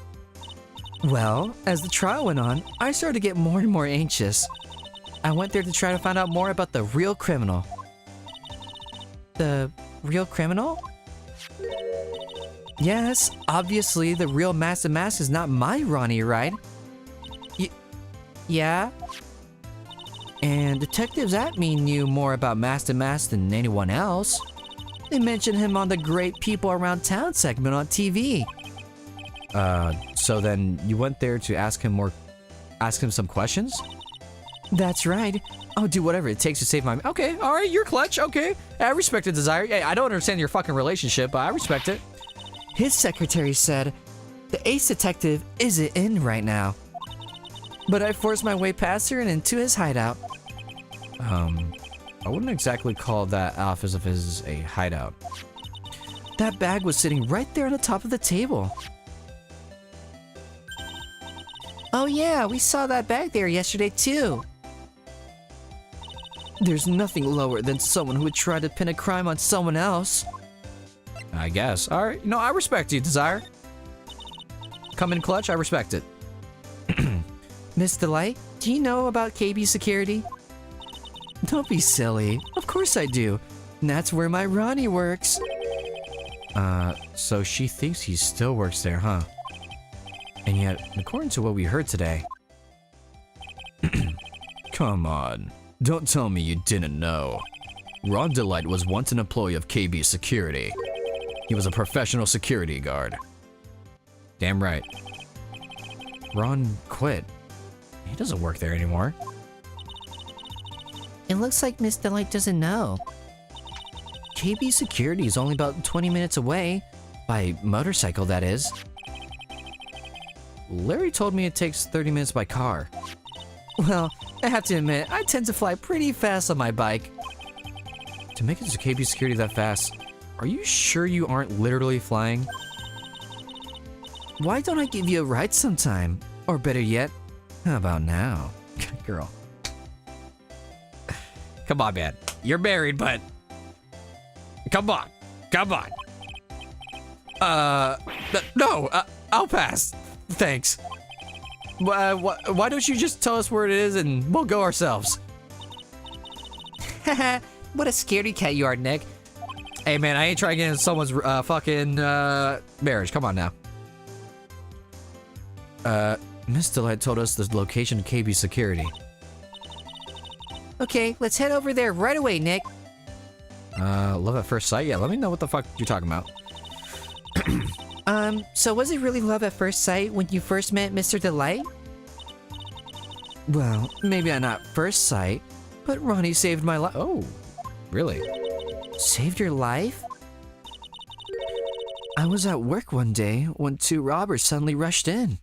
Well, as the trial went on, I started to get more and more anxious. I went there to try to find out more about the real criminal. The real criminal? Yes, obviously the real Master Mask is not my Ronnie, right? Yeah? And detectives at me knew more about Master Mask than anyone else. They mentioned him on the Great People Around Town segment on TV. So then you went there to ask him some questions? That's right. I'll do whatever it takes to save my... Okay, alright, you're clutch, okay. I respect the desire. Yeah, I don't understand your fucking relationship, but I respect it. His secretary said, the ace detective isn't in right now. But I forced my way past her and into his hideout. I wouldn't exactly call that office of his a hideout. That bag was sitting right there on the top of the table. Oh yeah, we saw that bag there yesterday too. There's nothing lower than someone who would try to pin a crime on someone else. I guess. Alright, no, I respect you, Desire. Come in clutch, I respect it. Miss Delight, do you know about KB Security? Don't be silly. Of course I do. And that's where my Ronnie works. So she thinks he still works there, huh? And yet, according to what we heard today... Come on. Don't tell me you didn't know. Ron Delight was once an employee of KB Security. He was a professional security guard. Damn right. Ron quit. He doesn't work there anymore. It looks like Miss Delight doesn't know. KB Security is only about 20 minutes away. By motorcycle, that is. Larry told me it takes 30 minutes by car. Well, I have to admit, I tend to fly pretty fast on my bike. To make it to KB Security that fast, are you sure you aren't literally flying? Why don't I give you a ride sometime? Or better yet, how about now? Girl. Come on, man. You're married, but... Come on. Come on. No, I'll pass. Thanks. Why don't you just tell us where it is and we'll go ourselves? Haha, what a scaredy cat you are, Nick. Hey, man, I ain't trying to get in someone's fucking marriage. Come on now. Miss Delight told us the location of KB Security. Okay, let's head over there right away, Nick. Love at first sight? Yeah, let me know what the fuck you're talking about. So was it really love at first sight when you first met Mr. Delight? Well, maybe not first sight, but Ronnie saved my life. Oh, really? Saved your life? I was at work one day when 2 robbers suddenly rushed in.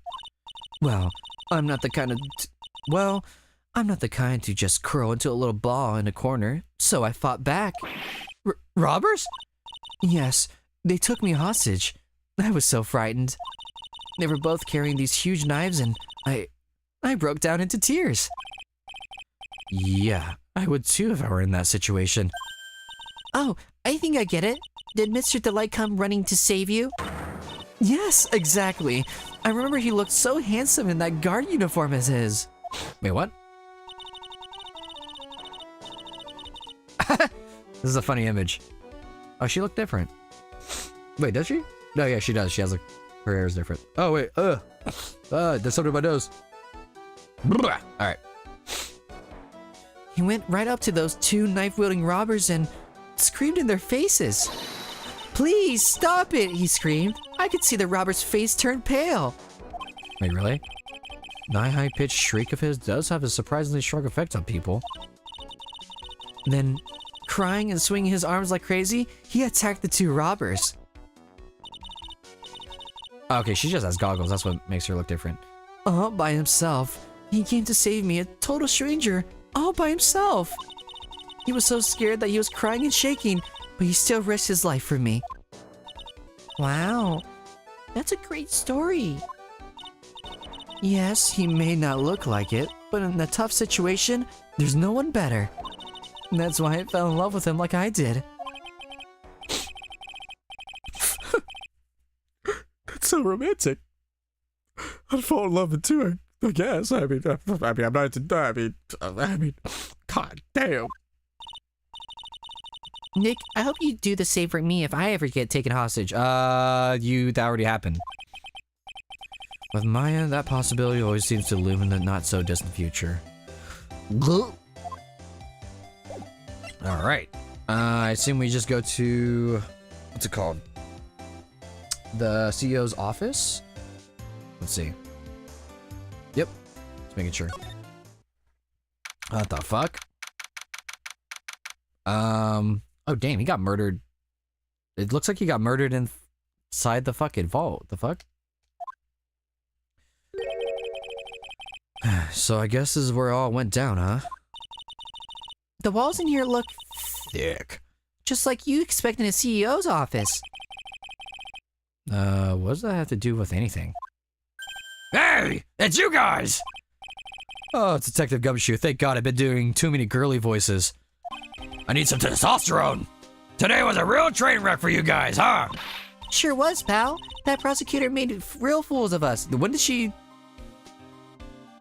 Well, I'm not the kind to just curl into a little ball in a corner, so I fought back. Robbers? Yes, they took me hostage. I was so frightened. They were both carrying these huge knives and I broke down into tears. Yeah, I would too if I were in that situation. Oh, I think I get it. Did Mr. Delight come running to save you? Yes, exactly. I remember he looked so handsome in that guard uniform as his. Wait, what? This is a funny image. Oh, she looked different. Wait, does she? No, yeah, she does. She has like, her hair is different. Oh, wait, there's something in my nose. Alright. He went right up to those 2 knife-wielding robbers and screamed in their faces. Please, stop it, he screamed. I could see the robber's face turn pale. Wait, really? The high-pitched shriek of his does have a surprisingly strong effect on people. Then, crying and swinging his arms like crazy, he attacked the 2 robbers. Okay, she just has goggles. That's what makes her look different. All by himself. He came to save me, a total stranger, all by himself. He was so scared that he was crying and shaking, but he still risked his life for me. Wow, that's a great story. Yes, he may not look like it, but in a tough situation, there's no one better. And that's why I fell in love with him like I did. That's so romantic. I'd fall in love with too, I guess. I mean, I'm not into. I mean, god damn. Nick, I hope you do the same for me if I ever get taken hostage. That already happened. With Maya, that possibility always seems to loom in the not-so-distant future. Alright. I assume we just go to... What's it called? The CEO's office? Let's see. Yep. Just making sure. What the fuck? Oh, damn, he got murdered. It looks like he got murdered inside the fucking vault. The fuck? So I guess this is where it all went down, huh? The walls in here look thick. Just like you expect in a CEO's office. What does that have to do with anything? Hey, it's you guys! Oh, it's Detective Gumshoe. Thank God I've been doing too many girly voices. I need some testosterone. Today was a real train wreck for you guys, huh? Sure was, pal. That prosecutor made real fools of us. When did she...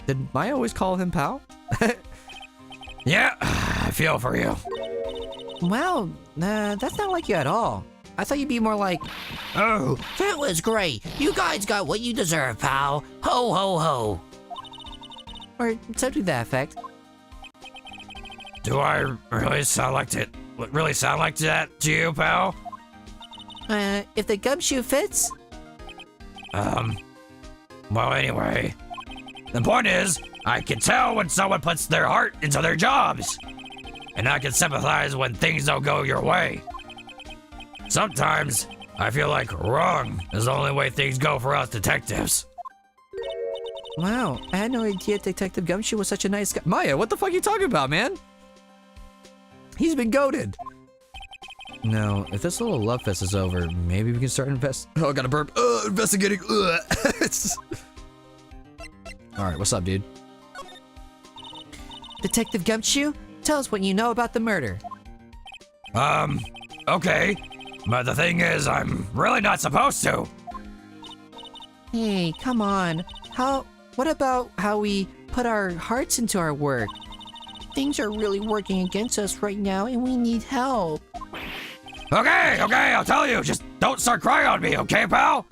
Did Maya always call him pal? Yeah, I feel for you. Wow, that's not like you at all. I thought you'd be more like, Oh, that was great. You guys got what you deserve, pal. Ho, ho, ho. or something to that effect. Do I really sound like that to you, pal? If the gumshoe fits, Well, anyway. The point is, I can tell when someone puts their heart into their jobs. And I can sympathize when things don't go your way. Sometimes, I feel like wrong is the only way things go for us detectives. wow, I had no idea Detective Gumshoe was such a nice guy. Maya, what the fuck are you talking about, man? He's been goaded. Now, if this little love fest is over, maybe we can start Oh, I got a burp. Investigating. Alright, what's up, dude? Detective Gumshoe, tell us what you know about the murder. Okay. But the thing is, I'm really not supposed to. Hey, come on. What about how we put our hearts into our work? Things are really working against us right now and we need help. Okay, I'll tell you. Just don't start crying on me, okay, pal?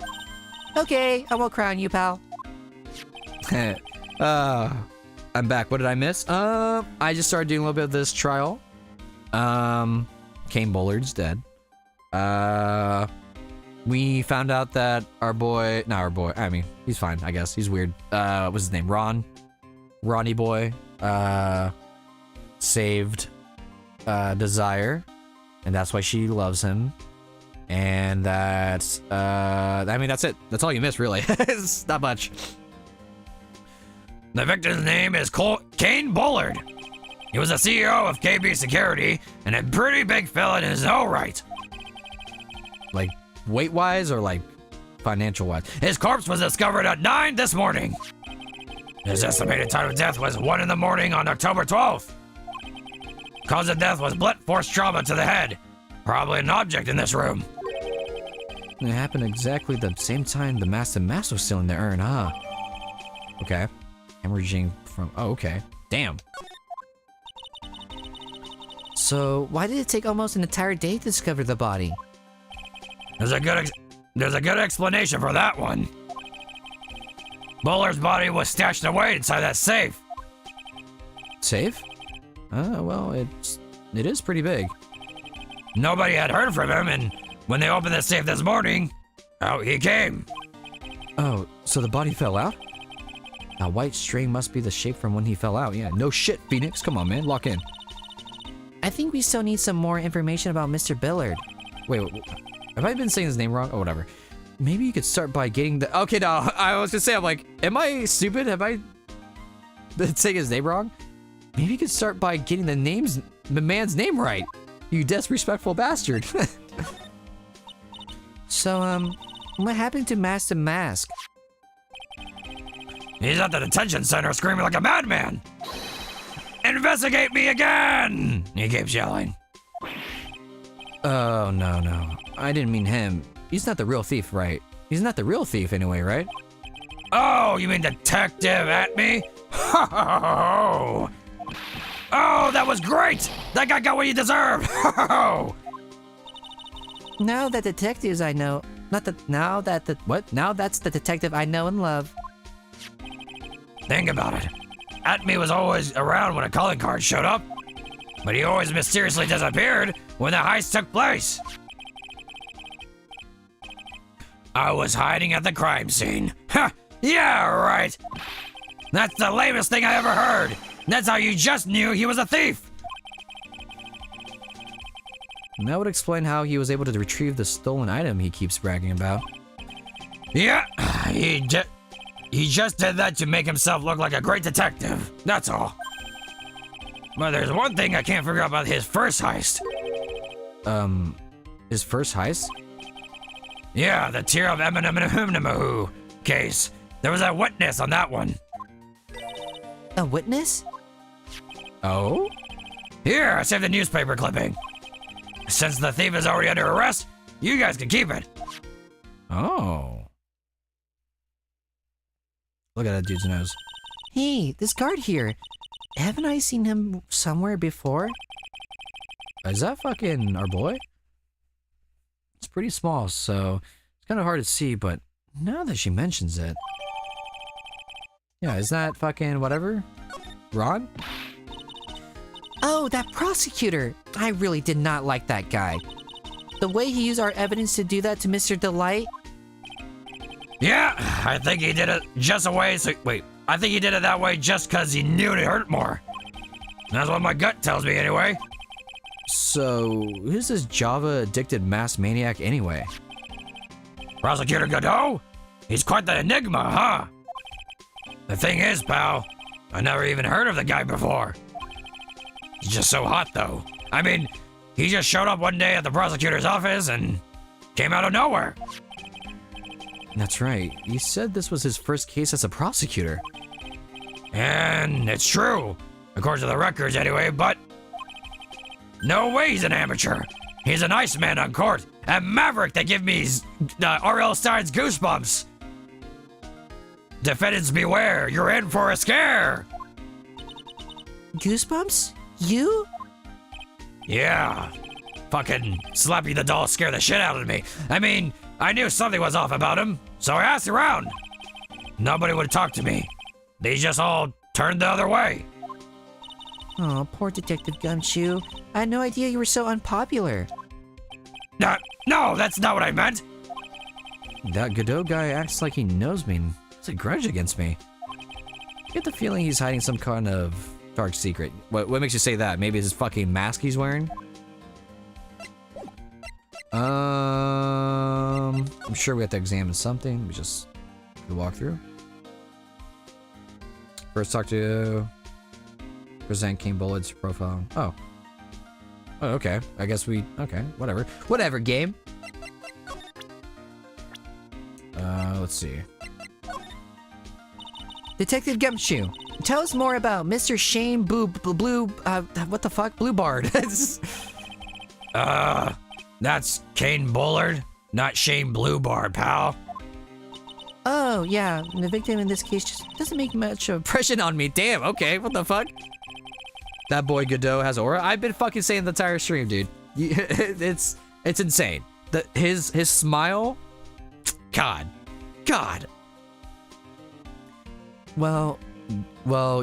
Okay, I won't cry on you, pal. I'm back. What did I miss? I just started doing a little bit of this trial. Kane Bullard's dead. We found out that I mean, he's fine, I guess. He's weird. What's his name? Ronnie boy, saved, Desire, and that's why she loves him. And that's, I mean, that's it. That's all you missed, really. It's not much. The victim's name is Kane Bullard. He was the CEO of KB Security and a pretty big fella in his own right. Like, weight-wise or, like, financial-wise? His corpse was discovered at 9 this morning. His estimated time of death was 1 in the morning on October 12th. Cause of death was blunt force trauma to the head. Probably an object in this room. It happened exactly the same time the mass was still in the urn, huh? Okay. Hemorrhaging from... Oh, okay. Damn. So, why did it take almost an entire day to discover the body? There's a good explanation for that one. Bullard's body was stashed away inside that safe. Safe? Well, it is pretty big. Nobody had heard from him, and when they opened the safe this morning, out he came. Oh, so the body fell out? That white string must be the shape from when he fell out. Yeah, no shit, Phoenix. Come on, man. Lock in. I think we still need some more information about Mr. Bullard. Wait, have I been saying his name wrong? Oh, whatever. Maybe you could start by getting the... Okay, no, I was gonna say, I'm like, am I stupid? Have I been saying his name wrong? Maybe you could start by getting the man's name right. You disrespectful bastard. So, what happened to Master Mask? He's at the detention center screaming like a madman. Investigate me again! He keeps yelling. Oh, no. I didn't mean him. He's not the real thief, right? He's not the real thief anyway, right? Oh, you mean Detective at me? Oh, that was great! That guy got what he deserved! Now that detectives I know, now that's the detective I know and love. Think about it. Atme was always around when a calling card showed up, but he always mysteriously disappeared when the heist took place. I was hiding at the crime scene. Ha! Yeah, right! That's the lamest thing I ever heard! That's how you just knew he was a thief! And that would explain how he was able to retrieve the stolen item he keeps bragging about. Yeah, he just did that to make himself look like a great detective. That's all. But there's one thing I can't figure out about his first heist. His first heist? Yeah, the Tear of Eminemu case. There was a witness on that one. A witness? Oh? Here, I saved the newspaper clipping. Since the thief is already under arrest, you guys can keep it. Oh. Look at that dude's nose. Hey, this guard here. Haven't I seen him somewhere before? Is that fucking our boy? It's pretty small, so it's kind of hard to see, but now that she mentions it... Yeah, is that fucking whatever? Ron? Oh, that prosecutor! I really did not like that guy. The way he used our evidence to do that to Mr. Delight? Yeah, I think he did it just I think he did it that way just because he knew it hurt more. That's what my gut tells me anyway. So, who's this Java-addicted mass maniac anyway? Prosecutor Godot? He's quite the enigma, huh? The thing is, pal, I never even heard of the guy before. He's just so hot, though. I mean, he just showed up one day at the prosecutor's office and came out of nowhere. That's right. He said this was his first case as a prosecutor. And it's true, according to the records anyway, but no way he's an amateur. He's an Iceman on court, a maverick that give me R.L. Stein's goosebumps. Defendants beware, you're in for a scare. Goosebumps? You? Yeah. Fucking Slappy the doll scared the shit out of me. I mean, I knew something was off about him, so I asked around. Nobody would talk to me. They just all turned the other way. Oh, poor Detective Gumshoe. I had no idea you were so unpopular. No, that's not what I meant. That Godot guy acts like he knows me and has a grudge against me. I get the feeling he's hiding some kind of dark secret. What makes you say that? Maybe it's his fucking mask he's wearing? I'm sure we have to examine something. We just walk through. First, talk to present King Bullet's profile. Oh, okay. I guess we whatever. Whatever, game. Let's see. Detective Gumshoe, tell us more about Mr. Shane what the fuck? Blue Bard. That's Kane Bullard, not Shane Bluebard, pal. Oh, yeah. The victim in this case just doesn't make much of Impression on me. Damn, okay. What the fuck? That boy Godot has aura. I've been fucking saying the entire stream, dude. It's insane. His smile. God. Well,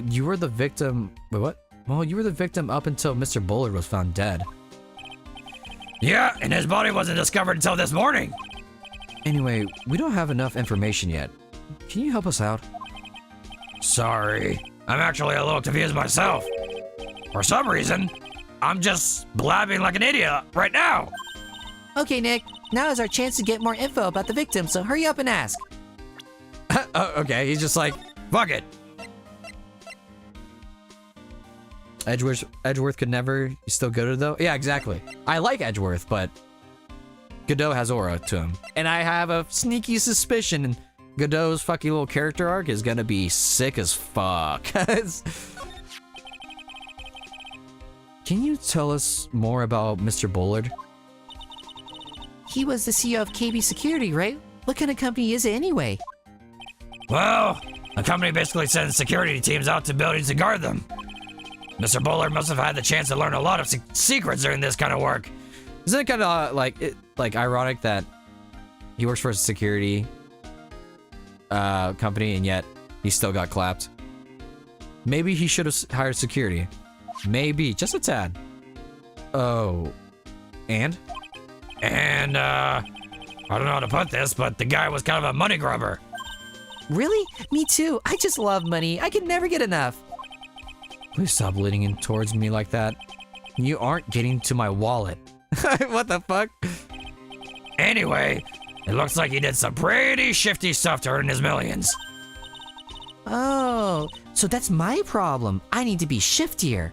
you were the victim. Wait, what? Well, you were the victim up until Mr. Bullard was found dead. Yeah, and his body wasn't discovered until this morning. Anyway, we don't have enough information yet. Can you help us out? Sorry, I'm actually a little confused myself. For some reason, I'm just blabbing like an idiot right now. Okay, Nick. Now is our chance to get more info about the victim, so hurry up and ask. Okay, he's just like, Fuck it. Edgeworth could never. He's still Godot though. Yeah, exactly. I like Edgeworth, but Godot has aura to him, and I have a sneaky suspicion Godot's fucking little character arc is gonna be sick as fuck. Can you tell us more about Mr. Bullard? He was the CEO of KB Security, right? What kind of company is it anyway? Well, the company basically sends security teams out to buildings to guard them. Mr. Bullard must have had the chance to learn a lot of secrets during this kind of work. Isn't it kind of like ironic that he works for a security company and yet he still got clapped? Maybe he should have hired security. Maybe, just a tad. Oh, and I don't know how to put this, but the guy was kind of a money grubber. Really? Me too. I just love money. I can never get enough. Please stop leaning in towards me like that. You aren't getting to my wallet. What the fuck? Anyway, it looks like he did some pretty shifty stuff to earn his millions. Oh, so that's my problem. I need to be shiftier.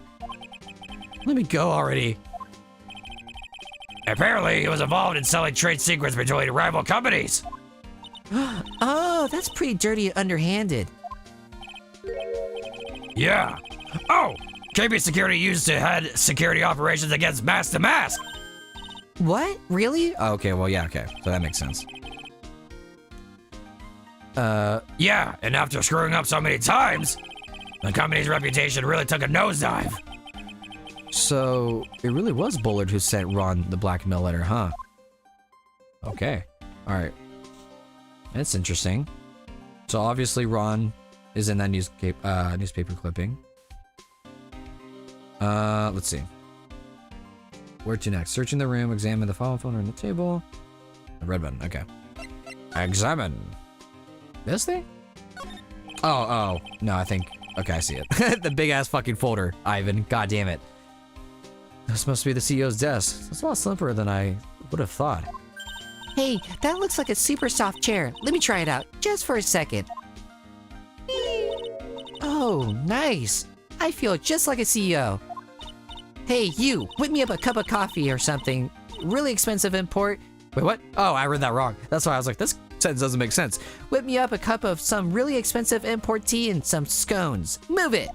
Let me go already. Apparently, he was involved in selling trade secrets between rival companies. Oh, that's pretty dirty and underhanded. Yeah. Oh, KB Security used to head security operations against Mask to Mask. What? Really? Oh, okay, well, yeah, okay. So that makes sense. Yeah, and after screwing up so many times, the company's reputation really took a nosedive. So it really was Bullard who sent Ron the blackmail letter, huh? Okay. All right. That's interesting. So obviously Ron is in that newspaper clipping. Let's see. Where to next? Searching the room, examine the file phone on the table. The red button, okay. Examine. This thing? Oh, no, I think, okay, I see it. The big ass fucking folder, Ivan, god damn it. This must be the CEO's desk. It's a lot simpler than I would have thought. Hey, that looks like a super soft chair. Let me try it out, just for a second. Oh, nice. I feel just like a CEO. Hey, you, whip me up a cup of coffee or something. Really expensive import. Wait, what? Oh, I read that wrong. That's why I was like, this sentence doesn't make sense. Whip me up a cup of some really expensive import tea and some scones. Move it.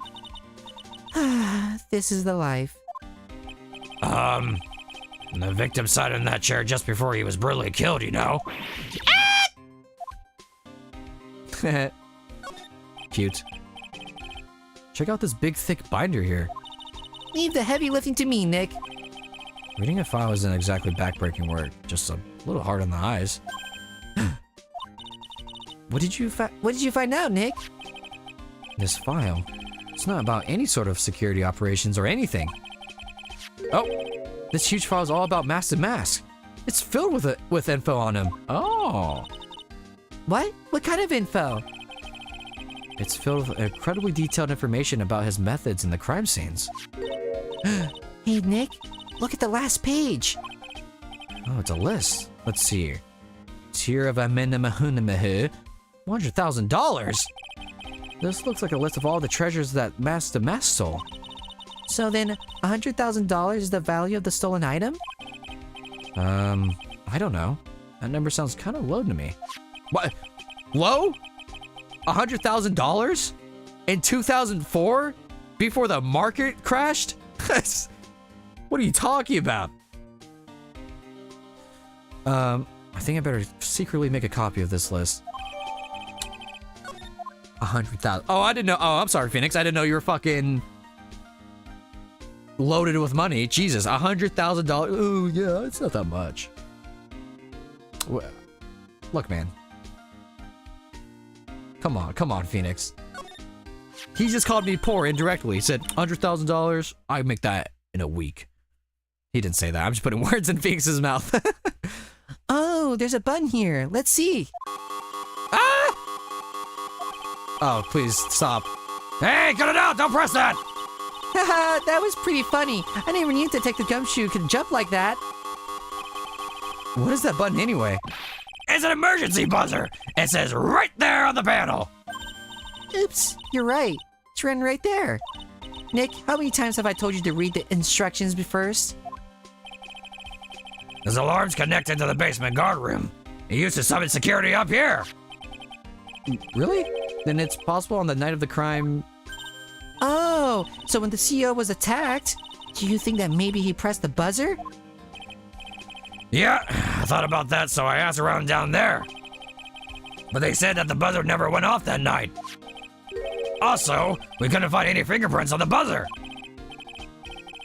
This is the life. The victim sat in that chair just before he was brutally killed, you know? Cute. Check out this big, thick binder here. Leave the heavy lifting to me, Nick. Reading a file isn't exactly backbreaking work, just a little hard on the eyes. What did you find out, Nick? This file, it's not about any sort of security operations or anything. Oh, this huge file is all about Mask to Mask. It's filled with info on him. Oh. What? What kind of info? It's filled with incredibly detailed information about his methods in the crime scenes. Hey, Nick, look at the last page. Oh, it's a list. Let's see here. Tier of Amenamahunamehu. $100,000? This looks like a list of all the treasures that Master Mass stole. So then, $100,000 is the value of the stolen item? I don't know. That number sounds kind of low to me. What? Low? $100,000? In 2004? Before the market crashed? What are you talking about? I think I better secretly make a copy of this list. 100,000. Oh, I didn't know. Oh, I'm sorry, Phoenix. I didn't know you were fucking loaded with money. Jesus, $100,000. Ooh, yeah, it's not that much. Look, man. Come on, Phoenix. He just called me poor indirectly. He said, $100,000, I make that in a week. He didn't say that. I'm just putting words in Phoenix's mouth. Oh, there's a button here. Let's see. Ah! Oh, please, stop. Hey, cut it out! Don't press that! Haha, that was pretty funny. I never knew Detective Gumshoe could jump like that. What is that button anyway? It's an emergency buzzer! It says right there on the panel! Oops, you're right. It's written right there. Nick, how many times have I told you to read the instructions first? This alarm's connected to the basement guard room. It used to summon security up here. Really? Then it's possible on the night of the crime. Oh, so when the CEO was attacked, do you think that maybe he pressed the buzzer? Yeah, I thought about that, so I asked around down there. But they said that the buzzer never went off that night. Also, we couldn't find any fingerprints on the buzzer.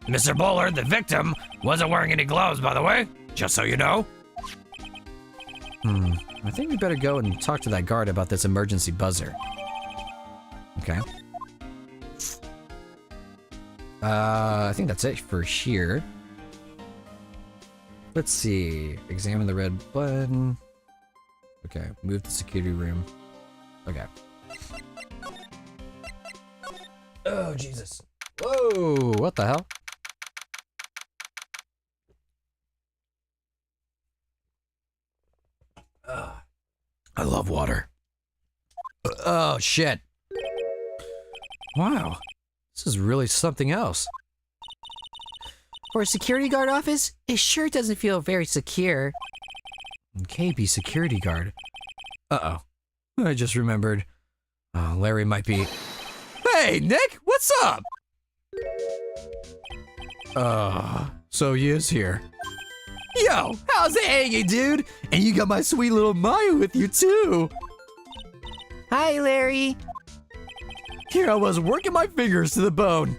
Mr. Bullard, the victim, wasn't wearing any gloves, by the way, just so you know. I think we better go and talk to that guard about this emergency buzzer. Okay. I think that's it for here. Let's see. Examine the red button. Okay, move to security room. Okay. Oh, Jesus. Whoa, what the hell? I love water. Oh, shit. Wow. This is really something else. For a security guard office, it sure doesn't feel very secure. KB security guard. Uh-oh. I just remembered. Oh, Larry might be... Hey, Nick! What's up? So he is here. Yo, how's it hanging, dude? And you got my sweet little Maya with you, too. Hi, Larry. Here I was working my fingers to the bone.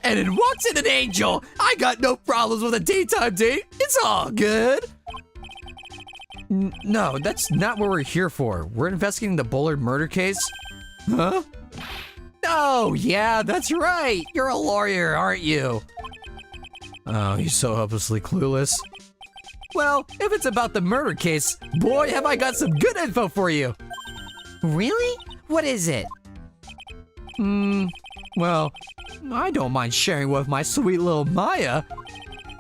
And it walks in an angel. I got no problems with a daytime date. It's all good. No, that's not what we're here for. We're investigating the Bullard murder case. Huh? Oh, yeah, that's right. You're a lawyer, aren't you? Oh, he's so hopelessly clueless. Well, if it's about the murder case, boy, have I got some good info for you. Really? What is it? Well, I don't mind sharing with my sweet little Maya,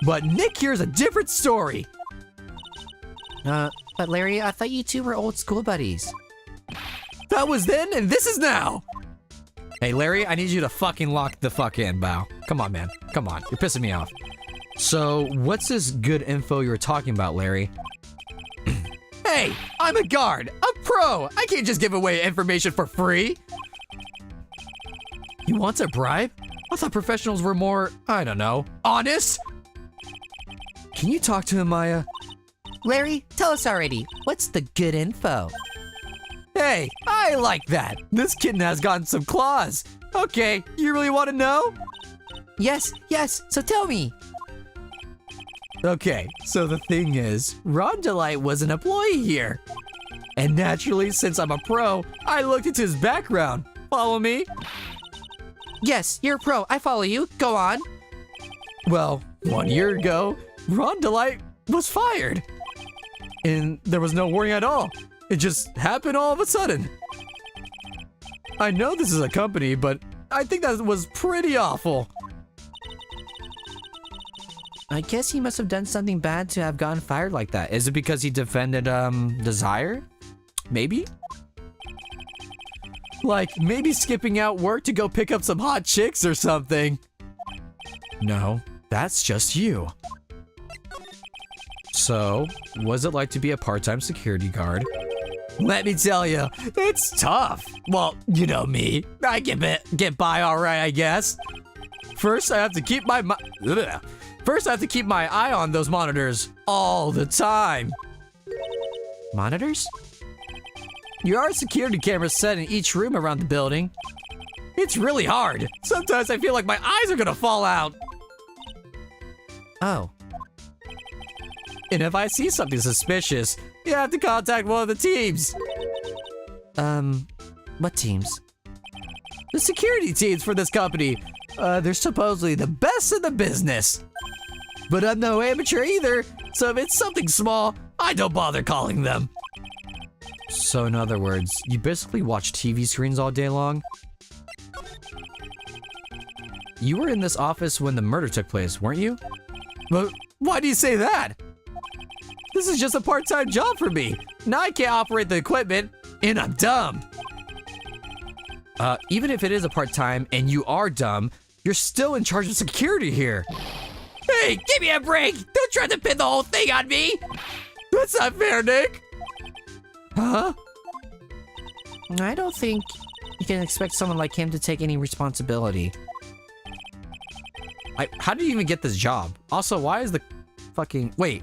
but Nick here's a different story. But Larry, I thought you two were old school buddies. That was then, and this is now. Hey, Larry, I need you to fucking lock the fuck in, Bao. Come on, man. Come on. You're pissing me off. So, what's this good info you were talking about, Larry? Hey, I'm a guard. I'm pro. I can't just give away information for free. You want a bribe? I thought professionals were more, I don't know, honest? Can you talk to him, Maya? Larry, tell us already. What's the good info? Hey, I like that. This kitten has gotten some claws. Okay, you really want to know? Yes, so tell me. Okay, so the thing is, Ron Delight was an employee here. And naturally, since I'm a pro, I looked into his background. Follow me? Yes, you're a pro. I follow you. Go on. Well, 1 year ago, Ron Delight was fired. And there was no warning at all. It just happened all of a sudden. I know this is a company, but I think that was pretty awful. I guess he must have done something bad to have gotten fired like that. Is it because he defended, Desire? Maybe? Like, maybe skipping out work to go pick up some hot chicks or something. No, that's just you. So, what's it like to be a part-time security guard? Let me tell you, it's tough. Well, you know me. I get by all right, I guess. First, I have to keep my eye on those monitors all the time. Monitors? There are security cameras set in each room around the building. It's really hard. Sometimes I feel like my eyes are gonna fall out. Oh. And if I see something suspicious, you have to contact one of the teams. What teams? The security teams for this company. They're supposedly the best in the business. But I'm no amateur either, so if it's something small, I don't bother calling them. So in other words, you basically watch TV screens all day long? You were in this office when the murder took place, weren't you? But why do you say that? This is just a part-time job for me. Now I can't operate the equipment, and I'm dumb. Even if it is a part-time and you are dumb, you're still in charge of security here. Hey, give me a break! Don't try to pin the whole thing on me! That's not fair, Nick! Huh? I don't think you can expect someone like him to take any responsibility. How did you even get this job? Also, why is the fucking... Wait.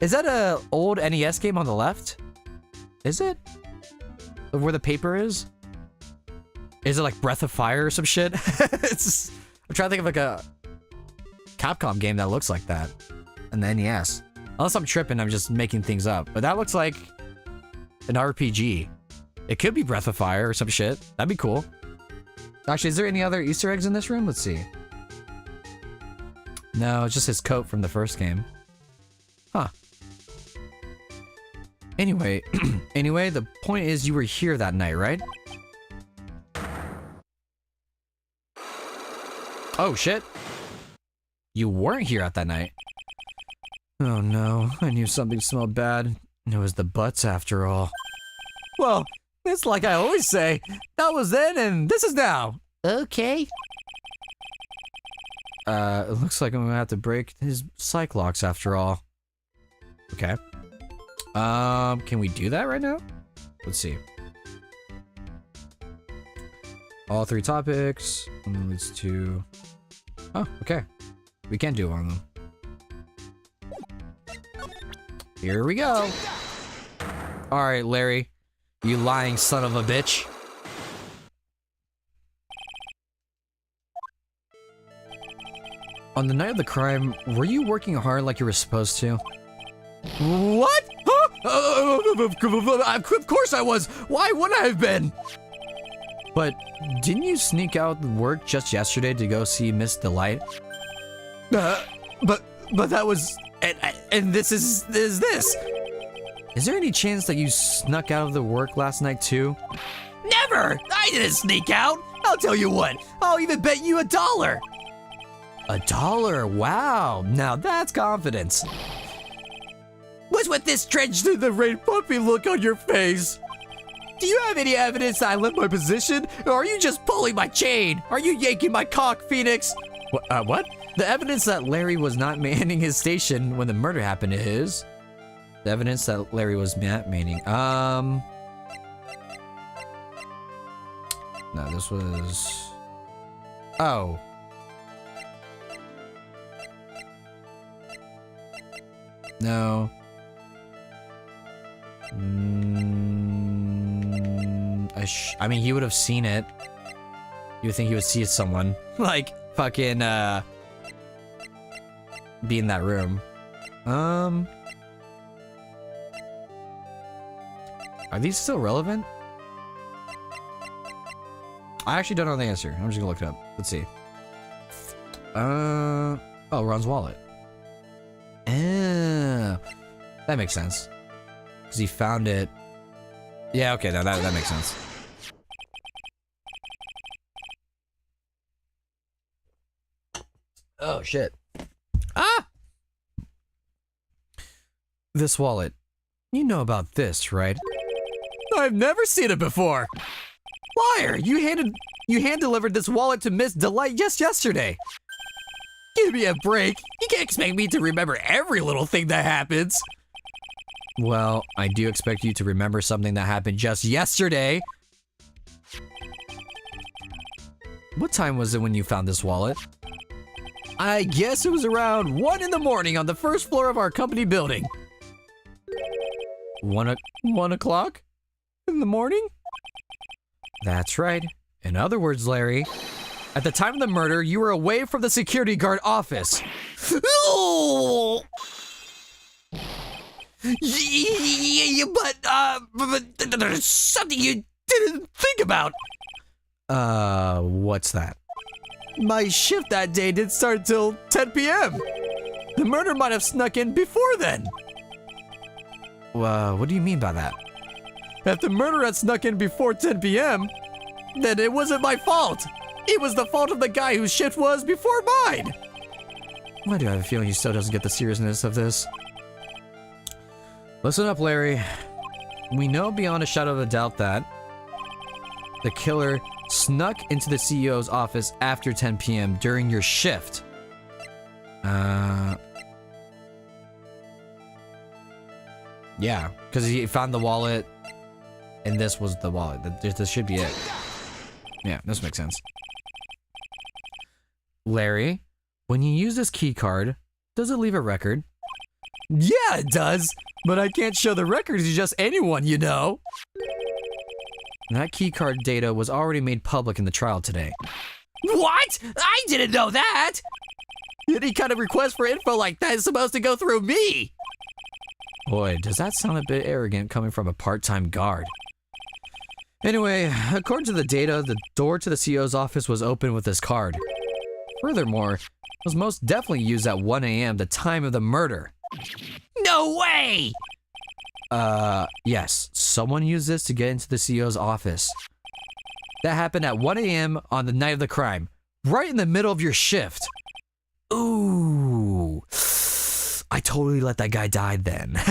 Is that a old NES game on the left? Is it? Where the paper is? Is it like Breath of Fire or some shit? I'm trying to think of like a Capcom game that looks like that. And the NES. Unless I'm tripping, I'm just making things up. But that looks like an RPG. It could be Breath of Fire or some shit. That'd be cool. Actually, is there any other Easter eggs in this room? Let's see. No, it's just his coat from the first game. Huh. Anyway, the point is you were here that night, right? Oh, shit. You weren't here at that night. Oh no, I knew something smelled bad. It was the butts after all. Well, it's like I always say, that was then and this is now. Okay. It looks like I'm gonna have to break his psych locks after all. Okay. Can we do that right now? Let's see. All 3 topics. Let's do... Oh, okay. We can do one of them. Here we go. Alright, Larry. You lying son of a bitch. On the night of the crime, were you working hard like you were supposed to? What? Huh? Of course I was. Why wouldn't I have been? But didn't you sneak out work just yesterday to go see Miss Delight? But that was... And this is this. Is there any chance that you snuck out of the work last night too? Never! I didn't sneak out! I'll tell you what, I'll even bet you $1. $1? Wow, now that's confidence. What's with this drenched through the rain puppy look on your face? Do you have any evidence that I left my position? Or are you just pulling my chain? Are you yanking my cock, Phoenix? What? The evidence that Larry was not manning his station when the murder happened is... The evidence that Larry was not manning. No, this was... Oh. No. I mean, he would have seen it. You would think he would see someone. Like, fucking, be in that room. Are these still relevant? I actually don't know the answer. I'm just gonna look it up. Let's see. Oh, Ron's wallet. Oh, that makes sense. Because he found it. Yeah, okay, no, that makes sense. Oh, shit. Ah! This wallet. You know about this, right? I've never seen it before. Liar! You hand-delivered this wallet to Miss Delight just yesterday. Give me a break. You can't expect me to remember every little thing that happens. Well, I do expect you to remember something that happened just yesterday. What time was it when you found this wallet? I guess it was around 1 in the morning on the first floor of our company building. 1 o'clock in the morning? That's right. In other words, Larry, at the time of the murder, you were away from the security guard office. Oh! But there's something you didn't think about. What's that? My shift that day didn't start until 10 p.m. The murder might have snuck in before then. What do you mean by that? If the murder had snuck in before 10 p.m., then it wasn't my fault. It was the fault of the guy whose shift was before mine. Why do I have a feeling he still doesn't get the seriousness of this? Listen up, Larry. We know beyond a shadow of a doubt that the killer snuck into the CEO's office after 10 p.m. during your shift. Yeah, because he found the wallet, and this was the wallet. This should be it. Yeah, this makes sense. Larry, when you use this key card, does it leave a record? Yeah, it does, but I can't show the record to just anyone, you know. That key card data was already made public in the trial today. What? I didn't know that! Any kind of request for info like that is supposed to go through me! Boy, does that sound a bit arrogant coming from a part-time guard. Anyway, according to the data, the door to the CEO's office was open with this card. Furthermore, it was most definitely used at 1 a.m., the time of the murder. No way! Yes, someone used this to get into the CEO's office. That happened at 1 a.m. on the night of the crime, right in the middle of your shift. Ooh, I totally let that guy die then.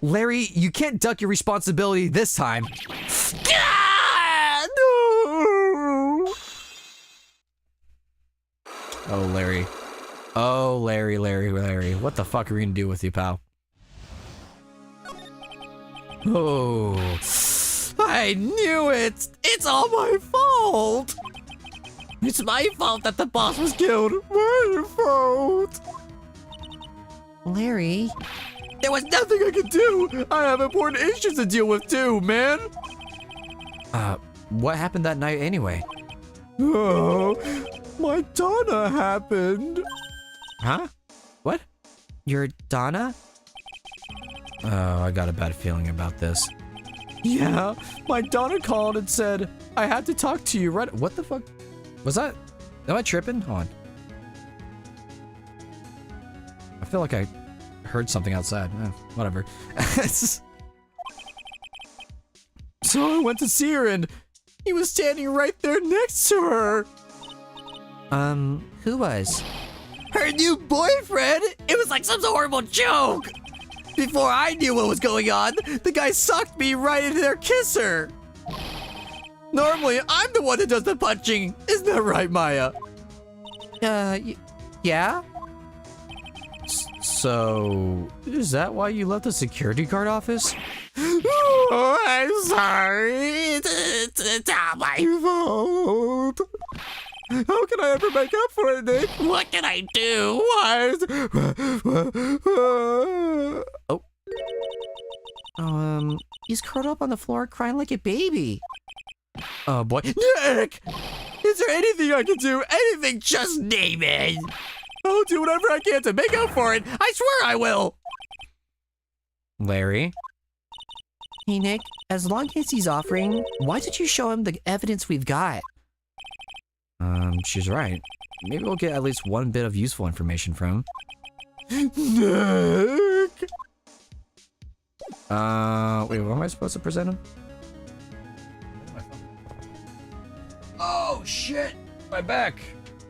Larry, you can't duck your responsibility this time. Ah, no! Oh, Larry. Oh, Larry. What the fuck are we gonna do with you, pal? Oh, I knew it! It's all my fault! It's my fault that the boss was killed! My fault! Larry? There was nothing I could do! I have important issues to deal with too, man! What happened that night anyway? Oh, my Donna happened! Huh? What? Your Donna? Oh, I got a bad feeling about this. Yeah, my Donna called and said, I had to talk to you right— What the fuck? Was that— Am I tripping? Hold on. I feel like I heard something outside. Whatever. So I went to see her and he was standing right there next to her. Who was? Her new boyfriend? It was like some horrible joke! Before I knew what was going on, the guy sucked me right into their kisser! Normally, I'm the one that does the punching! Isn't that right, Maya? Yeah? So, is that why you left the security guard office? Oh, I'm sorry! It's all my fault! How can I ever make up for it, Nick? What can I do? He's curled up on the floor crying like a baby. Oh boy. Nick! Is there anything I can do? Anything, just name it! I'll do whatever I can to make up for it! I swear I will! Larry? Hey, Nick, as long as he's offering, why did you show him the evidence we've got? She's right. Maybe we'll get at least one bit of useful information from him. Nick! Wait, what am I supposed to present him? Oh, shit! My back!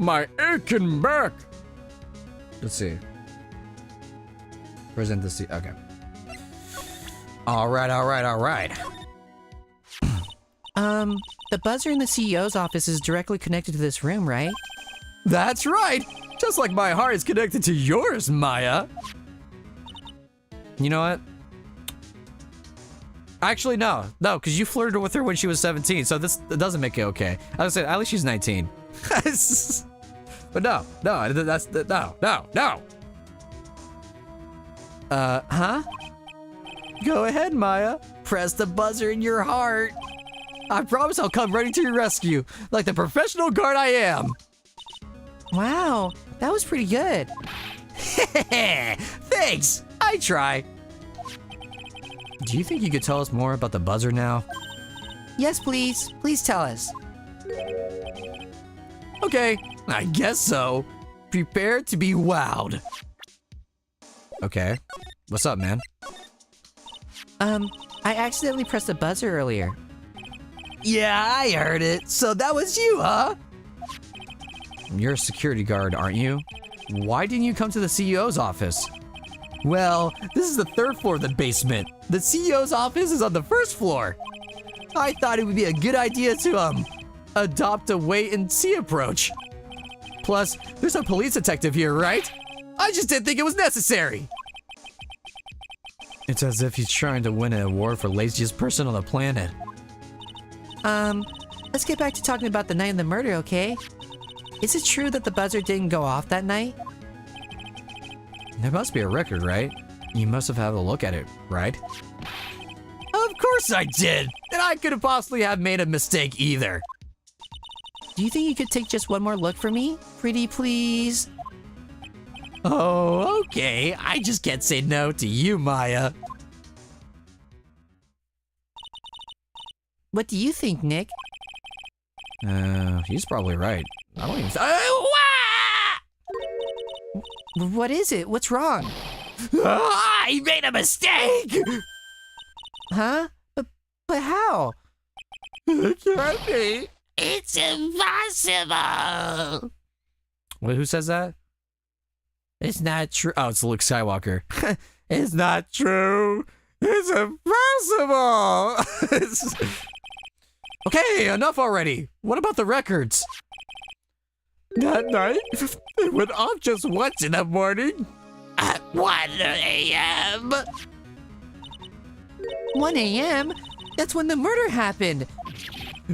My aching back. Let's see. Present the seat. Okay. All right. The buzzer in the CEO's office is directly connected to this room, right? That's right. Just like my heart is connected to yours, Maya. You know what? Actually, no, because you flirted with her when she was 17, so this doesn't make it okay. I was saying, at least she's 19. But no. Huh? Go ahead, Maya. Press the buzzer in your heart. I promise I'll come running to your rescue, like the professional guard I am. Wow, that was pretty good. Thanks. I try. Do you think you could tell us more about the buzzer now? Yes, please. Please tell us. Okay, I guess so. Prepare to be wowed. Okay. What's up, man? I accidentally pressed the buzzer earlier. Yeah, I heard it. So that was you, huh? You're a security guard, aren't you? Why didn't you come to the CEO's office? Well, this is the 3rd floor of the basement. The CEO's office is on the 1st floor. I thought it would be a good idea to, adopt a wait-and-see approach. Plus, there's a police detective here, right? I just didn't think it was necessary. It's as if he's trying to win an award for laziest person on the planet. Let's get back to talking about the night of the murder, okay? Is it true that the buzzer didn't go off that night? There must be a record, right? You must have had a look at it, right? Of course I did! And I couldn't possibly have made a mistake either. Do you think you could take just one more look for me? Pretty please? Oh, okay. I just can't say no to you, Maya. What do you think, Nick? He's probably right. I don't even... What is it? What's wrong? I made a mistake! Huh? But how? It can't be. It's impossible! Wait, who says that? It's not true. Oh, it's Luke Skywalker. It's not true. It's impossible. Okay, enough already. What about the records? That night, it went off just once in the morning. At 1 a.m. 1 a.m.? That's when the murder happened.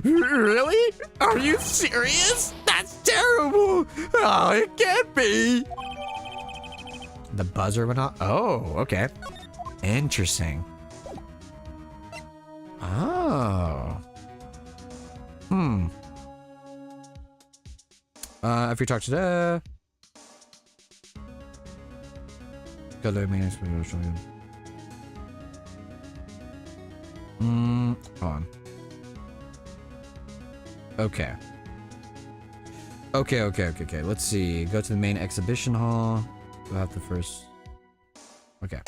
Really? Are you serious? That's terrible. Oh, it can't be. The buzzer went off. Oh, okay. Interesting. Oh. If you talk to the... GODOT main explanation. Hold on. Okay. Okay. Let's see. Go to the main exhibition hall. We'll have the first... Okay.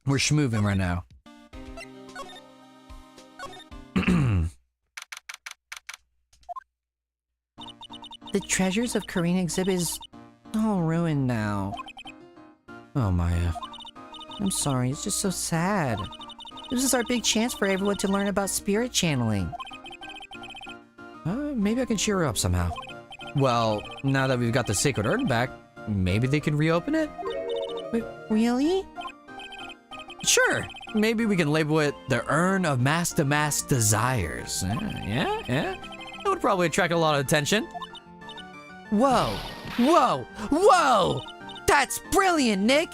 We're schmoovin' right now. The treasures of Karina exhibit is all ruined now. Oh, Maya. I'm sorry, it's just so sad. This is our big chance for everyone to learn about spirit channeling. Maybe I can cheer her up somehow. Well, now that we've got the sacred urn back, maybe they can reopen it? Wait, really? Sure. Maybe we can label it the Urn of Mass Desires. Yeah. That would probably attract a lot of attention. Whoa! That's brilliant, Nick!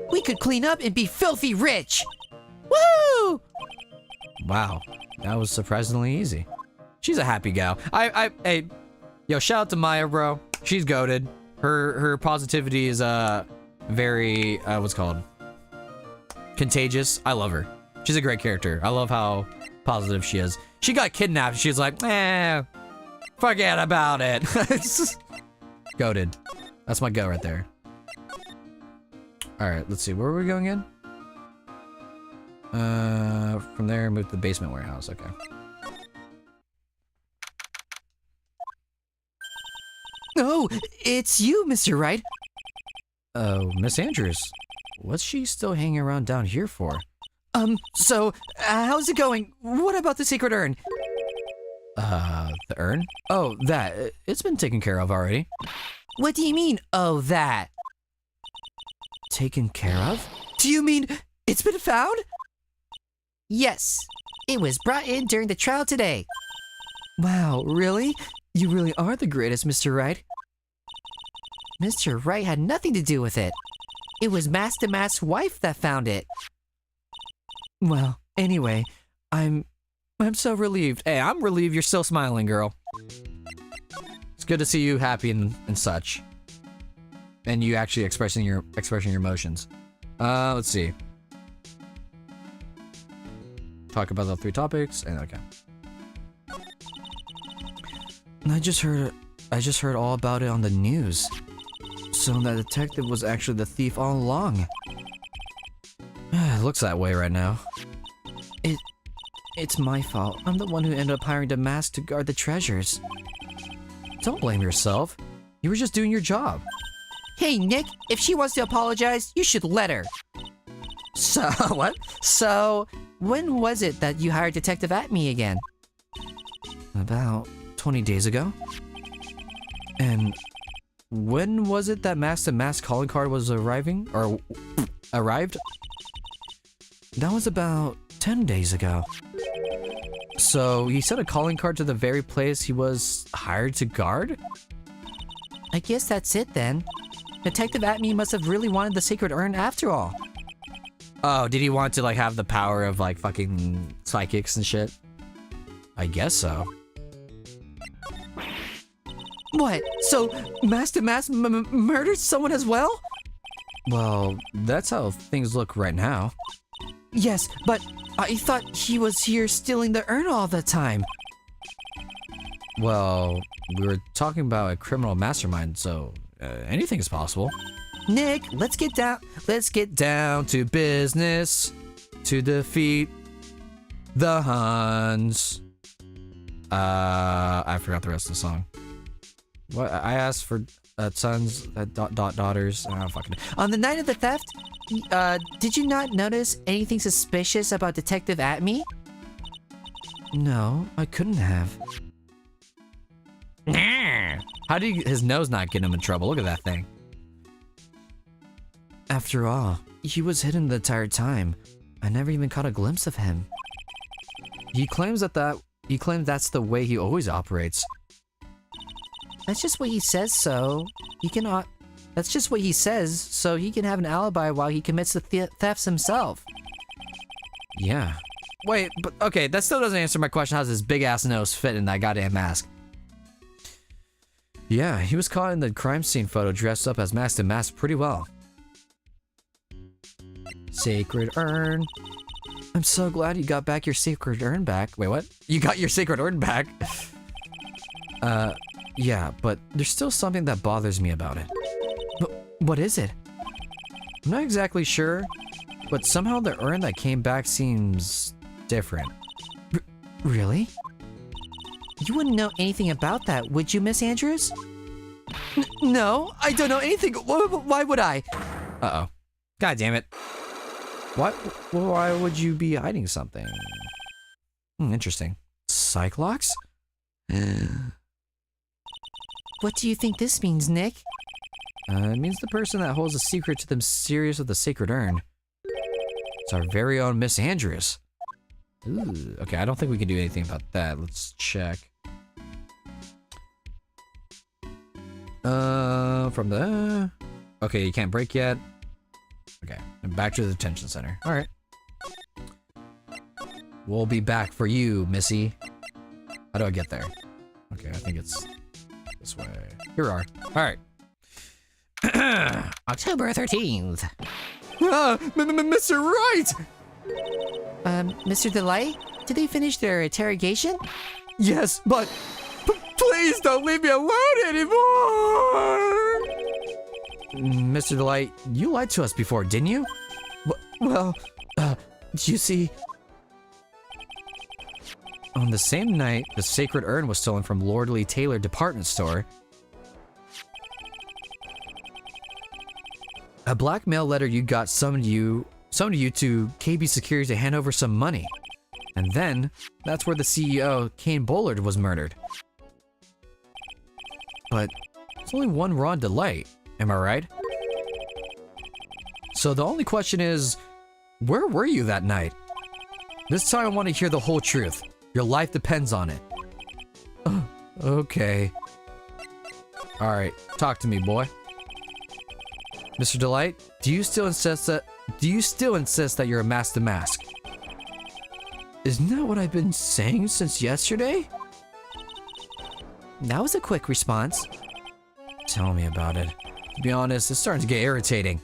We could clean up and be filthy rich! Woo! Wow, that was surprisingly easy. She's a happy gal. Hey, yo, shout out to Maya, bro. She's goated. Her positivity is very what's it called? Contagious. I love her. She's a great character. I love how positive she is. She got kidnapped. She's like, forget about it. Goated. That's my go right there. All right, let's see. Where are we going in? From there, move to the basement warehouse. Okay. Oh, it's you, Mr. Wright. Oh, Miss Andrews. What's she still hanging around down here for? So, how's it going? What about the secret urn? The urn? Oh, that. It's been taken care of already. What do you mean, oh, that? Taken care of? Do you mean it's been found? Yes, it was brought in during the trial today. Wow, really? You really are the greatest, Mr. Wright. Mr. Wright had nothing to do with it. It was Master Matt's wife that found it. Well, anyway, I'm so relieved. Hey, I'm relieved you're still smiling, girl. It's good to see you happy and such. And you actually expressing your emotions. Let's see. Talk about the 3 topics, and okay. I just heard all about it on the news. So that detective was actually the thief all along. It looks that way right now. It's my fault. I'm the one who ended up hiring the mask to guard the treasures. Don't blame yourself. You were just doing your job. Hey, Nick, if she wants to apologize, you should let her. So, what? So, when was it that you hired Detective Atme again? About 20 days ago. And when was it that Mask to Mask calling card was arriving? Or arrived? That was about 10 days ago. So he sent a calling card to the very place he was hired to guard? I guess that's it then. Detective Atme must have really wanted the sacred urn after all. Oh, did he want to like have the power of like fucking psychics and shit? I guess so. What? So, Master Mask murdered someone as well? Well, that's how things look right now. Yes, but I thought he was here stealing the urn all the time. Well, we were talking about a criminal mastermind, so anything is possible. Nick, let's get down To business to defeat the Huns. I forgot the rest of the song. What I asked for sons, daughters. I don't fucking. On the night of the theft, did you not notice anything suspicious about Detective Atme? No, I couldn't have. How did his nose not get him in trouble? Look at that thing. After all, he was hidden the entire time. I never even caught a glimpse of him. He claims that's the way he always operates. That's just what he says, so he cannot. That's just what he says, so he can have an alibi while he commits the thefts himself. Yeah. Wait, but okay, that still doesn't answer my question. How's his big ass nose fit in that goddamn mask? Yeah, he was caught in the crime scene photo dressed up as Mask to Mask pretty well. Sacred urn. I'm so glad you got back your sacred urn back. Wait, what? You got your sacred urn back? Yeah, but there's still something that bothers me about it. What is it? I'm not exactly sure, but somehow the urn that came back seems different. Really? You wouldn't know anything about that, would you, Miss Andrews? No, I don't know anything. Why would I? Uh-oh. God damn it. Why would you be hiding something? Interesting. Cyclops? What do you think this means, Nick? It means the person that holds the secret to the mysterious of the sacred urn. It's our very own Miss Andrews. Ooh, okay, I don't think we can do anything about that. Let's check. From the... Okay, you can't break yet. Okay, and back to the detention center. Alright. We'll be back for you, Missy. How do I get there? Okay, I think it's this way. Here we are. Alright. October 13th. Mr. Wright! Mr. Delight, did they finish their interrogation? Yes, but please don't leave me alone anymore! Mr. Delight, you lied to us before, didn't you? Well, you see... On the same night, the sacred urn was stolen from Lordly Taylor department store. A blackmail letter you got summoned you to KB Security to hand over some money. And then, that's where the CEO, Kane Bullard, was murdered. But there's only one Ron Delight, am I right? So the only question is, where were you that night? This time I want to hear the whole truth. Your life depends on it. Okay. Alright, talk to me, boy. Mr. Delight, do you still insist that you're a masked mask? Isn't that what I've been saying since yesterday? That was a quick response. Tell me about it. To be honest, it's starting to get irritating.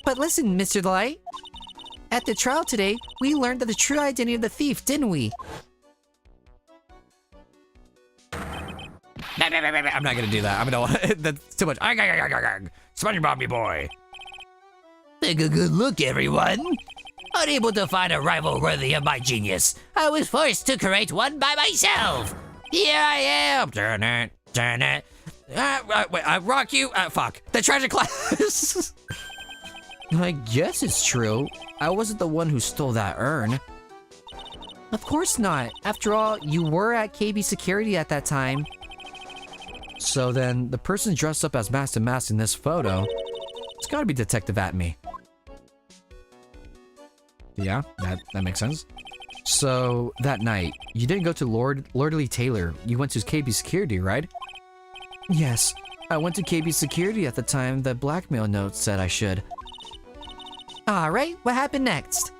But listen, Mr. Delight. At the trial today, we learned that the true identity of the thief, didn't we? I'm not gonna do that. I'm gonna. That's too much. SpongeBob, me boy. Take a good look, everyone. Unable to find a rival worthy of my genius, I was forced to create one by myself. Here I am. Turn it. Wait, I rock you. Fuck. The treasure class. I guess it's true. I wasn't the one who stole that urn. Of course not. After all, you were at KB Security at that time. So then, the person dressed up as Master Mask in this photo, it's gotta be Detective Atme. Yeah, that makes sense. So, that night, you didn't go to Lordly Taylor, you went to KB Security, right? Yes, I went to KB Security at the time the blackmail note said I should. Alright, what happened next?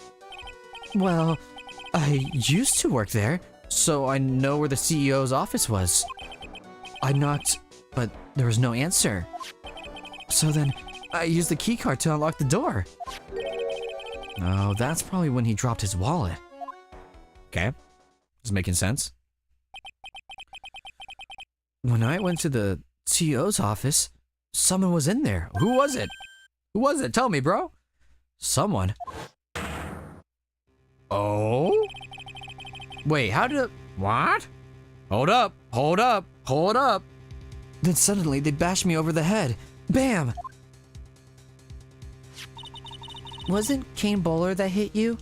Well, I used to work there, so I know where the CEO's office was. I knocked, but there was no answer. So then, I used the keycard to unlock the door. Oh, that's probably when he dropped his wallet. Okay, it's making sense. When I went to the CEO's office, someone was in there. Who was it? Who was it? Tell me, bro. Someone. Oh? Wait, how did... What? Hold up. Then suddenly, they bashed me over the head. Bam! Wasn't Kane Bowler that hit you?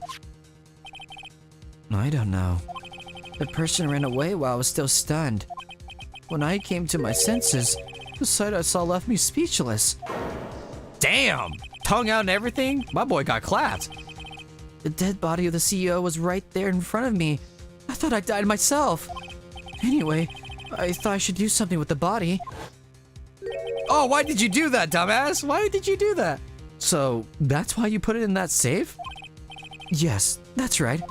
I don't know. The person ran away while I was still stunned. When I came to my senses, the sight I saw left me speechless. Damn! Tongue out and everything? My boy got clapped. The dead body of the CEO was right there in front of me. I thought I died myself. Anyway, I thought I should do something with the body. Oh, why did you do that, dumbass? Why did you do that? So, that's why you put it in that safe? Yes, that's right.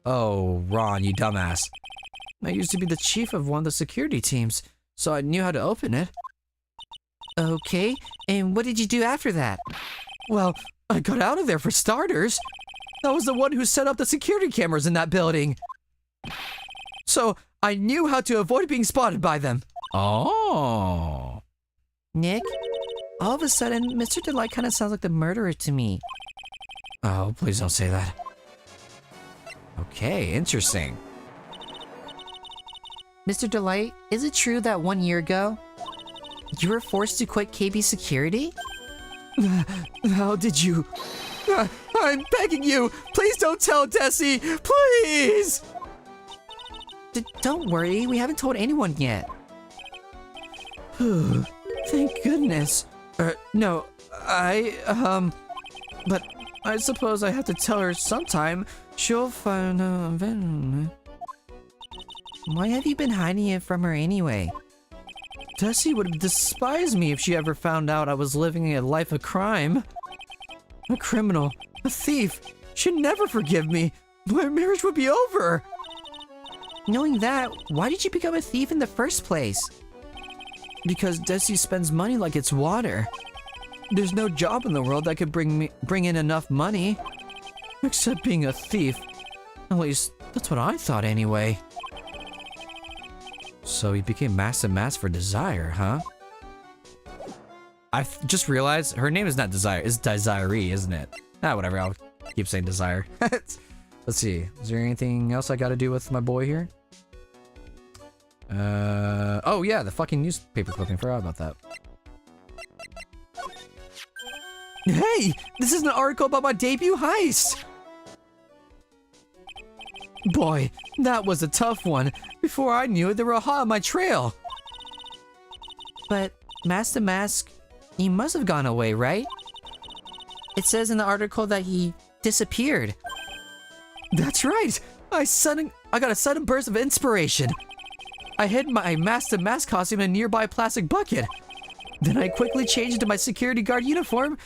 Oh, Ron, you dumbass. I used to be the chief of one of the security teams, so I knew how to open it. Okay, and what did you do after that? Well, I got out of there for starters. I was the one who set up the security cameras in that building. So, I knew how to avoid being spotted by them. Oh. Nick, all of a sudden, Mr. Delight kind of sounds like the murderer to me. Oh, please don't say that. Okay, interesting. Mr. Delight, is it true that 1 year ago, you were forced to quit KB Security? How did you? I'm begging you, please don't tell Desi, please! Don't worry, we haven't told anyone yet. Thank goodness. No, but I suppose I have to tell her sometime. She'll find Why have you been hiding it from her anyway? Desi would despise me if she ever found out I was living a life of crime. A criminal, a thief. She'd never forgive me. My marriage would be over. Knowing that, why did you become a thief in the first place? Because Desi spends money like it's water. There's no job in the world that could bring in enough money. Except being a thief. At least, that's what I thought anyway. So he became Master Mask for Desire, huh? I just realized her name is not Desire, it's Desiree, isn't it? Ah, whatever, I'll keep saying Desire. Let's see, is there anything else I gotta do with my boy here? Oh yeah, the fucking newspaper clipping, forgot about that. Hey, this is an article about my debut heist. Boy, that was a tough one. Before I knew it, they were hot on my trail. But Master Mask, he must have gone away, right? It says in the article that he disappeared. That's right. I got a sudden burst of inspiration. I hid my Master Mask costume in a nearby plastic bucket. Then I quickly changed into my security guard uniform.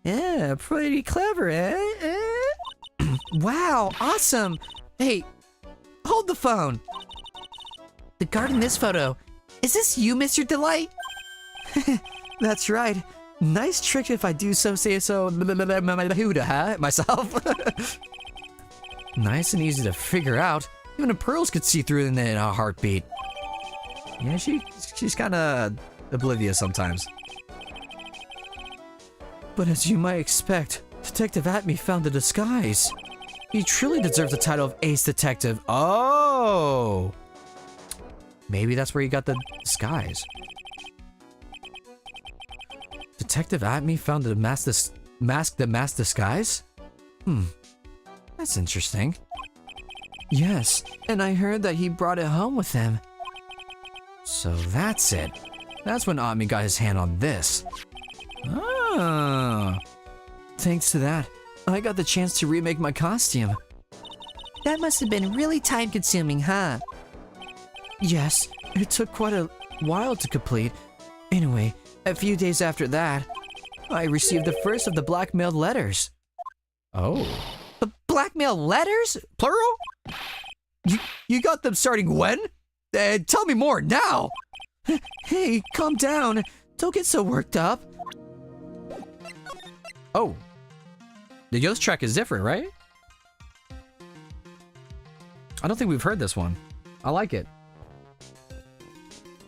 Yeah, pretty clever, eh? Wow, awesome. Hey, hold the phone. The guard in this photo. Is this you, Mr. Delight? That's right. Nice trick if I do say so myself. Nice and easy to figure out. Even the pearls could see through it in a heartbeat. Yeah, she's kind of oblivious sometimes. But as you might expect, Detective Atme found the disguise. He truly deserves the title of Ace Detective. Oh! Maybe that's where he got the disguise. Detective Atme found the mask disguise? That's interesting. Yes, and I heard that he brought it home with him. So that's it. That's when Atme got his hand on this. Ah. Thanks to that, I got the chance to remake my costume. That must have been really time-consuming, huh? Yes, it took quite a while to complete. Anyway, a few days after that, I received the first of the blackmailed letters. Oh. Blackmail letters? Plural? You got them starting when? Tell me more now! Hey, calm down. Don't get so worked up. Oh. The Yost track is different, right? I don't think we've heard this one. I like it.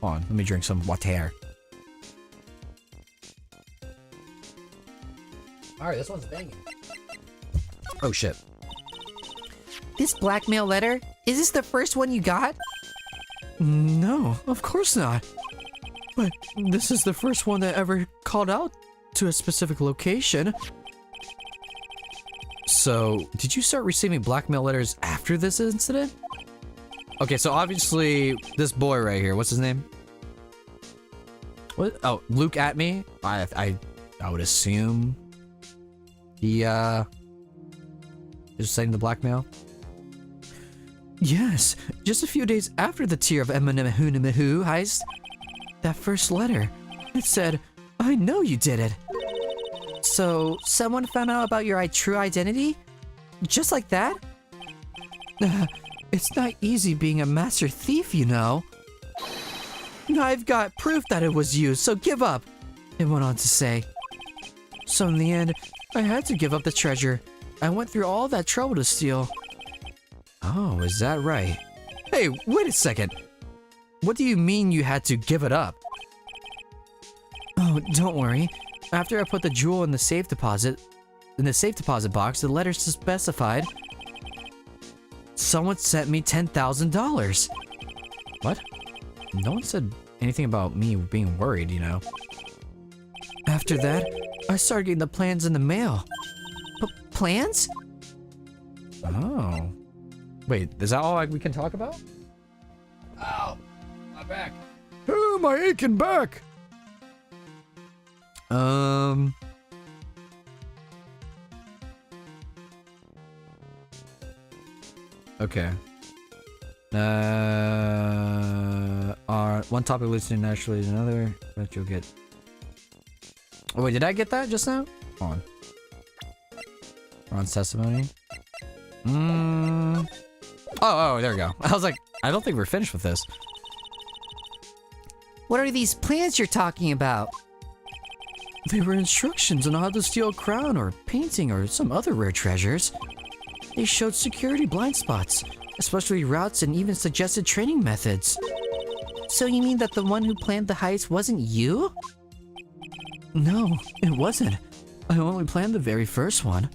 Hold on, let me drink some water. Alright, this one's banging. Oh shit. This blackmail letter? Is this the first one you got? No, of course not. But this is the first one that ever called out to a specific location. So, did you start receiving blackmail letters after this incident? Okay, so obviously, this boy right here, what's his name? What? Oh, Luke Atme? I would assume he, is sending the blackmail? Yes, just a few days after the Tear of Emanemahu heist, that first letter, it said, I know you did it. So, someone found out about your true identity? Just like that? It's not easy being a master thief, you know. I've got proof that it was you, so give up, it went on to say. So in the end, I had to give up the treasure. I went through all that trouble to steal. Oh, is that right? Hey, wait a second. What do you mean you had to give it up? Oh, don't worry. After I put the jewel in the safe deposit box, the letter specified someone sent me $10,000. What? No one said anything about me being worried, you know. After that, I started getting the plans in the mail. Plans? Oh. Wait, is that all we can talk about? Ow! My back. Oh, my aching back! Okay. One topic listening naturally is another, but you'll get... Oh, wait, did I get that just now? Hold on. Ron's testimony. Oh, there we go. I was like, I don't think we're finished with this. What are these plans you're talking about? They were instructions on how to steal a crown or painting or some other rare treasures. They showed security blind spots, especially routes and even suggested training methods. So you mean that the one who planned the heist wasn't you? No, it wasn't. I only planned the very first one.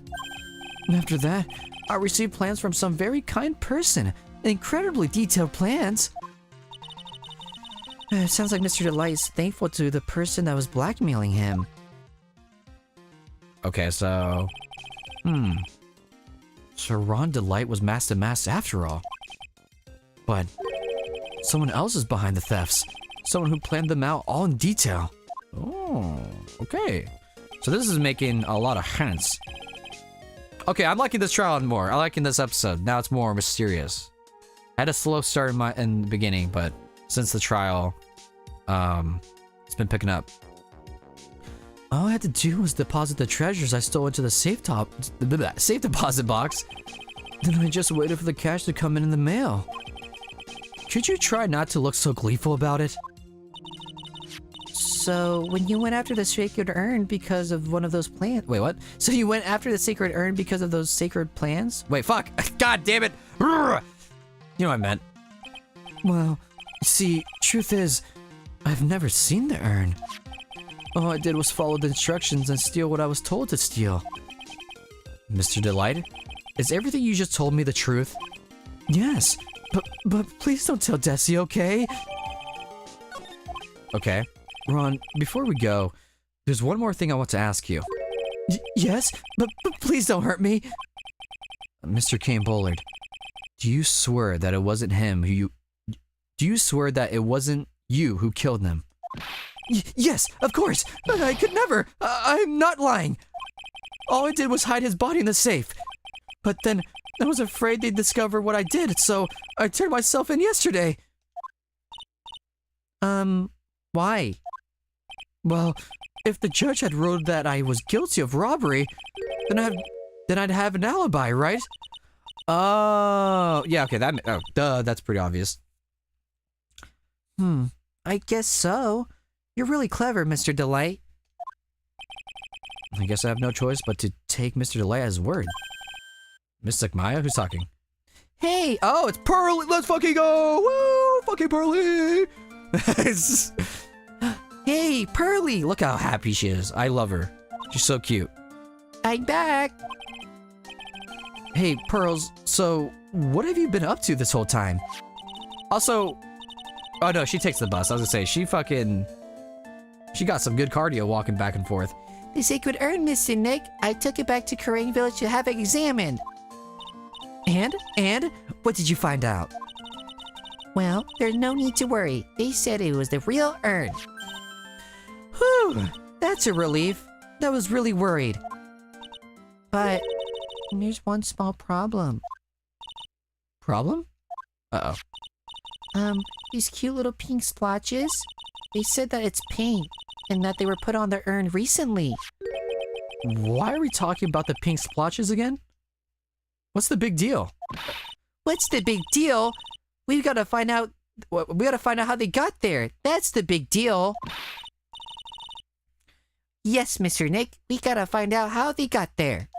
After that, I received plans from some very kind person. Incredibly detailed plans. It sounds like Mr. Delight is thankful to the person that was blackmailing him. Okay, so... So Ron Delight was Master Mask after all. But someone else is behind the thefts. Someone who planned them out all in detail. Oh, okay. So this is making a lot of sense. Okay, I'm liking this trial more. I'm liking this episode. Now it's more mysterious. I had a slow start in the beginning, but since the trial, it's been picking up. All I had to do was deposit the treasures I stole into the safe deposit box. Then I just waited for the cash to come in the mail. Could you try not to look so gleeful about it? So, when you went after the sacred urn because of one of those plans... Wait, what? So you went after the sacred urn because of those sacred plans? Wait, fuck! God damn it! You know what I meant. Well, see, truth is, I've never seen the urn. All I did was follow the instructions and steal what I was told to steal. Mr. Delight, is everything you just told me the truth? Yes, but please don't tell Desi, okay? Okay. Ron, before we go, there's one more thing I want to ask you. Yes, but please don't hurt me. Mr. Kane Bullard, do you swear that it wasn't him who you... Do you swear that it wasn't you who killed them? Yes, of course. I could never. I'm not lying. All I did was hide his body in the safe. But then I was afraid they'd discover what I did, so I turned myself in yesterday. Why? Well, if the judge had ruled that I was guilty of robbery, then I'd have an alibi, right? Oh, yeah, okay, that's pretty obvious. I guess so. You're really clever, Mr. Delight. I guess I have no choice but to take Mr. Delight at his word. Mystic Maya? Who's talking? Hey! Oh, it's Pearly! Let's fucking go! Woo! Fucking Pearly! Hey, Pearly! Look how happy she is. I love her. She's so cute. I'm back! Hey, Pearls, so what have you been up to this whole time? Also, oh no, she takes the bus. I was gonna say, she got some good cardio walking back and forth. The sacred urn, Mr. Nick. I took it back to Karain Village to have it examined. And? What did you find out? Well, there's no need to worry. They said it was the real urn. Whew, that's a relief. I was really worried. But there's one small problem. Problem? Uh-oh. These cute little pink splotches, they said that it's paint and that they were put on the urn recently. Why are we talking about the pink splotches again? What's the big deal? What's the big deal? We gotta find out how they got there. That's the big deal. Yes, Mr. Nick, we gotta find out how they got there.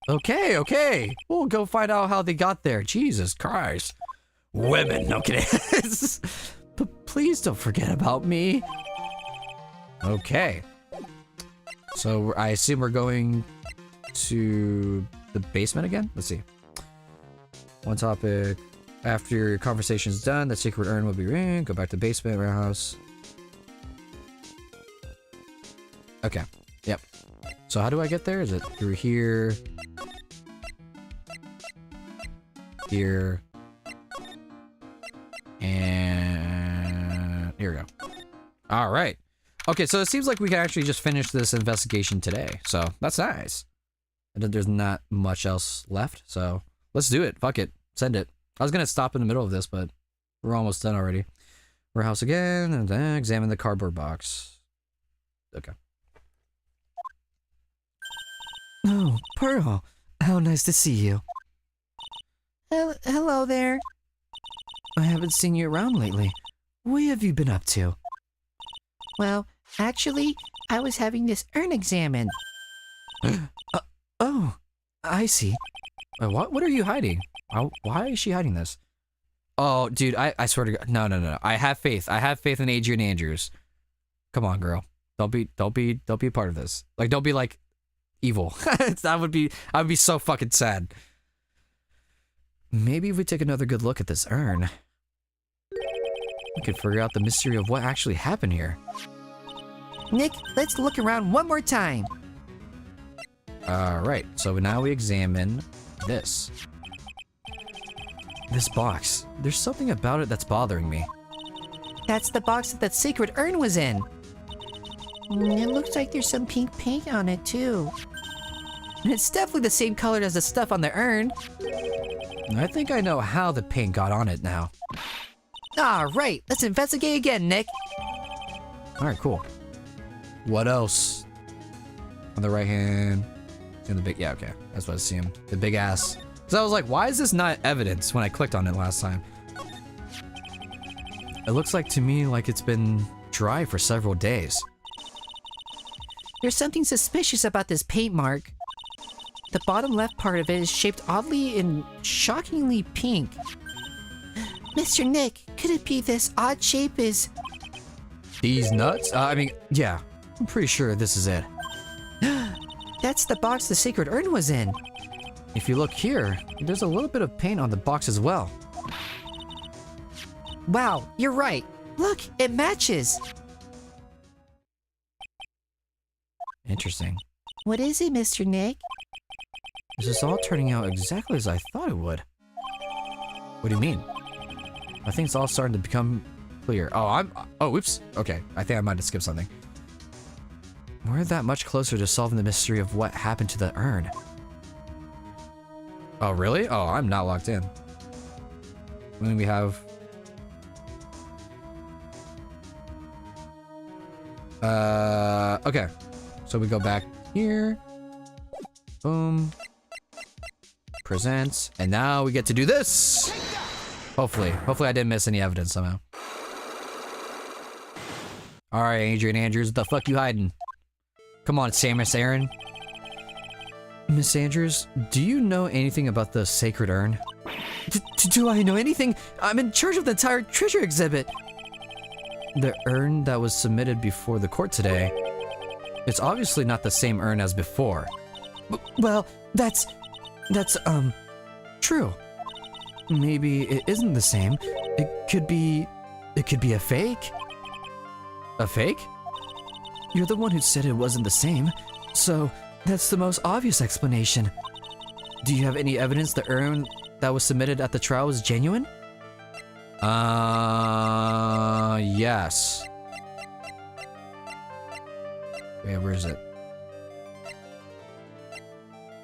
Okay. We'll go find out how they got there. Jesus Christ. Women, no kidding. But please don't forget about me. Okay. So I assume we're going to the basement again? Let's see. One topic. After your conversation's done, the secret urn will be ring. Go back to the basement, warehouse. Okay. Yep. So how do I get there? Is it through here? Here. And here we go. All right. Okay, so it seems like we can actually just finish this investigation today. So that's nice. And there's not much else left. So let's do it. Fuck it. Send it. I was going to stop in the middle of this, but we're almost done already. Warehouse again, and then examine the cardboard box. Okay. Oh, Pearl. How nice to see you. Hello there. I haven't seen you around lately. What have you been up to? Well, actually, I was having this urn examined. Oh, I see. What are you hiding? Why is she hiding this? Oh, dude, I swear to God. No. I have faith. I have faith in Adrian Andrews. Come on, girl. Don't be a part of this. Like, don't be like evil. I would be so fucking sad. Maybe if we take another good look at this urn, we could figure out the mystery of what actually happened here. Nick, let's look around one more time. Alright, so now we examine this. This box. There's something about it that's bothering me. That's the box that secret urn was in. It looks like there's some pink paint on it too. It's definitely the same color as the stuff on the urn. I think I know how the paint got on it now. Alright, let's investigate again, Nick. Alright, cool. What else? On the right hand. In the big, yeah, okay. That's what I see him. The big ass. So I was like, why is this not evidence when I clicked on it last time? It looks like to me like it's been dry for several days. There's something suspicious about this paint mark. The bottom left part of it is shaped oddly and shockingly pink. Mr. Nick, could it be this odd shape is... These nuts? I mean, yeah. I'm pretty sure this is it. That's the box the secret urn was in. If you look here, there's a little bit of paint on the box as well. Wow, you're right. Look, it matches. Interesting. What is it, Mr. Nick? This is all turning out exactly as I thought it would. What do you mean? I think it's all starting to become clear. Oh, whoops. Okay, I think I might have skipped something. We're that much closer to solving the mystery of what happened to the urn. Oh, really? Oh, I'm not locked in. Then we have... okay. So we go back here. Boom. Presents. And now we get to do this! Hopefully. Hopefully I didn't miss any evidence somehow. Alright, Adrian Andrews, the fuck you hiding? Come on, Samus Aran. Miss Andrews, do you know anything about the sacred urn? Do I know anything? I'm in charge of the entire treasure exhibit. The urn that was submitted before the court today, it's obviously not the same urn as before. Well, that's true. Maybe it isn't the same. It could be a fake. A fake? You're the one who said it wasn't the same, so that's the most obvious explanation. Do you have any evidence the urn that was submitted at the trial was genuine? Yes. Wait, where is it?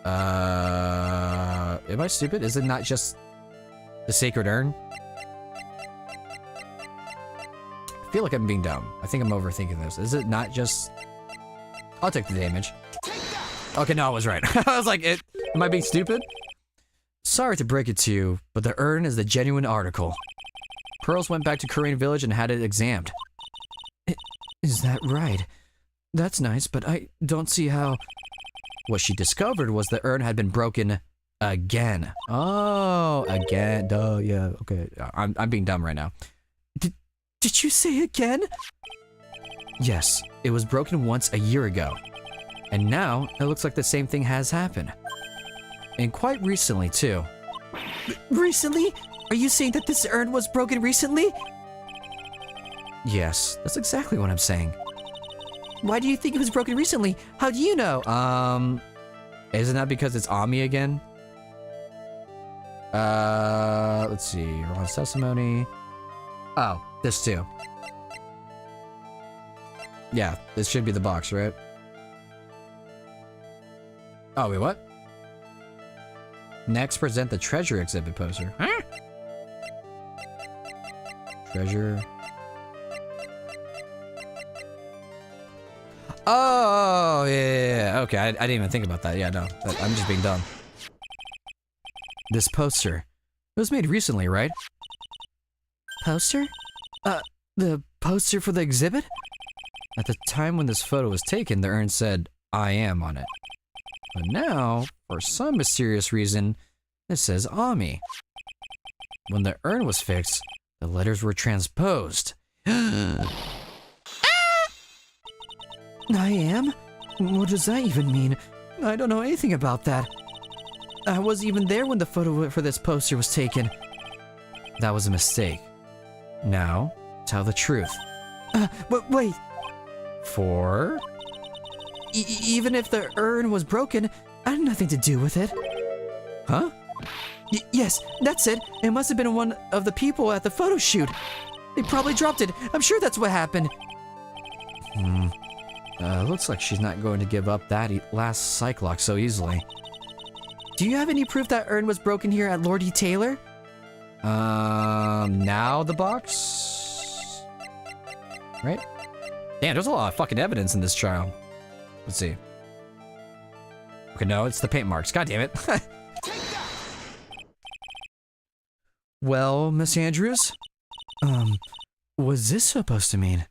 Am I stupid? Is it not just the sacred urn? I feel like I'm being dumb. I think I'm overthinking this. Is it not just... I'll take the damage. Okay, no, I was right. I was like, am I being stupid? Sorry to break it to you, but the urn is the genuine article. Pearls went back to Korean Village and had it examined. Is that right? That's nice, but I don't see how... What she discovered was the urn had been broken again. Oh, again. Duh, yeah, okay. I'm being dumb right now. Did you say again? Yes, it was broken once a year ago. And now, it looks like the same thing has happened. And quite recently, too. Recently? Are you saying that this urn was broken recently? Yes, that's exactly what I'm saying. Why do you think it was broken recently? How do you know? Isn't that because it's Ami again? Let's see. Ron's testimony. Oh, this too. Yeah, this should be the box, right? Oh, wait, what? Next, present the treasure exhibit poster. Huh? Treasure. Oh, yeah. Okay, I didn't even think about that. Yeah, no. I'm just being dumb. This poster. It was made recently, right? Poster? The poster for the exhibit? At the time when this photo was taken, the urn said, I am on it. But now, for some mysterious reason, it says Ami. When the urn was fixed, the letters were transposed. I am? What does that even mean? I don't know anything about that. I wasn't even there when the photo for this poster was taken. That was a mistake. Now, tell the truth. But wait. For? Even if the urn was broken, I had nothing to do with it. Huh? Yes, that's it. It must have been one of the people at the photo shoot. They probably dropped it. I'm sure that's what happened. Looks like she's not going to give up that last psych lock so easily. Do you have any proof that urn was broken here at Lord E. Taylor? Now the box? Right? Damn, there's a lot of fucking evidence in this trial. Let's see. Okay, no, it's the paint marks. God damn it. Well, Miss Andrews? What's this supposed to mean?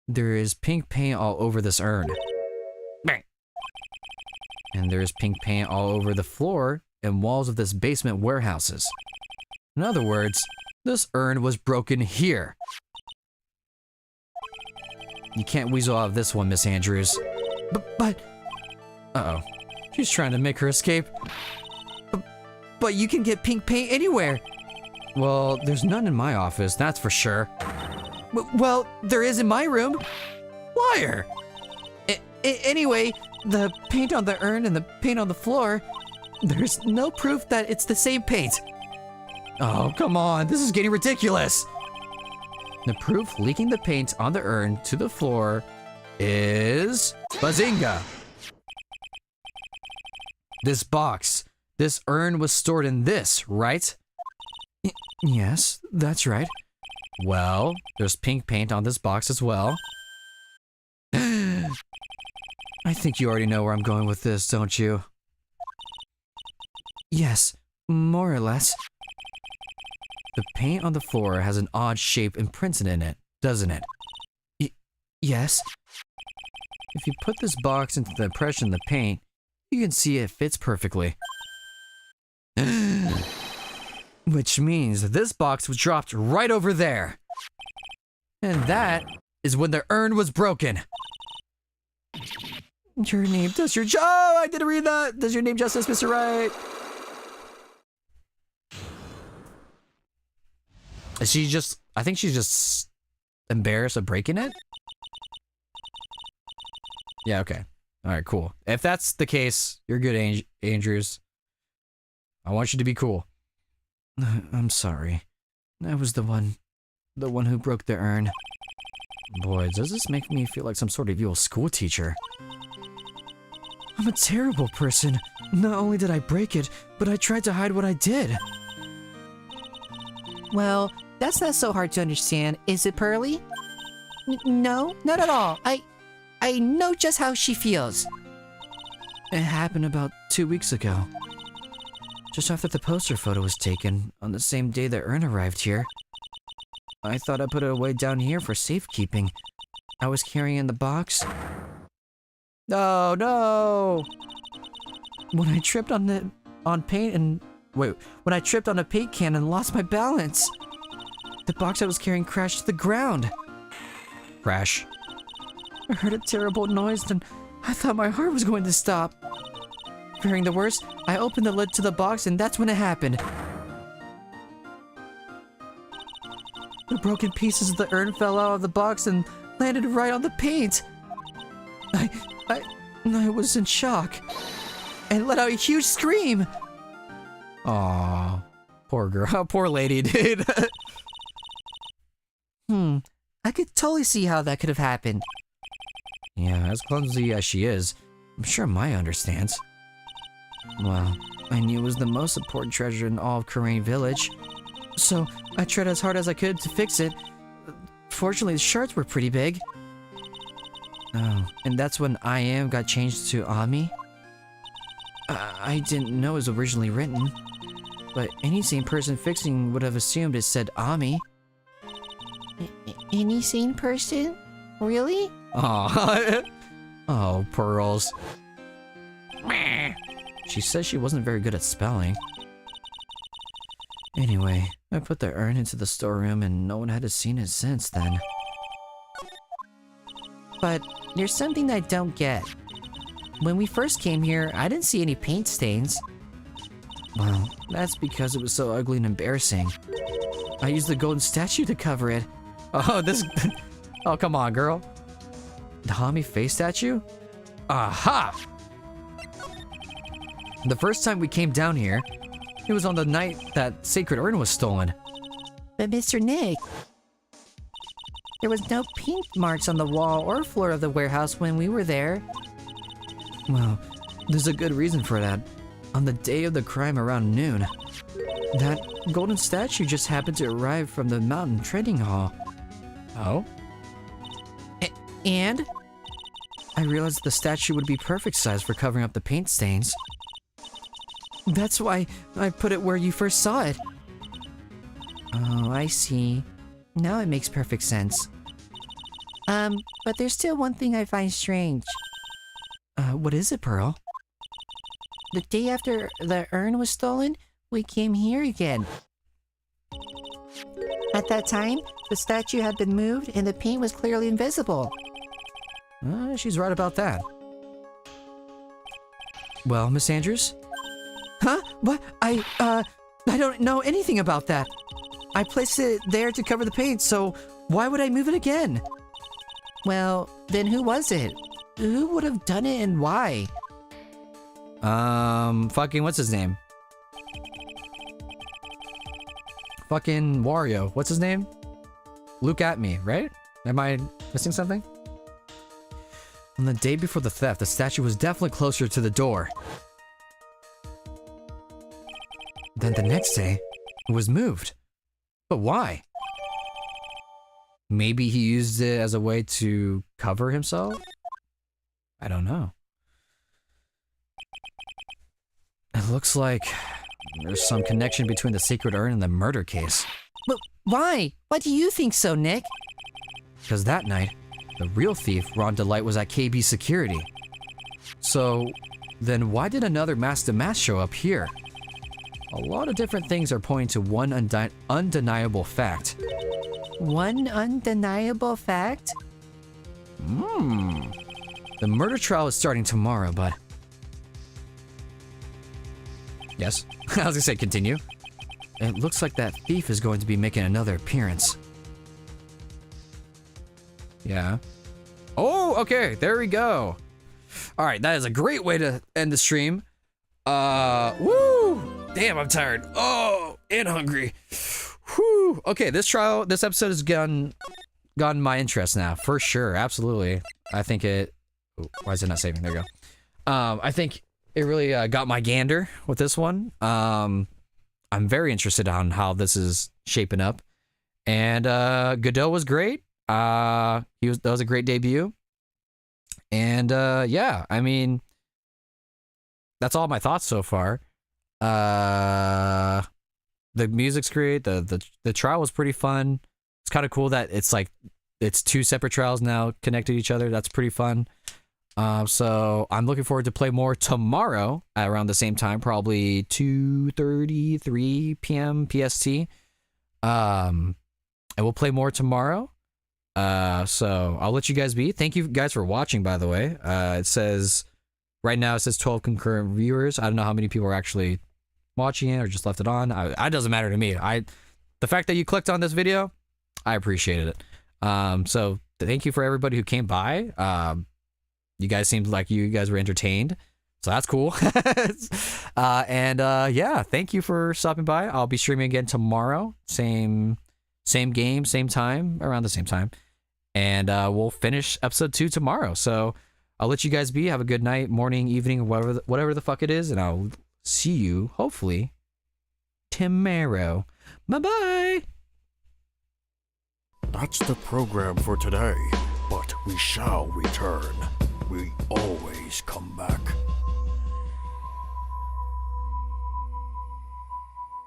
There is pink paint all over this urn. And there is pink paint all over the floor and walls of this basement warehouses. In other words, this urn was broken here. You can't weasel out of this one, Miss Andrews. But Uh-oh. She's trying to make her escape. but you can get pink paint anywhere. Well, there's none in my office, that's for sure. Well, there is in my room. Liar! Anyway, the paint on the urn and the paint on the floor, there's no proof that it's the same paint. Oh, come on, this is getting ridiculous. The proof leaking the paint on the urn to the floor is Bazinga. This box, this urn was stored in this, right? Yes, that's right. Well, there's pink paint on this box as well. I think you already know where I'm going with this, don't you? Yes, more or less. The paint on the floor has an odd shape imprinted in it, doesn't it? Yes. If you put this box into the impression of the paint, you can see it fits perfectly. Which means this box was dropped right over there. And that is when the urn was broken. Your name does your job. Oh, I didn't read that. Does your name justice, Mr. Wright? I think she's just embarrassed of breaking it. Yeah, okay. All right, cool. If that's the case, you're good, Andrews. I want you to be cool. I'm sorry. I was the one who broke the urn. Boy, does this make me feel like some sort of evil school teacher. I'm a terrible person. Not only did I break it, but I tried to hide what I did. Well, that's not so hard to understand, is it, Pearly? No, not at all. I know just how she feels. It happened about 2 weeks ago. Just after the poster photo was taken, on the same day the urn arrived here. I thought I put it away down here for safekeeping. I was carrying in the box. Oh no! When I tripped on a paint can and lost my balance. The box I was carrying crashed to the ground. Crash. I heard a terrible noise and I thought my heart was going to stop. Fearing the worst, I opened the lid to the box and that's when it happened. The broken pieces of the urn fell out of the box and landed right on the paint. I was in shock and let out a huge scream. Aw, poor girl. Poor lady, dude. I could totally see how that could have happened. Yeah, as clumsy as she is, I'm sure Maya understands. Well, I knew it was the most important treasure in all of Karain Village. So, I tried as hard as I could to fix it. Fortunately, the shards were pretty big. Oh, and that's when I am got changed to Ami? I didn't know it was originally written. But any sane person fixing would have assumed it said Ami. Any sane person? Really? Aw. Oh, Pearls. She says she wasn't very good at spelling. Anyway, I put the urn into the storeroom and no one had seen it since then. But there's something I don't get. When we first came here, I didn't see any paint stains. Well, that's because it was so ugly and embarrassing. I used the golden statue to cover it. Oh, this... Oh, come on, girl. The Hami face statue? Aha! The first time we came down here, it was on the night that Sacred Urn was stolen. But Mr. Nick, there was no paint marks on the wall or floor of the warehouse when we were there. Well, there's a good reason for that. On the day of the crime around noon, that golden statue just happened to arrive from the mountain trading hall. Oh? And I realized the statue would be perfect size for covering up the paint stains. That's why I put it where you first saw it. Oh, I see. Now it makes perfect sense. But there's still one thing I find strange. What is it, Pearl? The day after the urn was stolen, we came here again. At that time, the statue had been moved and the paint was clearly invisible. She's right about that. Well, Miss Andrews? Huh? What? I don't know anything about that. I placed it there to cover the paint, so why would I move it again? Well, then who was it? Who would have done it and why? Fucking what's his name? Fucking Wario. What's his name? Look at me, right? Am I missing something? On the day before the theft, the statue was definitely closer to the door. Then the next day, it was moved. But why? Maybe he used it as a way to cover himself? I don't know. It looks like there's some connection between the Sacred Urn and the murder case. But why? Why do you think so, Nick? Because that night, the real thief, Ron Delight, was at KB Security. So, then why did another masked show up here? A lot of different things are pointing to one undeniable fact. One undeniable fact? The murder trial is starting tomorrow, but... Yes? I was gonna say continue. It looks like that thief is going to be making another appearance. Yeah. Oh, okay, there we go. Alright, that is a great way to end the stream. Woo! Damn, I'm tired. Oh, and hungry. Whew. Okay, this episode has gotten my interest now, for sure, absolutely. I think it... Ooh, why is it not saving? There we go. I think it really got my gander with this one. I'm very interested on how this is shaping up. And Godot was great. That was a great debut. And yeah, I mean, that's all my thoughts so far. The music's great. The trial was pretty fun. It's kind of cool that it's two separate trials now connected to each other. That's pretty fun. So I'm looking forward to play more tomorrow at around the same time, probably 2:33 p.m. PST. And we'll play more tomorrow. So I'll let you guys be. Thank you guys for watching, by the way. It says right now 12 concurrent viewers. I don't know how many people are actually watching it or just left it on. It doesn't matter to me. The fact that you clicked on this video, I appreciated it. So thank you for everybody who came by. You guys seemed like you guys were entertained, so that's cool. Yeah, thank you for stopping by. I'll be streaming again tomorrow. Same game, same time, around the same time. And we'll finish episode 2 tomorrow. So I'll let you guys be. Have a good night, morning, evening, whatever the fuck it is, and I'll see you, hopefully, tomorrow. Bye-bye! That's the program for today, but we shall return. We always come back.